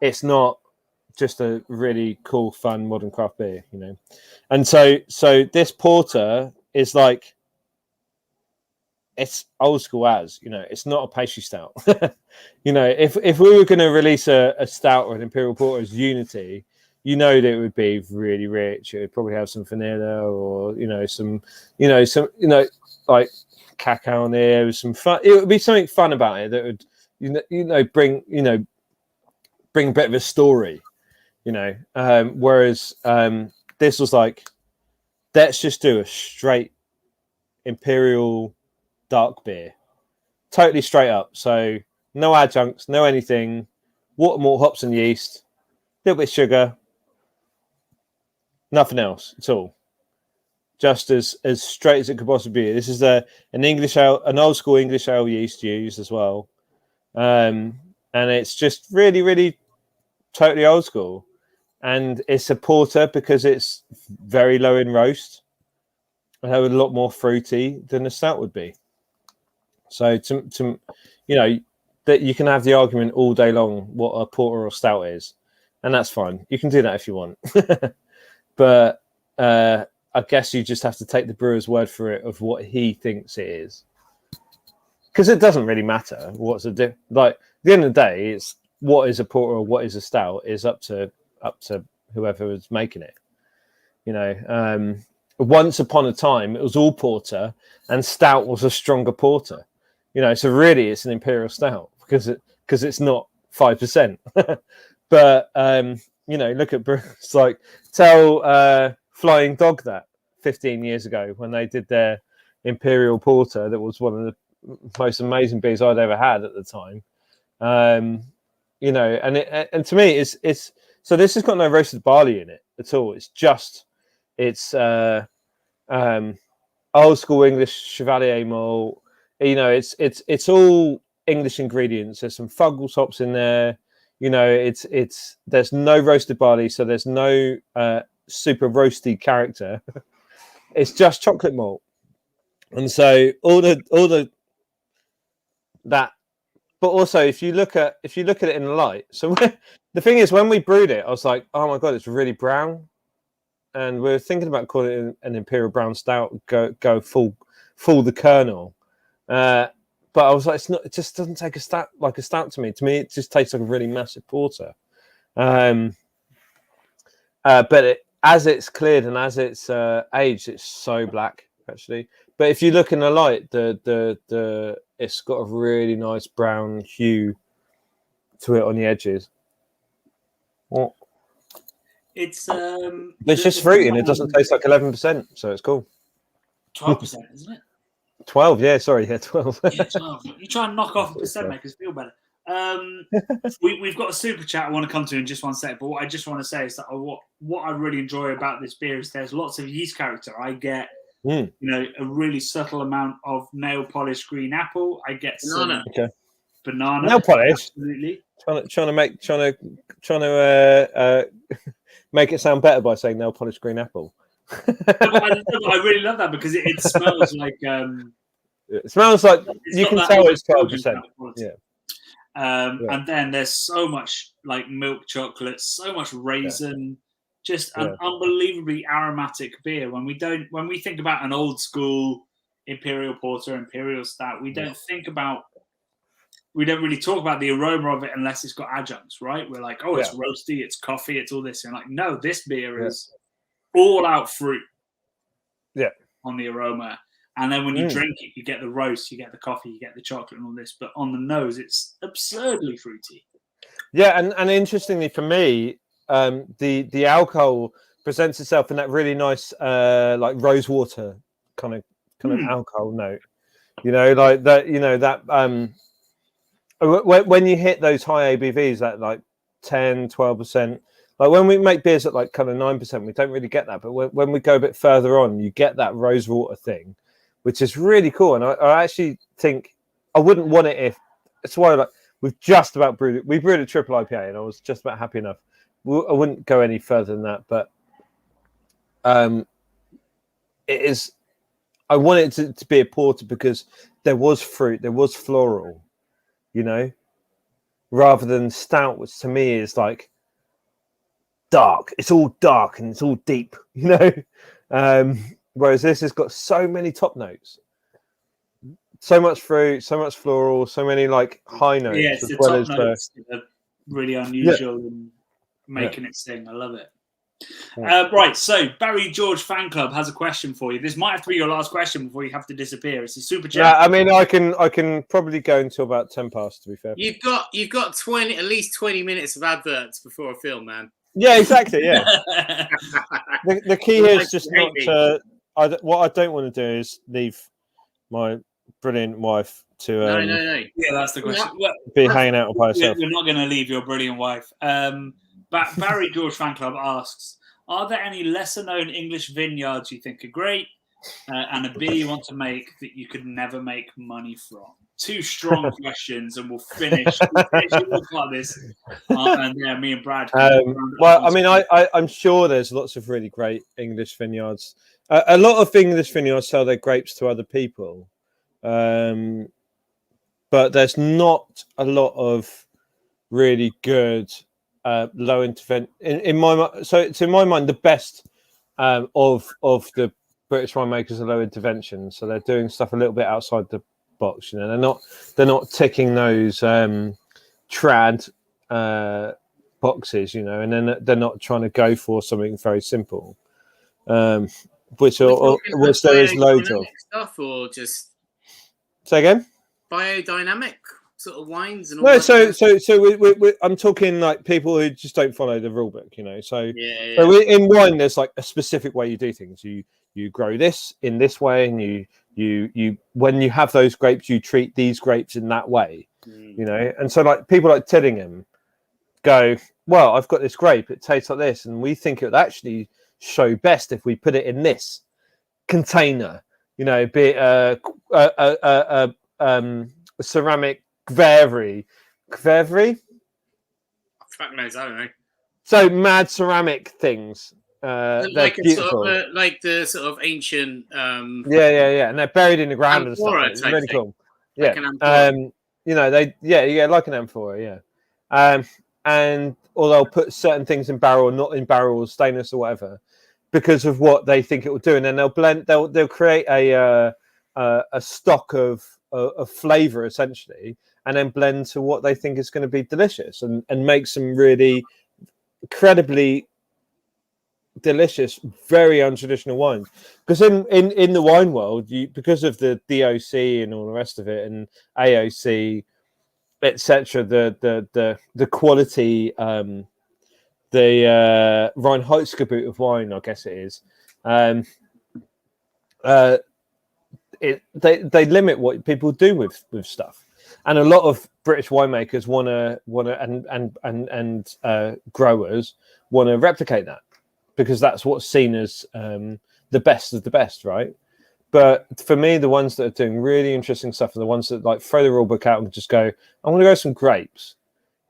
It's not just a really cool, fun, modern craft beer, And so this porter is like, it's old school it's not a pastry stout. If we were going to release a stout or an Imperial Porter as Unity, that it would be really rich. It would probably have some vanilla or, some like cacao in there with some fun. It would be something fun about it that would, bring a bit of a story, whereas this was like, let's just do a straight Imperial dark beer, totally straight up. So no adjuncts, no anything, water, malt, hops and yeast, a little bit of sugar, nothing else at all. Just as straight as it could possibly be. This is an English ale, an old school English ale yeast used as well, and it's just really, really totally old school. And it's a porter because it's very low in roast and have a lot more fruity than a stout would be. So that you can have the argument all day long what a porter or stout is, and that's fine. You can do that if you want, but I guess you just have to take the brewer's word for it of what he thinks it is, because it doesn't really matter what's like. At the end of the day, it's what is a porter or what is a stout is up to whoever was making it. Once upon a time, it was all porter, and stout was a stronger porter. So really, it's an Imperial stout because it's not 5%. But look at Bruce. Like, tell Flying Dog that 15 years ago when they did their Imperial Porter, that was one of the most amazing beers I'd ever had at the time. And to me, it's so this has got no roasted barley in it at all. It's old school English Chevalier malt. It's all English ingredients. There's some Fuggles hops in there. There's no roasted barley, so there's no super roasty character. It's just chocolate malt, and so all the that. But also, if you look at it in the light, so the thing is, when we brewed it, I was like, oh my god, it's really brown, and we're thinking about calling it an Imperial Brown Stout. Go full the kernel. But I was like, it's not. It just doesn't take a stout like a stout to me. To me, it just tastes like a really massive porter. But as it's cleared and as it's aged, it's so black actually. But if you look in the light, the it's got a really nice brown hue to it on the edges. Well, it's just fruity and it doesn't taste like 11%, so it's cool. 12%, isn't it? 12, yeah, sorry, yeah, 12. Yeah, 12. You try and knock off a percent, make us feel better. We've got a super chat I want to come to in just one second, but what I just want to say is that what I really enjoy about this beer is there's lots of yeast character. I get a really subtle amount of nail polish green apple. I get some banana. Nail polish, absolutely. Trying to make it sound better by saying nail polish green apple. I really love that because it smells like it smells like you can tell it's 12%. Yeah. And then there's so much like milk chocolate, so much raisin, just an unbelievably aromatic beer. When we think about an old school Imperial Porter, Imperial Stout, we don't really talk about the aroma of it unless it's got adjuncts, right? We're like, oh, it's roasty, it's coffee, it's all this. And like, no, this beer is all out fruit on the aroma. And then when you drink it, you get the roast, you get the coffee, you get the chocolate and all this. But on the nose, it's absurdly fruity. Yeah, and interestingly for me, the alcohol presents itself in that really nice like rose water kind of alcohol note. Like that, that when you hit those high ABVs, that like 10, 12%, like when we make beers at like kind of 9%, we don't really get that. But when we go a bit further on, you get that rose water thing, which is really cool. And I actually think I wouldn't want it if it's why, like, we've just about brewed it. We brewed a triple IPA, and I was just about happy enough. I wouldn't go any further than that, but it is. I wanted it to be a porter because there was fruit, there was floral, you know, rather than stout, which to me is like dark. It's all dark and it's all deep, you know. Whereas this has got so many top notes, so much fruit, so much floral, so many like high notes. Yeah, it's the top notes that are really unusual and making it sing. I love it. Right, so Barry George Fan Club has a question for you. This might have to be your last question before you have to disappear. It's a super chat. Yeah, I mean, I can probably go until about 10 past. To be fair, you've got at least 20 minutes of adverts before a film, man. Yeah, exactly. Yeah. the key here is just not to. What I don't want to do is leave my brilliant wife to. No. Yeah, that's the question. Be hanging out by herself. We're not going to leave your brilliant wife. But Barry George Fan Club asks, are there any lesser-known English vineyards you think are great and a beer you want to make that you could never make money from? Two strong questions, and we'll finish like this. And yeah, me and Brad. Well, I mean, I'm sure there's lots of really great English vineyards. A lot of English vineyards sell their grapes to other people, but there's not a lot of really good low intervention in my mind. So it's in my mind the best of the British winemakers are low intervention. So they're doing stuff a little bit outside the box. You know, they're not ticking those trad boxes. You know, and then they're not trying to go for something very simple, which there is loads of stuff, or just say again. Biodynamic sort of wines and all no, that. so I'm talking like people who just don't follow the rule book, you know. So in wine, there's like a specific way you do things. You grow this in this way, and you when you have those grapes, you treat these grapes in that way, you know. And so like people like Tillingham go, well, I've got this grape, it tastes like this, and we think it would actually show best if we put it in this container, you know, be it ceramic Kvery. Fuck knows, I don't know. So mad ceramic things. Like the sort of ancient. And they're buried in the ground amphora and stuff. It's really cool. Yeah. You know, like an amphora. Yeah. And or they'll put certain things in barrel or not in barrel or stainless or whatever because of what they think it will do, and then they'll blend. They'll create a stock of flavor essentially, and then blend to what they think is going to be delicious, and make some really incredibly delicious, very untraditional wines. Because in the wine world, because of the DOC and all the rest of it, and AOC, etc., the quality, the Reinheitsgebot of wine, I guess it is. They limit what people do with stuff, and a lot of British winemakers want to and growers want to replicate that because that's what's seen as the best of the best, right? But for me, the ones that are doing really interesting stuff are the ones that like throw the rule book out and just go, I'm going to grow some grapes,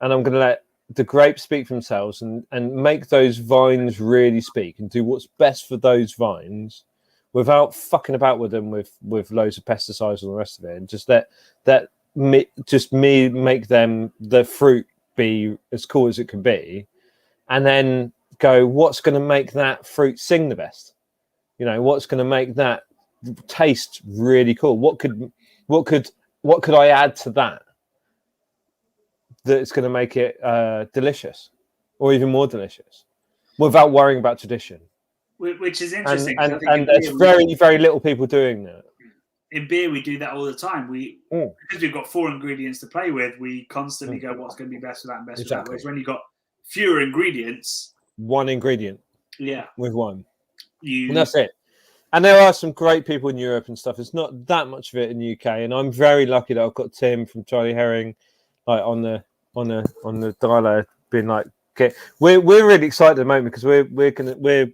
and I'm going to let the grapes speak for themselves and make those vines really speak and do what's best for those vines, without fucking about with them with loads of pesticides and the rest of it, and just me make them the fruit be as cool as it can be, and then go, what's going to make that fruit sing the best? You know, what's going to make that taste really cool? What could I add to that's going to make it delicious, or even more delicious, without worrying about tradition? Which is interesting. And there's very, very little people doing that. In beer, we do that all the time. Because we've got 4 ingredients to play with, we constantly go, what's going to be best for that and best for that. Whereas when you've got fewer ingredients... 1 ingredient. Yeah. With one. And that's it. And there are some great people in Europe and stuff. It's not that much of it in the UK. And I'm very lucky that I've got Tim from Charlie Herring like on the dialogue being like, okay, we're really excited at the moment because we're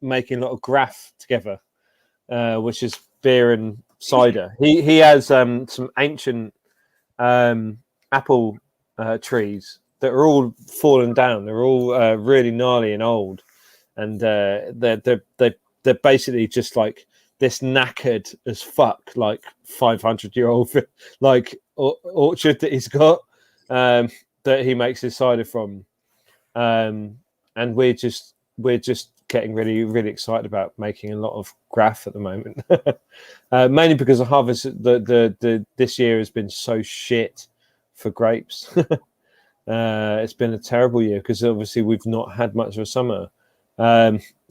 making a lot of graph together, which is beer and cider. He has some ancient apple trees that are all fallen down. They're all really gnarly and old, and they're basically just like this knackered as fuck, like 500-year-old like orchard that he's got, that he makes his cider from, and we're just getting really excited about making a lot of graph at the moment, mainly because the harvest the this year has been so shit for grapes. It's been a terrible year because obviously we've not had much of a summer.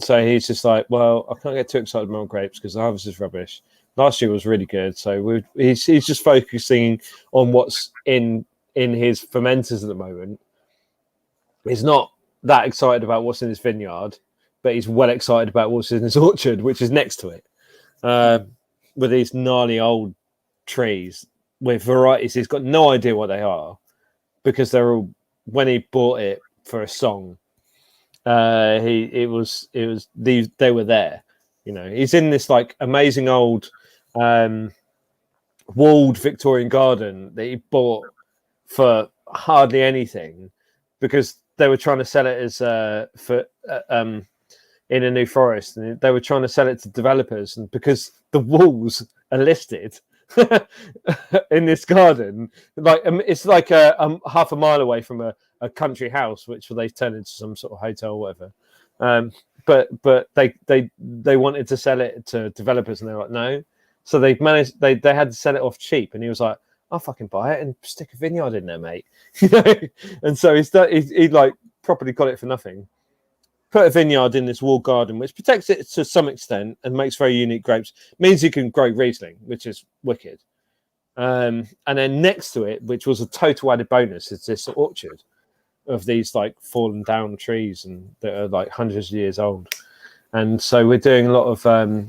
So he's just like, well, I can't get too excited about grapes because the harvest is rubbish. Last year was really good, so he's just focusing on what's in his fermenters at the moment. He's not that excited about what's in his vineyard, but he's well excited about what's in his orchard, which is next to it, with these gnarly old trees with varieties. He's got no idea what they are because they're all, when he bought it for a song, they were there. You know, he's in this like amazing old walled Victorian garden that he bought for hardly anything because they were trying to sell it as in a New Forest, and they were trying to sell it to developers, and because the walls are listed in this garden, like it's like half a mile away from a country house, which they've turned into some sort of hotel or whatever. But they wanted to sell it to developers, and they're like, no. So they had to sell it off cheap, and he was like, I'll fucking buy it and stick a vineyard in there, mate. You know? And so he like properly got it for nothing. Put a vineyard in this walled garden, which protects it to some extent and makes very unique grapes. Means you can grow Riesling, which is wicked. And then next to it, which was a total added bonus, is this orchard of these like fallen down trees and that are like hundreds of years old. And so we're doing a lot of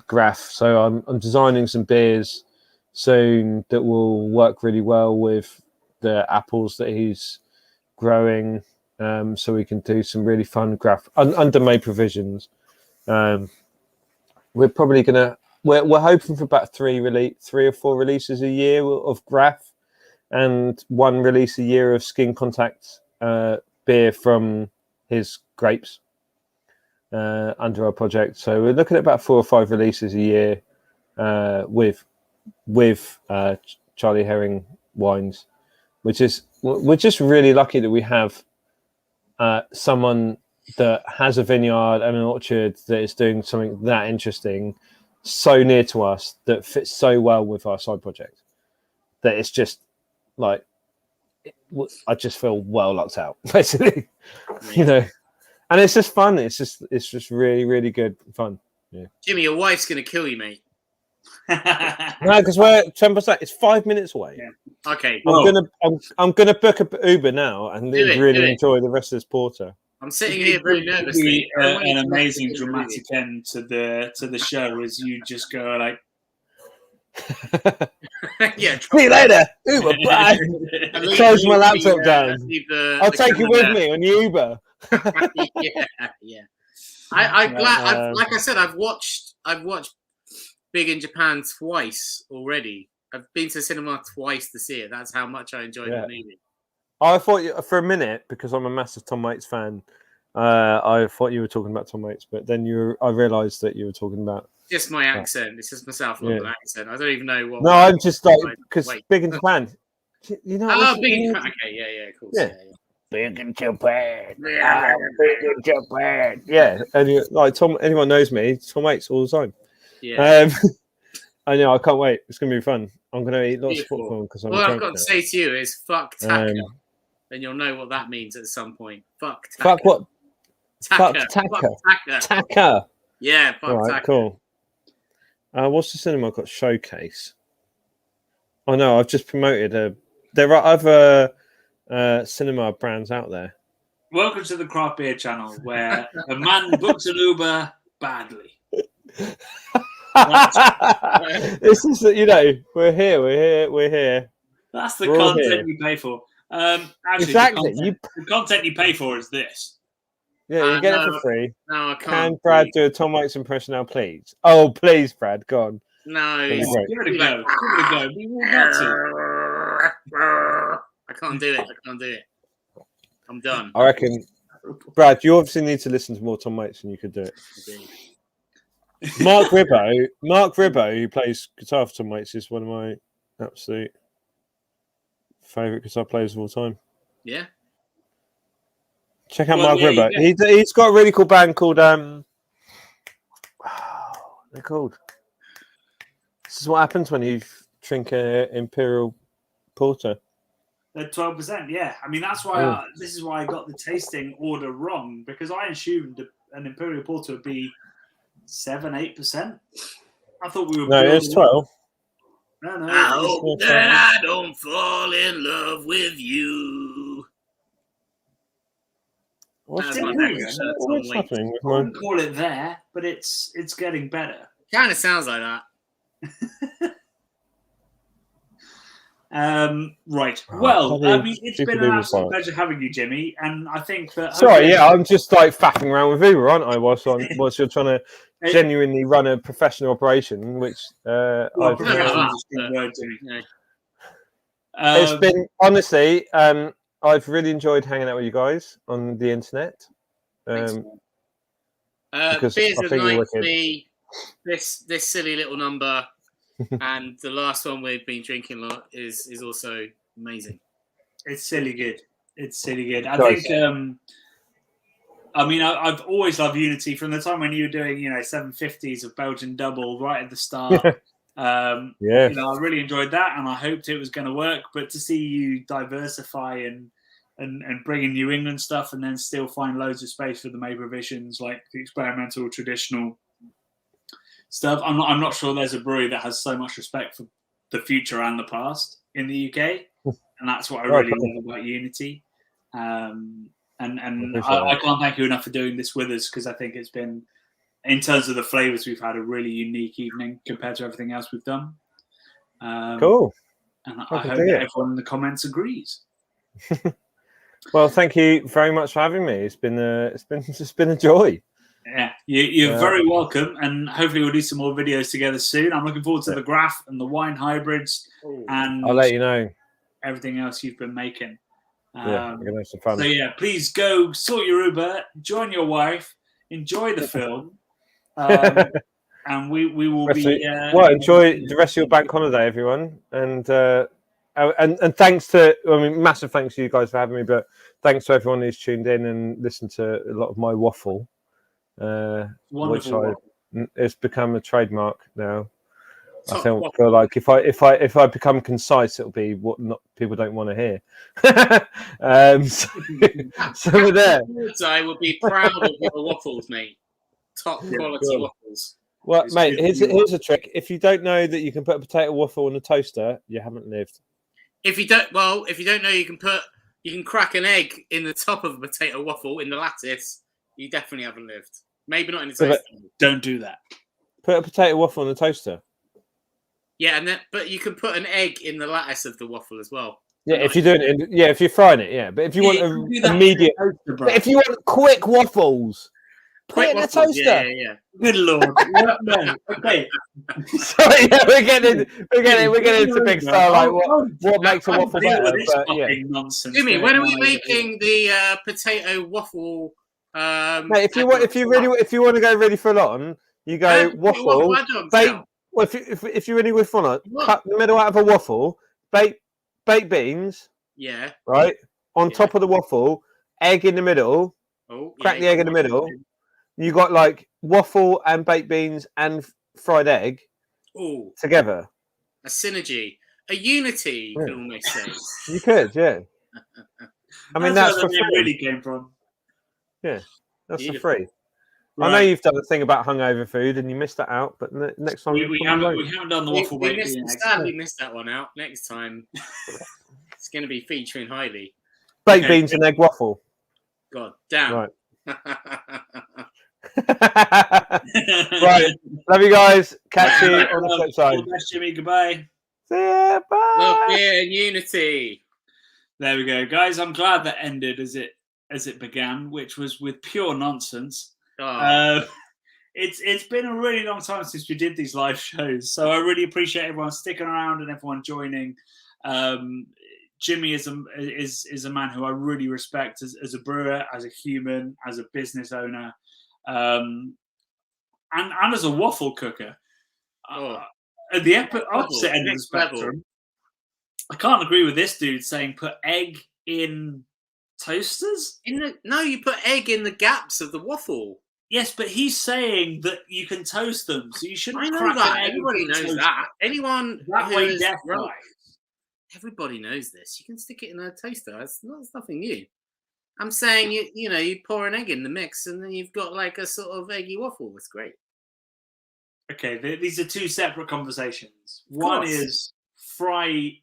graph. So I'm designing some beers soon that will work really well with the apples that he's growing. So we can do some really fun graph under May provisions. We're probably we're hoping for about 3 or 4 releases a year of graph, and 1 release a year of skin contact beer from his grapes under our project. So we're looking at about 4 or 5 releases a year with Charlie Herring wines, which is, we're just really lucky that we have someone that has a vineyard and an orchard that is doing something that interesting so near to us that fits so well with our side project that it's just like, I just feel well locked out, basically. You know, and it's just fun. It's just really good fun. Yeah. Jimmy, your wife's gonna kill you, mate. No, because we're 10%. It's 5 minutes away. Yeah. Okay. I'm gonna book a Uber now and really enjoy the rest of this porter. I'm sitting here very nervously. An amazing dramatic end to the show as you just go like, yeah. See you later. Uber, bye. Close my laptop down. I'll take you with me on Uber. Yeah. I'm glad. Like I said, I've watched Big in Japan twice already. I've been to the cinema twice to see it. That's how much I enjoyed the movie. I thought for a minute, because I'm a massive Tom Waits fan, I thought you were talking about Tom Waits, but then I realised that you were talking about just my accent. It's just my South London accent. I don't even know what. No, I'm just like, because Big in Japan. You know. Oh, Big in Japan. Okay, yeah, of course. Yeah. Big in Japan. Big in Japan. Yeah, and like anyone knows me, Tom Waits all the time. Yeah. I know. I can't wait. It's gonna be fun. I'm gonna eat lots of popcorn because I'm. All I've got to say to you is fuck Taka. Then you'll know what that means at some point. Fuck Taka. Fuck what? Taka. Fuck Taka. Taka. Yeah. Fuck all right, Taka. Cool. What's the cinema got? Showcase. Oh no, I've just promoted there are other cinema brands out there. Welcome to the Craft Beer Channel, where a man books an Uber badly. This is, we're here. That's the content you pay for. Actually, exactly. The content you pay for is this. Yeah, you get it for free. No, I can't. Can Brad do a Tom Waits impression now, please? Oh, please, Brad, go on. No. Give it a go. We will not to. I can't do it. I'm done. I reckon, Brad, you obviously need to listen to more Tom Waits and you could do it. Mark Ribbo, who plays guitar for Tom Waits, is one of my absolute favourite guitar players of all time. Yeah. Check out Mark Ribbo. He's got a really cool band called they're called. This is what happens when you drink an Imperial Porter. At 12%, yeah. I mean, that's why this is why I got the tasting order wrong, because I assumed an Imperial Porter would be 7-8%. I thought we were. No, it's 12. No. I hope that I don't fall in love with you. What's happening with I wouldn't call it there, but it's getting better. Kind of sounds like that. Right. Well, I mean, it's been an absolute pleasure having you, Jimmy, and I think that. Sorry, I'm just like faffing around with Uber, aren't I? Whilst you're trying to genuinely run a professional operation, which it's been honestly. I've really enjoyed hanging out with you guys on the internet. Beers of night for me. This silly little number. And the last one we've been drinking a lot is also amazing. It's silly good. I think. I mean, I've always loved Unity from the time when you were doing, 750s of Belgian double right at the start. I really enjoyed that, and I hoped it was going to work. But to see you diversify and bring in New England stuff, and then still find loads of space for the May revisions, like the experimental, traditional stuff. I'm not sure there's a brewery that has so much respect for the future and the past in the UK, and that's what I really love about Unity. And I can't thank you enough for doing this with us, because I think it's been, in terms of the flavors, we've had a really unique evening compared to everything else we've done. Cool. And I hope that everyone in the comments agrees. Well, thank you very much for having me. It's been a joy. Yeah, you're very welcome, and hopefully we'll do some more videos together soon. I'm looking forward to the graph and the wine hybrids, and I'll let you know everything else you've been making. We're gonna have some fun. So please go sort your Uber, join your wife, enjoy the film, and we will be. Enjoy the rest of your bank holiday, everyone, and thanks to, massive thanks to you guys for having me, but thanks to everyone who's tuned in and listened to a lot of my waffle. Wonderful. It's become a trademark now. I feel like if I become concise, it'll be what people don't want to hear. So we're there. I would be proud of your waffles, mate. Top quality waffles. Well, mate, here's a trick. If you don't know that you can put a potato waffle in a toaster, you haven't lived. If you don't know, you can crack an egg in the top of a potato waffle in the lattice. You definitely haven't lived. Maybe not in the toaster. Don't do that. Put a potato waffle in the toaster. Yeah, but you can put an egg in the lattice of the waffle as well. Yeah, if you're doing it, if you're frying it, yeah. But if you want immediate, but if you want quick waffles, put it in the toaster. Yeah. Good lord. No. Okay. Sorry, we're getting into big style. Like what makes a waffle better? But nonsense. Jimmy, when are we making the potato waffle? Mate, if you want to go really full on, you go waffle, bake. Well, if you're really with full on, cut the middle out of a waffle, bake beans. Yeah. Right on top of the waffle, egg in the middle. Crack the egg in the middle. You got like waffle and baked beans and fried egg. Together. A synergy, a unity. You can almost say. You could, yeah. I mean, that's where it really came from. Yeah, that's for free. Right. I know you've done a thing about hungover food and you missed that out, but next time we haven't done the waffle. We missed that one out. Next time, it's going to be featuring highly. Baked beans and egg waffle. God damn. Right. Right. Love you guys. Catch you on the flip side. Jimmy. Goodbye. See ya. Bye. Love, beer, and unity. There we go, guys. I'm glad that ended as it began, which was with pure nonsense. It's been a really long time since we did these live shows, so I really appreciate everyone sticking around and everyone joining. Jimmy is a man who I really respect as a brewer, as a human, as a business owner, and as a waffle cooker. At the opposite end of the spectrum, I can't agree with this dude saying put egg in toasters. No, you put egg in the gaps of the waffle. Yes, but he's saying that you can toast them, so you shouldn't. I know that. Everybody knows that. Anyone that way, everybody knows this. You can stick it in a toaster. That's nothing new. I'm saying you pour an egg in the mix, and then you've got like a sort of eggy waffle. That's great. Okay, these are two separate conversations. One is fry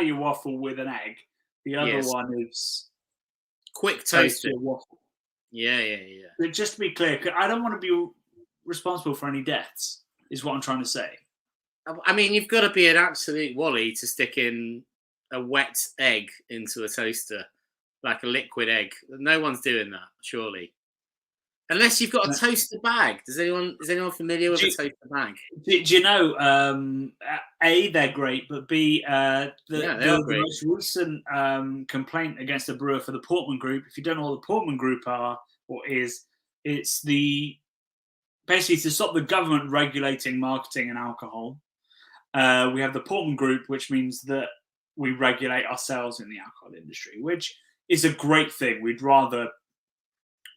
your waffle with an egg. The other one is quick toast your waffle. Yeah. But just to be clear, I don't want to be responsible for any deaths, is what I'm trying to say. I mean, you've got to be an absolute wally to stick in a wet egg into a toaster, like a liquid egg. No one's doing that, surely. Unless you've got a toaster bag. Is anyone familiar with a toaster bag? Do you know, A, they're great, but B, the most recent complaint against a brewer for the Portman Group, if you don't know what the Portman Group are or is, it's basically to stop the government regulating marketing and alcohol. We have the Portman Group, which means that we regulate ourselves in the alcohol industry, which is a great thing. We'd rather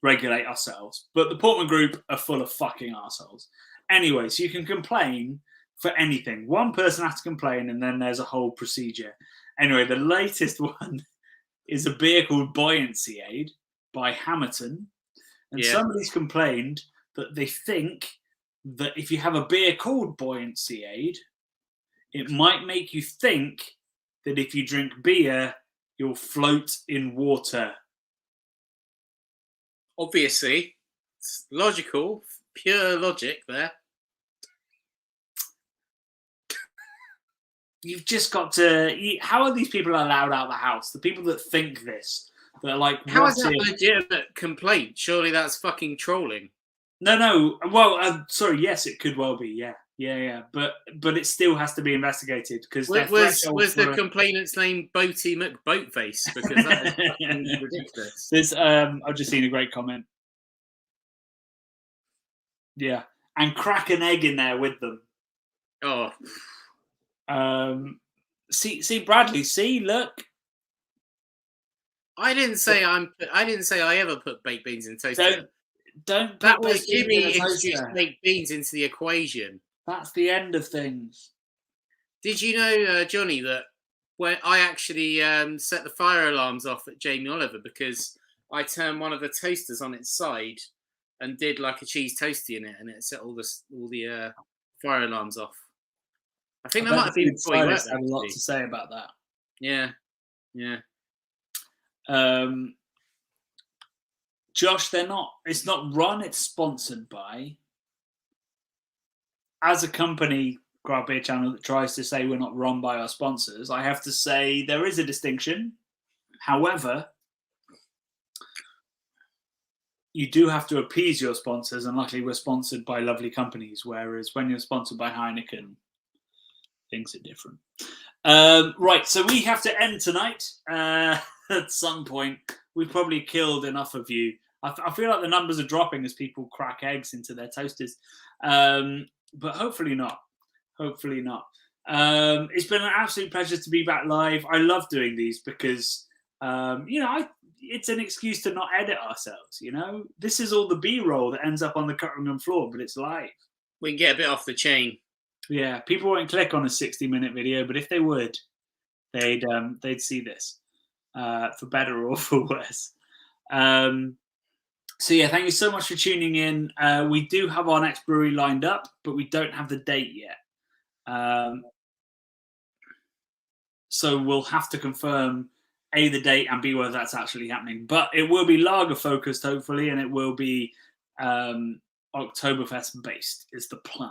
regulate ourselves, but the Portman Group are full of fucking assholes. Anyway, so you can complain for anything. One person has to complain, and then there's a whole procedure. Anyway, the latest one is a beer called Buoyancy Aid by Hamilton, and somebody's complained that they think that if you have a beer called Buoyancy Aid, it might make you think that if you drink beer, you'll float in water. Obviously, it's logical, pure logic there. You've just got to. How are these people allowed out of the house? The people that think this, that are like, how is that a legitimate complaint? Surely that's fucking trolling. No. Well, sorry. Yes, it could well be. Yeah. But it still has to be investigated because was the complainant's name Boaty McBoatface? Because that is fucking ridiculous. I've just seen a great comment. Yeah, and crack an egg in there with them. Oh. See, Bradley. See, look. I didn't say I ever put baked beans in toaster. Don't. That was Jimmy introduced baked beans into the equation. That's the end of things. Did you know, Johnny, that when I actually set the fire alarms off at Jamie Oliver because I turned one of the toasters on its side and did like a cheese toasty in it, and it set all the fire alarms off. I think that might have been before you worked. I have a lot to say about that. Yeah. Josh, it's not run, it's sponsored by. As a company, Craft Beer Channel, that tries to say we're not run by our sponsors, I have to say there is a distinction. However, you do have to appease your sponsors, and luckily we're sponsored by lovely companies, whereas when you're sponsored by Heineken, things are different. Right, so we have to end tonight. At some point, we've probably killed enough of you. I feel like the numbers are dropping as people crack eggs into their toasters. But hopefully not. It's been an absolute pleasure to be back live. I love doing these because, it's an excuse to not edit ourselves, This is all the B-roll that ends up on the cutting room floor, but it's live. We can get a bit off the chain. Yeah, people won't click on a 60-minute video, but if they would, they'd see this, for better or for worse. So yeah, thank you so much for tuning in. We do have our next brewery lined up, but we don't have the date yet. So we'll have to confirm A, the date, and B, whether that's actually happening. But it will be lager focused, hopefully, and it will be Oktoberfest based is the plan.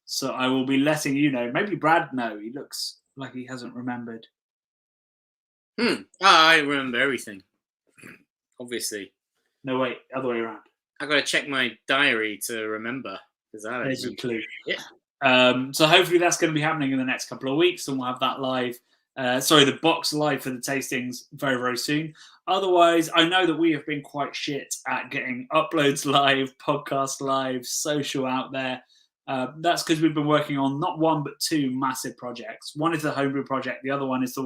So I will be letting you know. Maybe Brad know. He looks like he hasn't remembered. I remember everything. Obviously. No, wait, other way around. I got to check my diary to remember. There's a clue. Yeah. So hopefully that's going to be happening in the next couple of weeks, and we'll have that live. The box live for the tastings very, very soon. Otherwise, I know that we have been quite shit at getting uploads live, podcast live, social out there. That's because we've been working on not one but two massive projects. One is the Homebrew project. The other one is the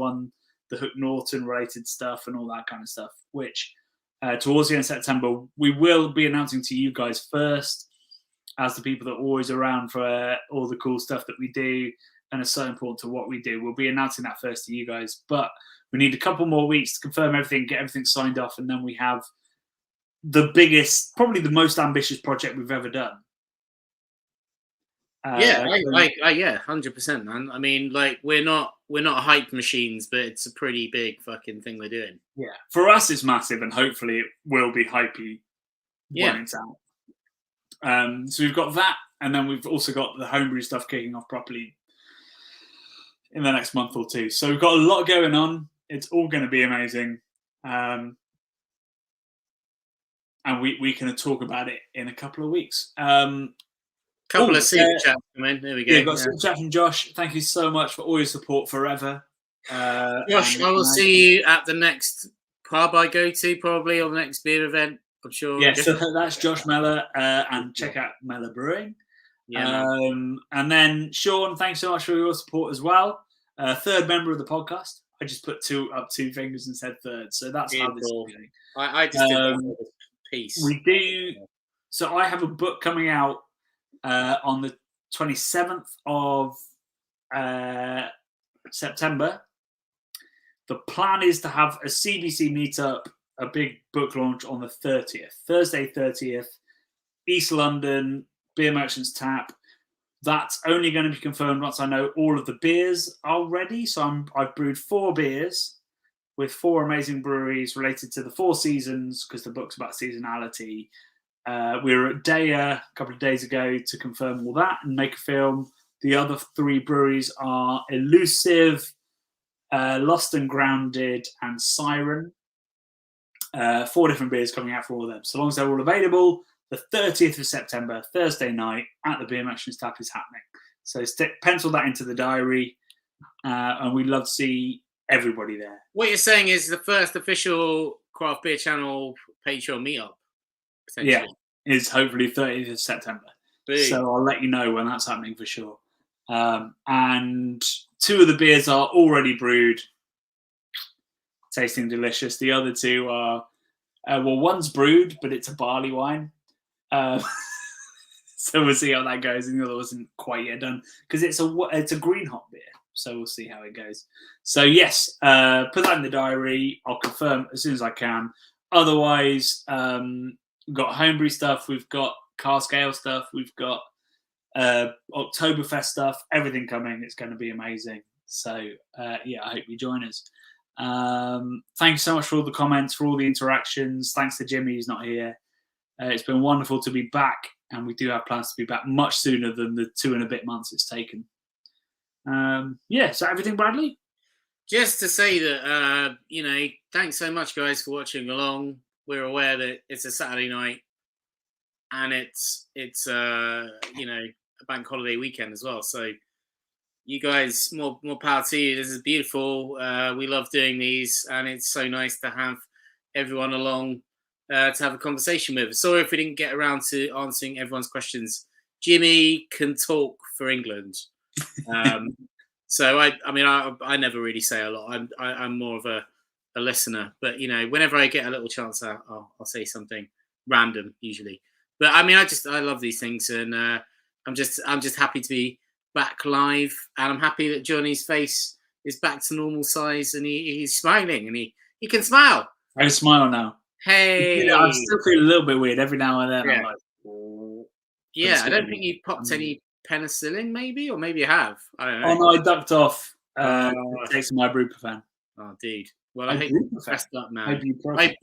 Hook Norton related stuff and all that kind of stuff, which towards the end of September, we will be announcing to you guys first as the people that are always around for all the cool stuff that we do and are so important to what we do. We'll be announcing that first to you guys, but we need a couple more weeks to confirm everything, get everything signed off, and then we have the biggest, probably the most ambitious project we've ever done. Yeah, 100%, man. I mean, like we're not hype machines, but it's a pretty big fucking thing we're doing. Yeah, for us it's massive, and hopefully it will be hypey when it's out. So we've got that, and then we've also got the Homebrew stuff kicking off properly in the next month or two. So we've got a lot going on. It's all going to be amazing, and we can talk about it in a couple of weeks. Couple of super chats come in. There we go. Yeah, got a super chat from Josh. Thank you so much for all your support forever. Josh, I will see you at the next pub I go to, probably, or the next beer event, I'm sure. Yeah, so that's Josh Meller, and check out Meller Brewing. Yeah, and then Sean, thanks so much for your support as well. Third member of the podcast. I just put two fingers and said third. So that's how this is going. I just did that piece. We do. So I have a book coming out on the 27th of September. The plan is to have a CBC meetup, a big book launch on the 30th, Thursday 30th, East London, Beer Merchants Tap. That's only going to be confirmed once I know all of the beers are ready. So I've brewed 4 beers with 4 amazing breweries related to the 4 seasons, because the book's about seasonality. We were at Daya a couple of days ago to confirm all that and make a film. The other 3 breweries are Elusive, Lost and Grounded, and Siren. 4 different beers coming out for all of them. So long as they're all available, the 30th of September, Thursday night, at the Beer Merchants Tap is happening. So pencil that into the diary, and we'd love to see everybody there. What you're saying is the first official Craft Beer Channel Patreon meetup. Yeah, is hopefully 30th of September. Boom. So I'll let you know when that's happening for sure. And 2 of the beers are already brewed, tasting delicious. The other 2 are, one's brewed, but it's a barley wine. So we'll see how that goes. And the other wasn't quite yet done because it's a green hop beer. So we'll see how it goes. So yes, put that in the diary. I'll confirm as soon as I can. Otherwise, we've got Homebrew stuff. We've got Cask Ale stuff. We've got Oktoberfest stuff. Everything coming. It's going to be amazing. So I hope you join us. Thanks so much for all the comments, for all the interactions. Thanks to Jimmy, who's not here. It's been wonderful to be back, and we do have plans to be back much sooner than the 2 and a bit months it's taken. So everything, Bradley? Just to say that, thanks so much, guys, for watching along. We're aware that it's a Saturday night, and it's a bank holiday weekend as well. So you guys, more power to you. This is beautiful. We love doing these, and it's so nice to have everyone along to have a conversation with. Sorry if we didn't get around to answering everyone's questions. Jimmy can talk for England. So I never really say a lot. I'm more of a listener, but whenever I get a little chance, I'll say something random usually. But I love these things, and I'm just happy to be back live, and I'm happy that Johnny's face is back to normal size, and he's smiling, and he can smile. I can smile now. Hey, I still feel a little bit weird every now and then. Yeah. I'm like, oh. I don't think you popped any penicillin, maybe, or maybe you have. I don't know. Oh no, I ducked off. Take some ibuprofen. Oh, dude. Well, I hate you messed up, man.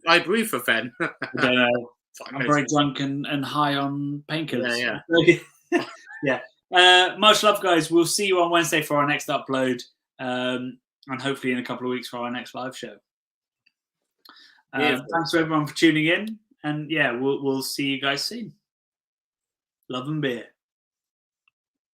Ibuprofen. I don't know. I'm very drunk and high on painkillers. Yeah. Much love, guys. We'll see you on Wednesday for our next upload, and hopefully in a couple of weeks for our next live show. Thanks to everyone for tuning in, and we'll see you guys soon. Love and beer.